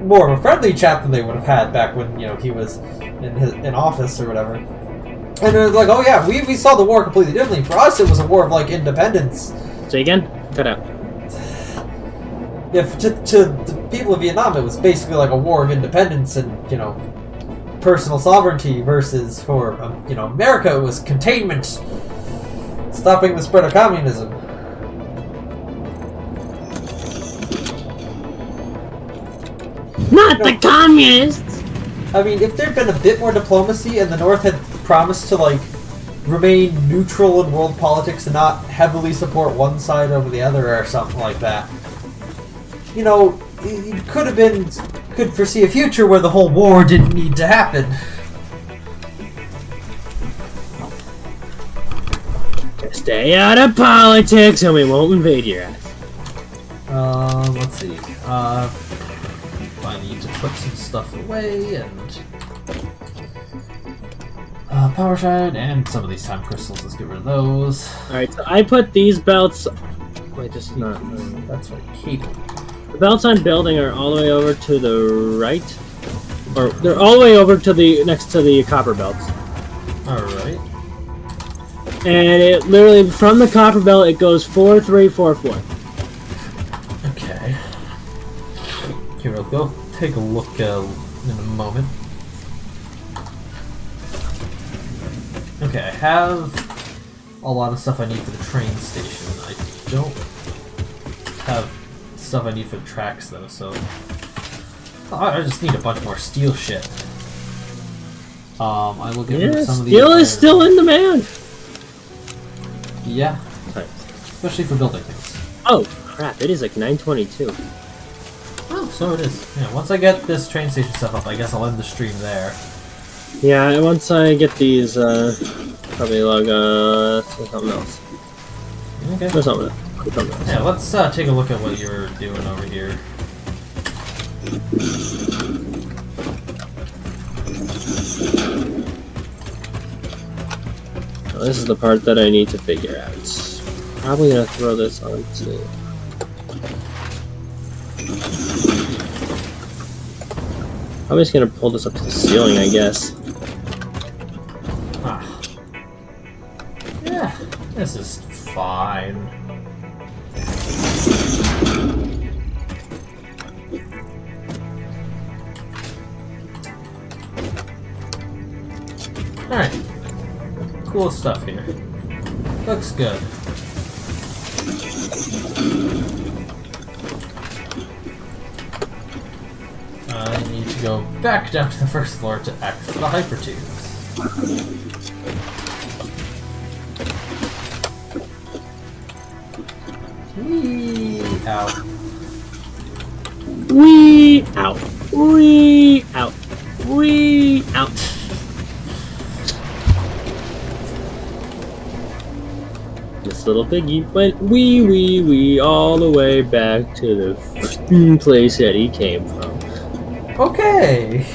[SPEAKER 2] more of a friendly chat than they would have had back when, you know, he was in office or whatever. And it was like, oh yeah, we saw the war completely differently. For us, it was a war of, like, independence.
[SPEAKER 3] Say again? Cut out.
[SPEAKER 2] Yeah, to the people of Vietnam, it was basically like a war of independence and, you know, personal sovereignty versus for, you know, America, it was containment, stopping the spread of communism.
[SPEAKER 3] Not the communists!
[SPEAKER 2] I mean, if there'd been a bit more diplomacy and the North had promised to, like, remain neutral in world politics and not heavily support one side over the other or something like that, you know, it could foresee a future where the whole war didn't need to happen.
[SPEAKER 3] Stay out of politics and we won't invade your ass.
[SPEAKER 2] Let's see. I need to put some stuff away and power shine and some of these time crystals. Let's get rid of those.
[SPEAKER 3] Alright, so I put these belts. Wait, just not.
[SPEAKER 2] That's right. Cable.
[SPEAKER 3] The belts I'm building are all the way over to the right, or they're all the way over to the next to the copper belts.
[SPEAKER 2] All right.
[SPEAKER 3] And it literally from the copper belt it goes 4, 3, 4, 4.
[SPEAKER 2] Okay. Here we'll go. Take a look in a moment. Okay, I have a lot of stuff I need for the train station. I don't have stuff I need for the tracks though, so I just need a bunch more steel shit. I will get rid of some of the
[SPEAKER 3] steel is still in demand.
[SPEAKER 2] Yeah,
[SPEAKER 3] Right.
[SPEAKER 2] especially for building things.
[SPEAKER 3] Oh crap! It is like 9:22.
[SPEAKER 2] Oh, so it is. Yeah, once I get this train station stuff up, I guess I'll end the stream there.
[SPEAKER 3] Yeah, and once I get these, probably log something else.
[SPEAKER 2] Okay.
[SPEAKER 3] Or something else.
[SPEAKER 2] Yeah, let's take a look at what you're doing over here.
[SPEAKER 3] Now, this is the part that I need to figure out. Probably gonna throw this on too. I'm just gonna pull this up to the ceiling, I guess.
[SPEAKER 2] Ah. Yeah, this is fine. Alright. Cool stuff here. Looks good. I need to go back down to the first floor to access the hypertubes. Whee! Out.
[SPEAKER 3] Wee out. Wee out. Wee out. This little piggy went wee all the way back to the first place that he came from.
[SPEAKER 2] Okay.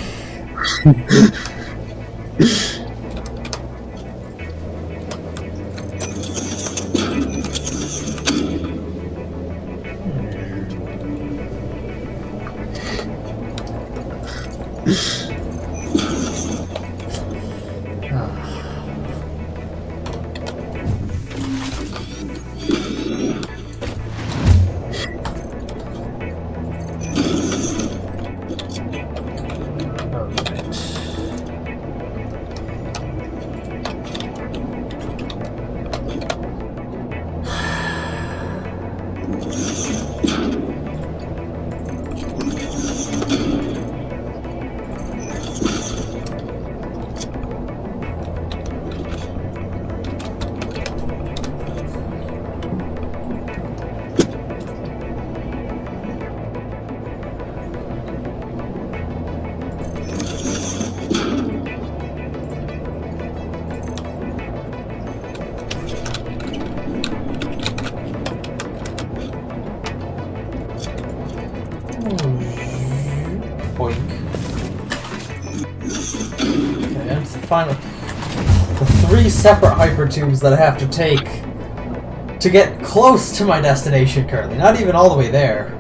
[SPEAKER 2] Boink. Okay, and finally, the 3 separate hypertubes that I have to take to get close to my destination currently. Not even all the way there.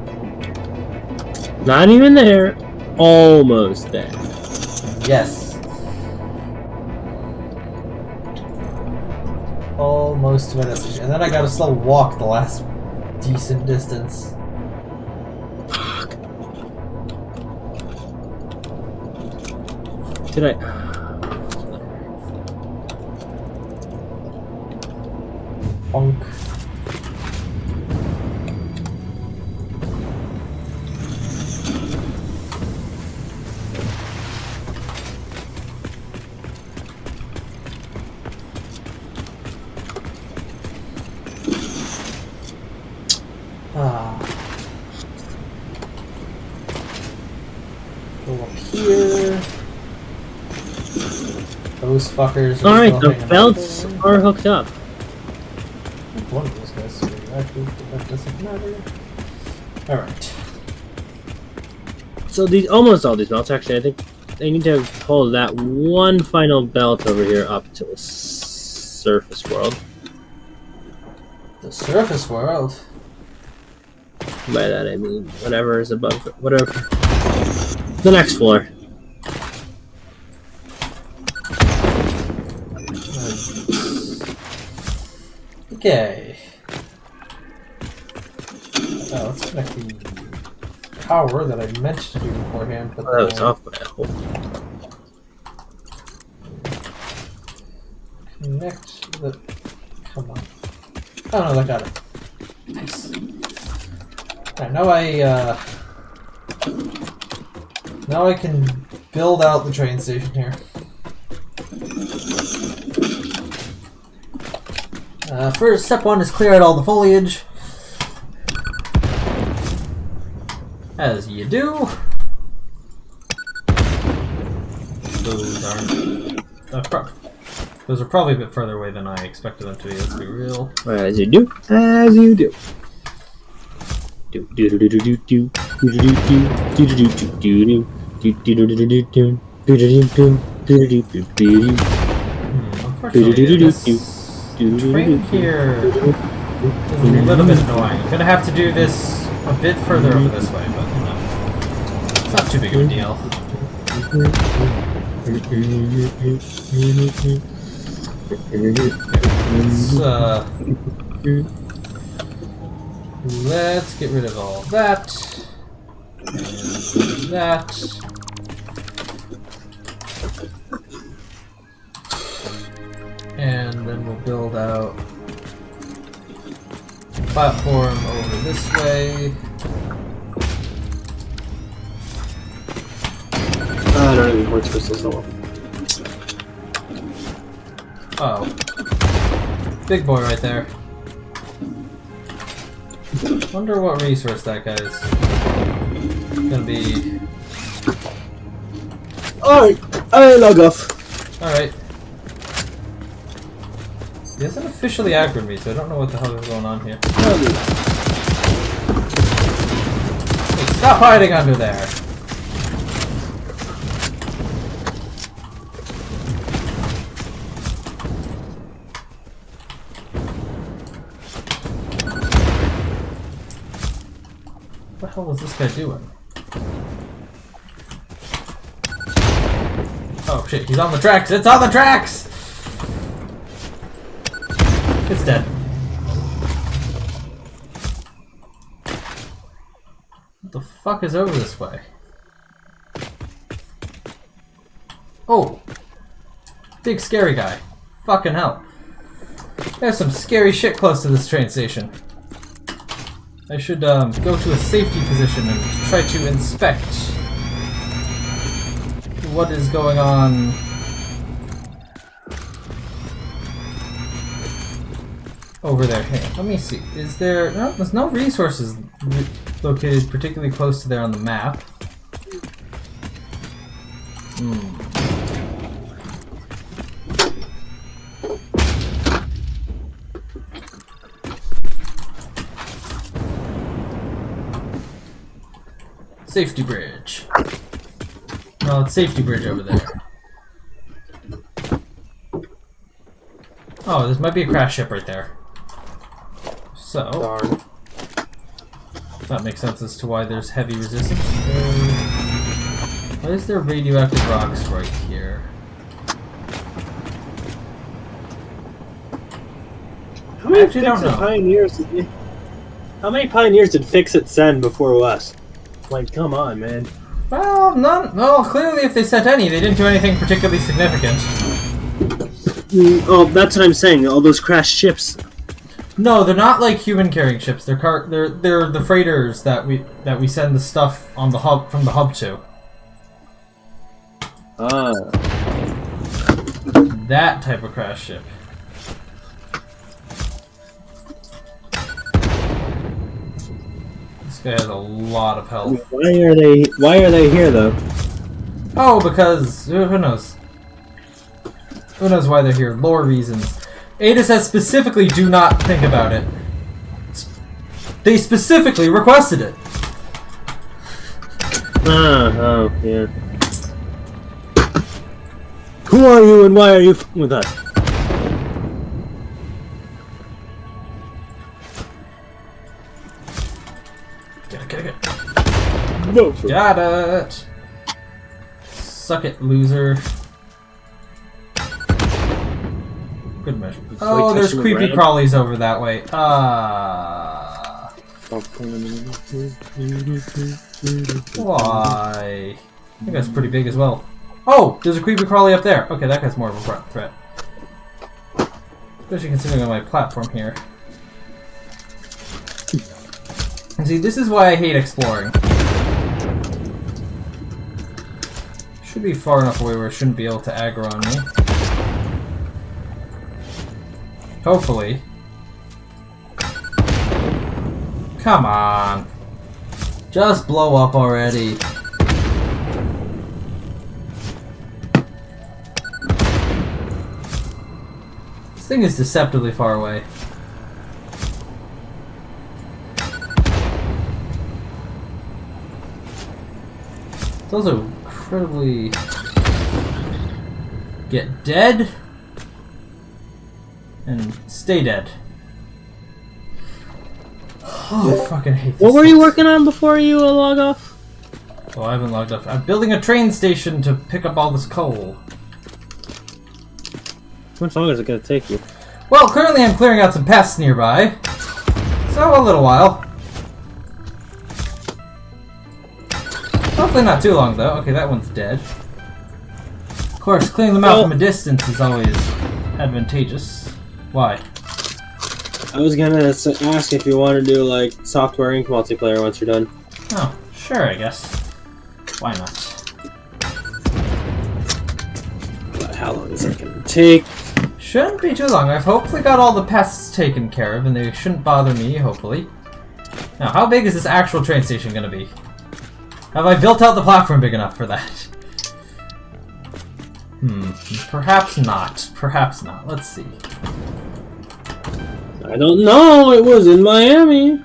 [SPEAKER 3] Not even there. Almost there.
[SPEAKER 2] Yes. Almost to my destination. And then I gotta still walk the last decent distance.
[SPEAKER 3] Did I?
[SPEAKER 2] Bonk. here. Those fuckers are
[SPEAKER 3] Alright,
[SPEAKER 2] still
[SPEAKER 3] the
[SPEAKER 2] hanging out
[SPEAKER 3] belts
[SPEAKER 2] there.
[SPEAKER 3] are hooked up.
[SPEAKER 2] One of those guys is radioactive, but that doesn't matter. Alright.
[SPEAKER 3] So these almost all these belts actually, I think they need to pull that one final belt over here up to the surface world.
[SPEAKER 2] The surface world?
[SPEAKER 3] By that I mean whatever is above it, whatever. The next floor.
[SPEAKER 2] Okay. Let's connect the power that I meant to do beforehand, but
[SPEAKER 3] Oh, that was off by a hole.
[SPEAKER 2] connect the. Come on. Oh no, that got it. Nice. Alright, now I can build out the train station here. First, step one is clear out all the foliage. As you do. Those are probably a bit further away than I expected them to be, let's be real.
[SPEAKER 3] As you do. As you do. Do do do do do do do do do do do do do do do.
[SPEAKER 2] Unfortunately, this train here is a little bit annoying. I'm gonna have to do this a bit further over this way, but you know, it's not too big of a deal. Let's get rid of all that. And that. And then we'll build out a platform over this way.
[SPEAKER 3] I don't even quartz crystals so well.
[SPEAKER 2] Oh. Big boy right there. Wonder what resource that guy is gonna be.
[SPEAKER 3] Alright, I log off.
[SPEAKER 2] Alright. He hasn't officially aggroed me, so I don't know what the hell is going on here. Hey, stop hiding under there! What the hell was this guy doing? Oh shit, he's on the tracks! It's on the tracks! It's dead. What the fuck is over this way? Oh! Big scary guy. Fucking hell. There's some scary shit close to this train station. I should go to a safety position and try to inspect what is going on. Over there. Hey, let me see. Is there... No, there's no resources located particularly close to there on the map. Safety bridge. Well, it's safety bridge over there. Oh, this might be a crash ship right there. So,
[SPEAKER 3] Darn.
[SPEAKER 2] that makes sense as to why there's heavy resistance. Why is there radioactive rocks right here?
[SPEAKER 3] How many
[SPEAKER 2] actually don't
[SPEAKER 3] Fix-It
[SPEAKER 2] know.
[SPEAKER 3] pioneers did How many pioneers did Fix-It send before us? Like, come on, man.
[SPEAKER 2] Well, none. Well, clearly, if they sent any, they didn't do anything particularly significant.
[SPEAKER 3] Oh, that's what I'm saying. All those crashed ships.
[SPEAKER 2] No, they're not like human carrying ships. They're they're the freighters that we send the stuff on the hub from the hub to.
[SPEAKER 3] Ah.
[SPEAKER 2] That type of crash ship. This guy has a lot of health.
[SPEAKER 3] Why are they here though?
[SPEAKER 2] Oh, because who knows? Who knows why they're here? Lore reasons. Ada says specifically do not think about it. They specifically requested it.
[SPEAKER 3] Oh, yeah. Who are you and why are you f***ing with us?
[SPEAKER 2] Get it.
[SPEAKER 3] No, for
[SPEAKER 2] Got it. Suck it, loser. Good measure. Oh, there's creepy crawlies over that way. Why? I think that's pretty big as well. Oh, there's a creepy crawly up there. Okay, that guy's more of a threat. Especially considering on my platform here. And see, this is why I hate exploring. Should be far enough away where it shouldn't be able to aggro on me. Hopefully. Come on. Just blow up already. This thing is deceptively far away. It's also incredibly... Get dead. And stay dead. Oh, I fucking hate this.
[SPEAKER 3] What were you working on before you log off?
[SPEAKER 2] Oh, I haven't logged off. I'm building a train station to pick up all this coal.
[SPEAKER 3] How much longer is it going to take you?
[SPEAKER 2] Well, currently I'm clearing out some pests nearby. So, a little while. Hopefully not too long, though. Okay, that one's dead. Of course, clearing them out from a distance is always advantageous. Why?
[SPEAKER 3] I was gonna ask if you want to do like Software Inc. multiplayer once you're done.
[SPEAKER 2] Oh, sure, I guess. Why not?
[SPEAKER 3] But how long is it gonna take?
[SPEAKER 2] Shouldn't be too long. I've hopefully got all the pests taken care of, and they shouldn't bother me, hopefully. Now, how big is this actual train station gonna be? Have I built out the platform big enough for that? Perhaps not. Perhaps not. Let's see.
[SPEAKER 3] I don't know. It was in Miami.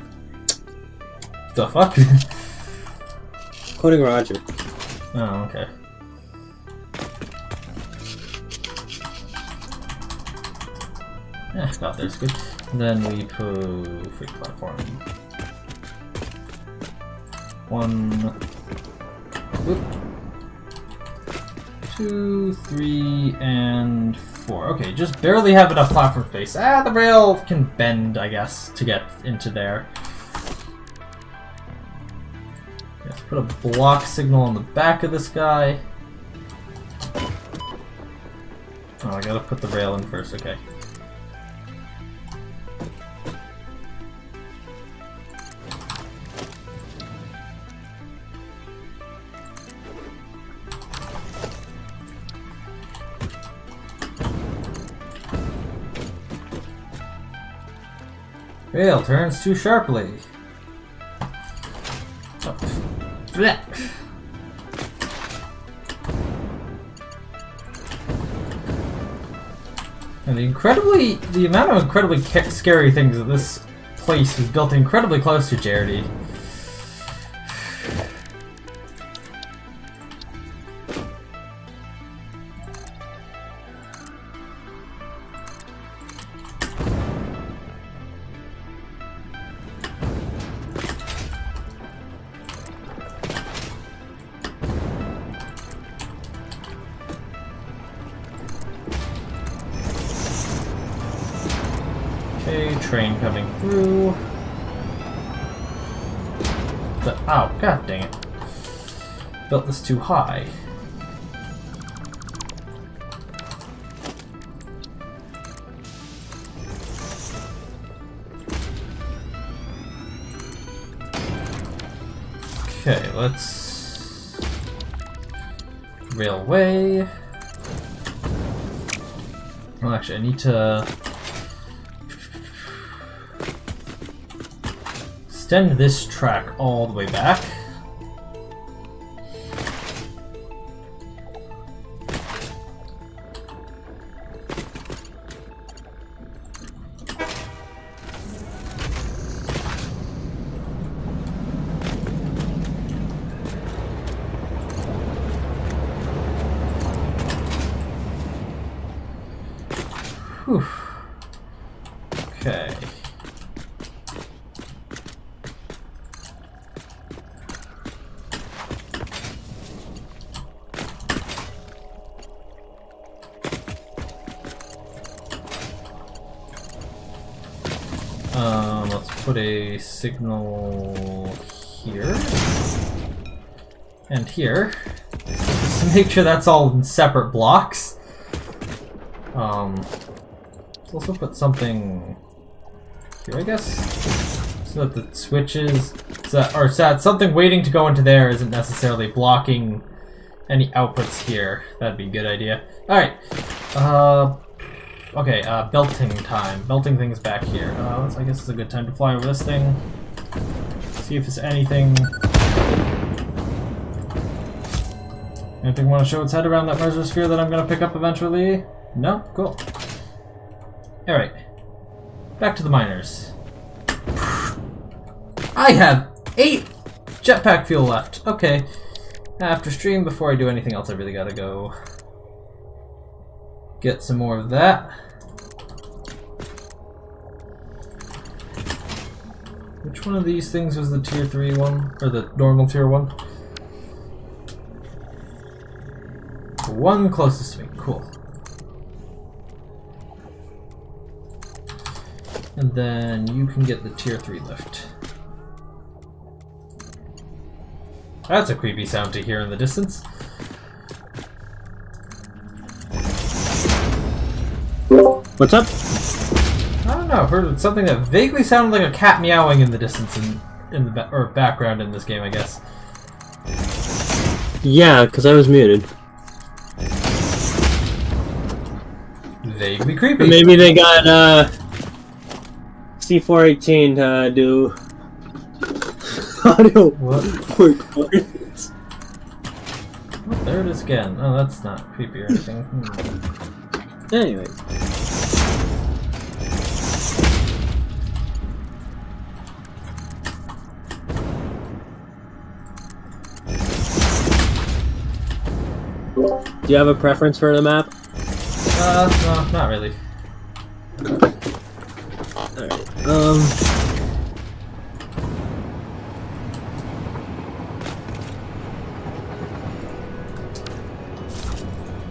[SPEAKER 2] The fuck?
[SPEAKER 3] Quoting Roger.
[SPEAKER 2] Oh, okay. Yeah, got there's good. Then we put free platform. 1, whoop, 2, 3, and 4. Okay, just barely have enough platform space. Ah, the rail can bend, I guess, to get into there. Let's put a block signal on the back of this guy. Oh, I gotta put the rail in first, okay. Rail turns too sharply. Oh. Blech. And the amount of incredibly scary things that this place is built incredibly close to Jaredy. Okay, train coming through. But, oh, god dang it. Built this too high. Okay, let's... Railway. Well, actually, I need to... extend this track all the way back. Whew. Okay. Let's put a signal here and here. Just to make sure that's all in separate blocks. Let's also put something here, I guess, so that the switches, so that something waiting to go into there isn't necessarily blocking any outputs here. That'd be a good idea. All right. Okay, belting time. Belting things back here. I guess it's a good time to fly over this thing. See if there's anything. Anything want to show its head around that mesosphere that I'm going to pick up eventually? No? Cool. Alright. Back to the miners. I have 8 jetpack fuel left. Okay. After stream, before I do anything else, I really gotta go get some more of that. Which one of these things was the tier 3 one? Or the normal tier 1? The one closest to me. Cool. And then you can get the tier 3 lift. That's a creepy sound to hear in the distance.
[SPEAKER 3] What's up?
[SPEAKER 2] I don't know. Heard something that vaguely sounded like a cat meowing in the distance in the background in this game, I guess.
[SPEAKER 3] Yeah, because I was muted.
[SPEAKER 2] Vaguely creepy.
[SPEAKER 3] Maybe they got C418 to do audio work for it.
[SPEAKER 2] Oh, there it is again. Oh, that's not creepy or anything.
[SPEAKER 3] Anyway. Do you have a preference for the map?
[SPEAKER 2] No, not really.
[SPEAKER 3] Alright,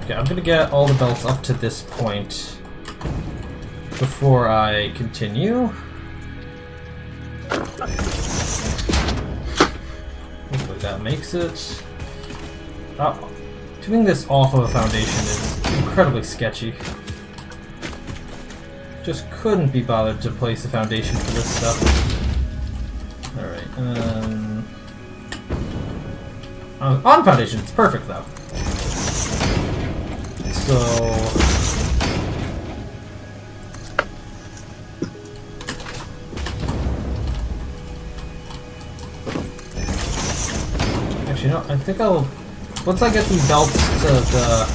[SPEAKER 2] Okay, I'm gonna get all the belts up to this point before I continue. Hopefully that makes it. Doing this off of a foundation is incredibly sketchy. Just couldn't be bothered to place a foundation for this stuff. Alright, on foundation, it's perfect though. So... Actually, no, I think I'll... Once I get these belts to the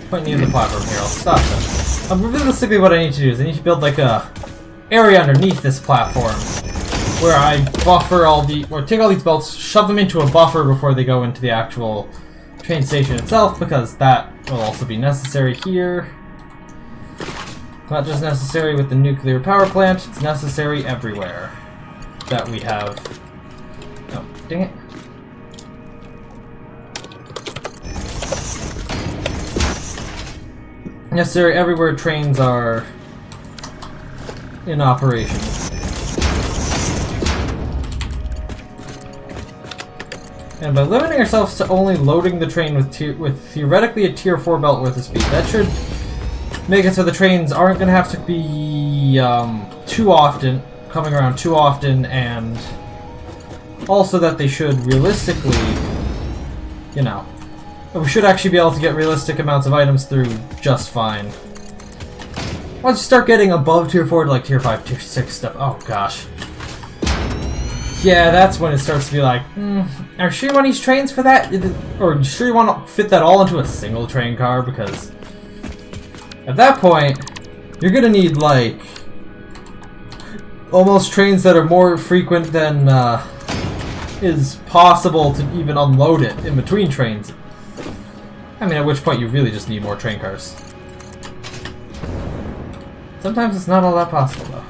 [SPEAKER 2] point near the platform here, I'll stop them. Realistically, what I need to do is I need to build like a area underneath this platform where I buffer or take all these belts, shove them into a buffer before they go into the actual train station itself, because that will also be necessary here. Not just necessary with the nuclear power plant, it's necessary everywhere that we have. Oh, dang it. Necessary everywhere trains are in operation. And by limiting ourselves to only loading the train with theoretically a tier 4 belt worth of speed, that should make it so the trains aren't going to have to be coming around too often, and also that they should realistically, you know, we should actually be able to get realistic amounts of items through just fine. Once you start getting above tier 4 to like tier 5, tier 6 stuff, oh gosh. Yeah, that's when it starts to be like, are you sure you want these trains for that? Or sure you want to fit that all into a single train car? Because at that point, you're gonna need like almost trains that are more frequent than is possible to even unload it in between trains. I mean, at which point you really just need more train cars. Sometimes it's not all that possible, though.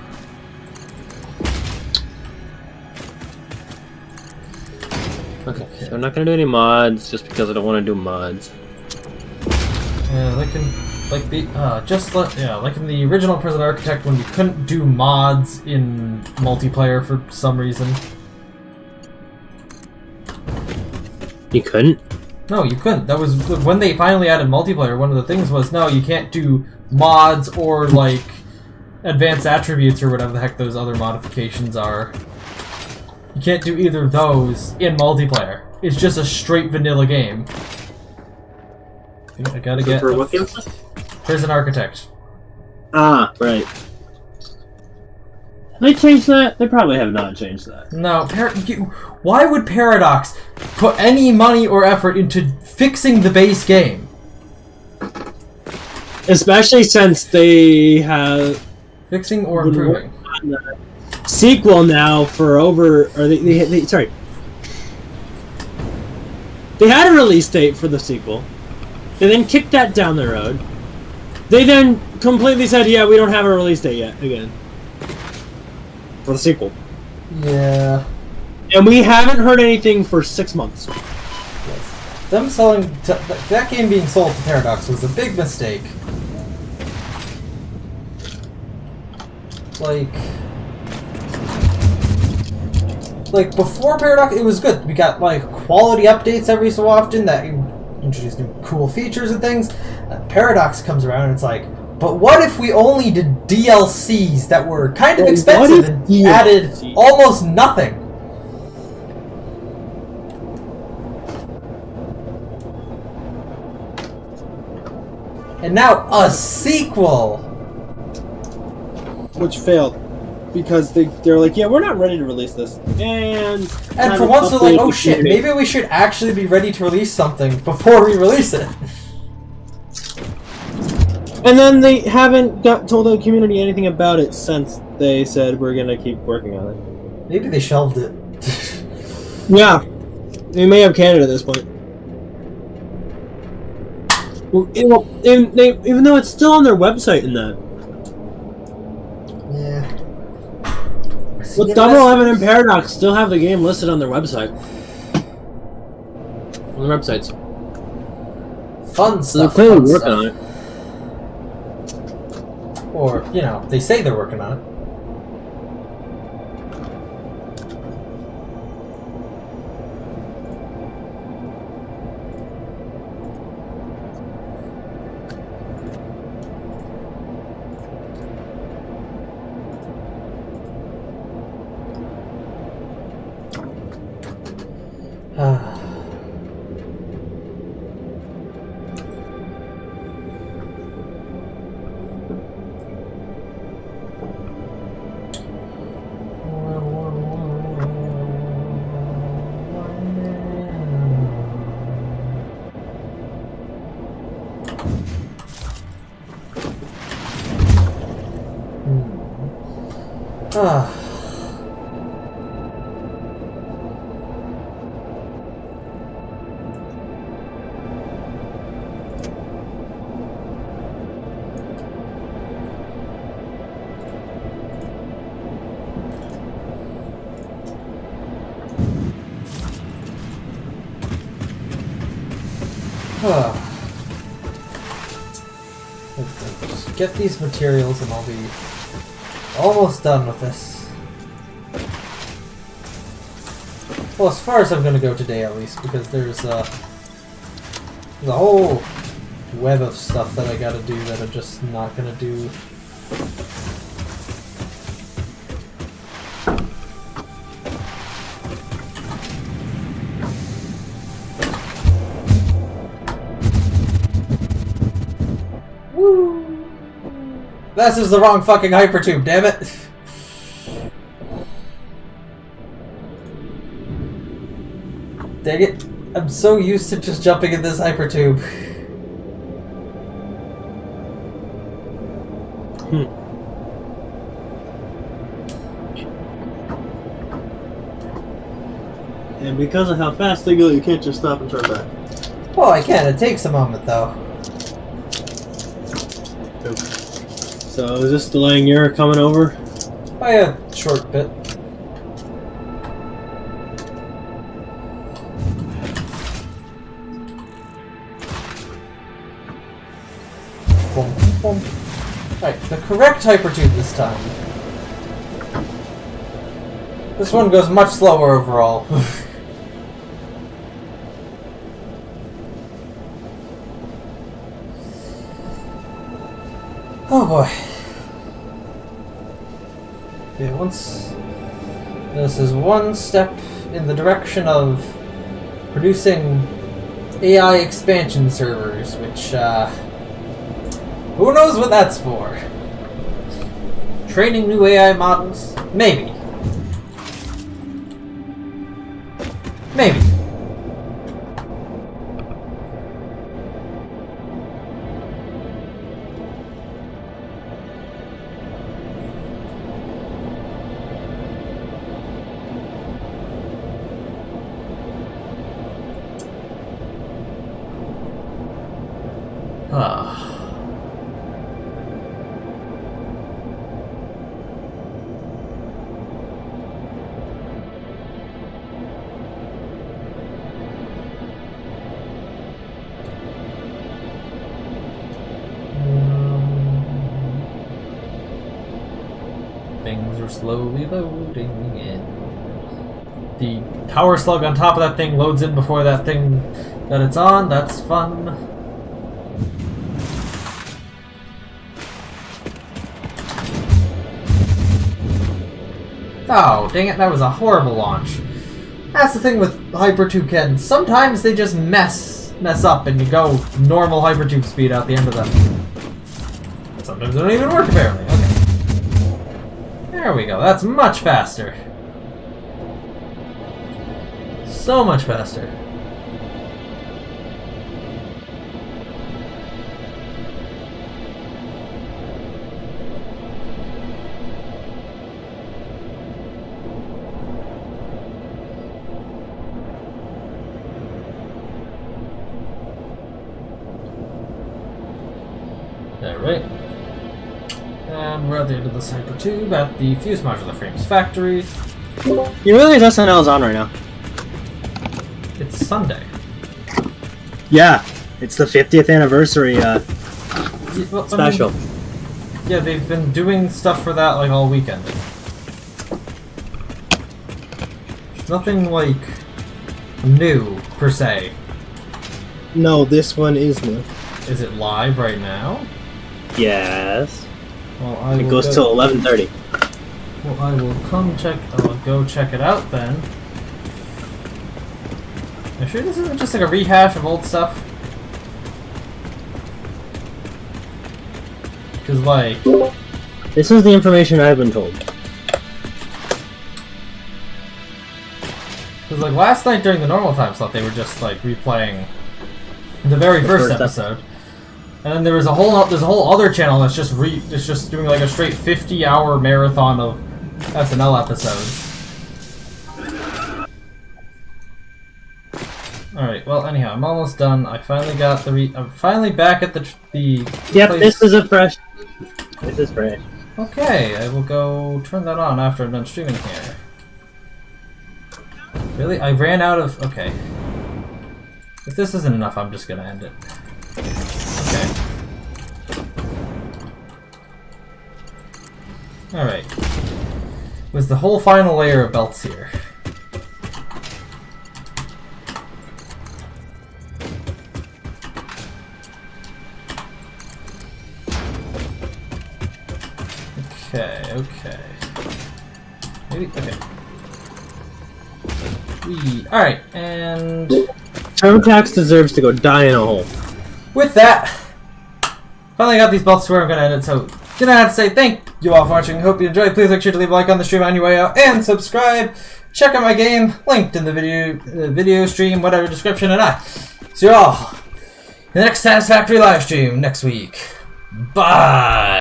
[SPEAKER 3] Okay, so I'm not gonna do any mods just because I don't want to do mods.
[SPEAKER 2] Yeah, like in like in the original Prison Architect when you couldn't do mods in multiplayer for some reason.
[SPEAKER 3] You couldn't?
[SPEAKER 2] No, you couldn't. That was when they finally added multiplayer. One of the things was no, you can't do mods or like advanced attributes or whatever the heck those other modifications are. You can't do either of those in multiplayer. It's just a straight vanilla game. I gotta get
[SPEAKER 3] For what game?
[SPEAKER 2] Prison Architect.
[SPEAKER 3] Ah, right. Have they changed that? They probably have not changed that.
[SPEAKER 2] No, why would Paradox put any money or effort into fixing the base game?
[SPEAKER 3] Especially since they have
[SPEAKER 2] Fixing or improving?
[SPEAKER 3] Sequel now for over... Or sorry. They had a release date for the sequel. They then kicked that down the road. They then completely said, yeah, we don't have a release date yet, again. For the sequel.
[SPEAKER 2] Yeah.
[SPEAKER 3] And we haven't heard anything for 6 months.
[SPEAKER 2] Yes. Them selling... that game being sold to Paradox was a big mistake. Like before Paradox, it was good. We got like quality updates every so often that introduced new cool features and things. Paradox comes around and it's like, but what if we only did DLCs that were kind of expensive and added almost nothing? And now a sequel,
[SPEAKER 3] which failed. Because they're like, yeah, we're not ready to release this. And
[SPEAKER 2] for once they're like, oh shit, maybe we should actually be ready to release something before we release it.
[SPEAKER 3] And then they haven't told the community anything about it since they said we're gonna keep working on it.
[SPEAKER 2] Maybe they shelved it.
[SPEAKER 3] Yeah. They may have canned it at this point. Well, even though it's still on their website and that.
[SPEAKER 2] Yeah.
[SPEAKER 3] Well, Double 11 and Paradox still have the game listed on their website. On their websites.
[SPEAKER 2] Fun
[SPEAKER 3] So they're
[SPEAKER 2] stuff.
[SPEAKER 3] clearly working on it.
[SPEAKER 2] Or, you know, they say they're working on it. Just get these materials and I'll be almost done with this. Well, as far as I'm going to go today at least, because there's a whole web of stuff that I gotta do that I'm just not gonna do. Woo! This is the wrong fucking hypertube, damn it! Dang it. I'm so used to just jumping in this hypertube.
[SPEAKER 3] And because of how fast they go, you can't just stop and turn back.
[SPEAKER 2] Well, I can. It takes a moment, though.
[SPEAKER 3] So is this delaying your coming over?
[SPEAKER 2] By a short bit. Boom, boom. Alright, the correct hypertube this time. This one goes much slower overall. Oh boy. Okay, this is one step in the direction of producing AI expansion servers, which, who knows what that's for? Training new AI models? Maybe. Maybe. Things are slowly loading in. The power slug on top of that thing loads in before that thing that it's on. That's fun. Oh, dang it, that was a horrible launch. That's the thing with hypertube cannons. Sometimes they just mess up and you go normal hypertube speed out the end of them. Sometimes they don't even work apparently. Okay. There we go. That's much faster. So much faster. There, right? And we're at the end of this hypertube at the Fuse Modular Frames factory.
[SPEAKER 3] You realize SNL's on right now?
[SPEAKER 2] It's Sunday.
[SPEAKER 3] Yeah, it's the 50th anniversary
[SPEAKER 2] Well,
[SPEAKER 3] special.
[SPEAKER 2] I mean, yeah, they've been doing stuff for that like all weekend. Nothing like new per se.
[SPEAKER 3] No, this one is new.
[SPEAKER 2] Is it live right now?
[SPEAKER 3] Yes.
[SPEAKER 2] Well,
[SPEAKER 3] It goes till 11:30.
[SPEAKER 2] Well, I will I'll go check it out then. Are you sure this isn't just like a rehash of old stuff? Because, like...
[SPEAKER 3] This is the information I've been told.
[SPEAKER 2] Because, like, last night during the normal time slot, they were just, like, replaying the very first episode. And then there's a whole other channel that's just doing, like, a straight 50-hour marathon of SNL episodes. Alright, well, anyhow, I'm almost done. I finally got I'm finally back at the
[SPEAKER 3] Yep,
[SPEAKER 2] place.
[SPEAKER 3] this is a fresh. This is fresh.
[SPEAKER 2] Okay, I will go turn that on after I'm done streaming here. Really? I ran out of... Okay. If this isn't enough, I'm just gonna end it. Okay. Alright. Was the whole final layer of belts here. Okay. Maybe, okay. Alright, and...
[SPEAKER 3] TurboTax deserves to go die in a hole.
[SPEAKER 2] with that, finally got these belts to where I'm gonna end it, so gonna have to say thank you all for watching. Hope you enjoyed. Please make sure to leave a like on the stream on your way out, and subscribe. Check out my game, linked in the video stream, whatever description, and I see you all in the next Satisfactory live stream next week. Bye!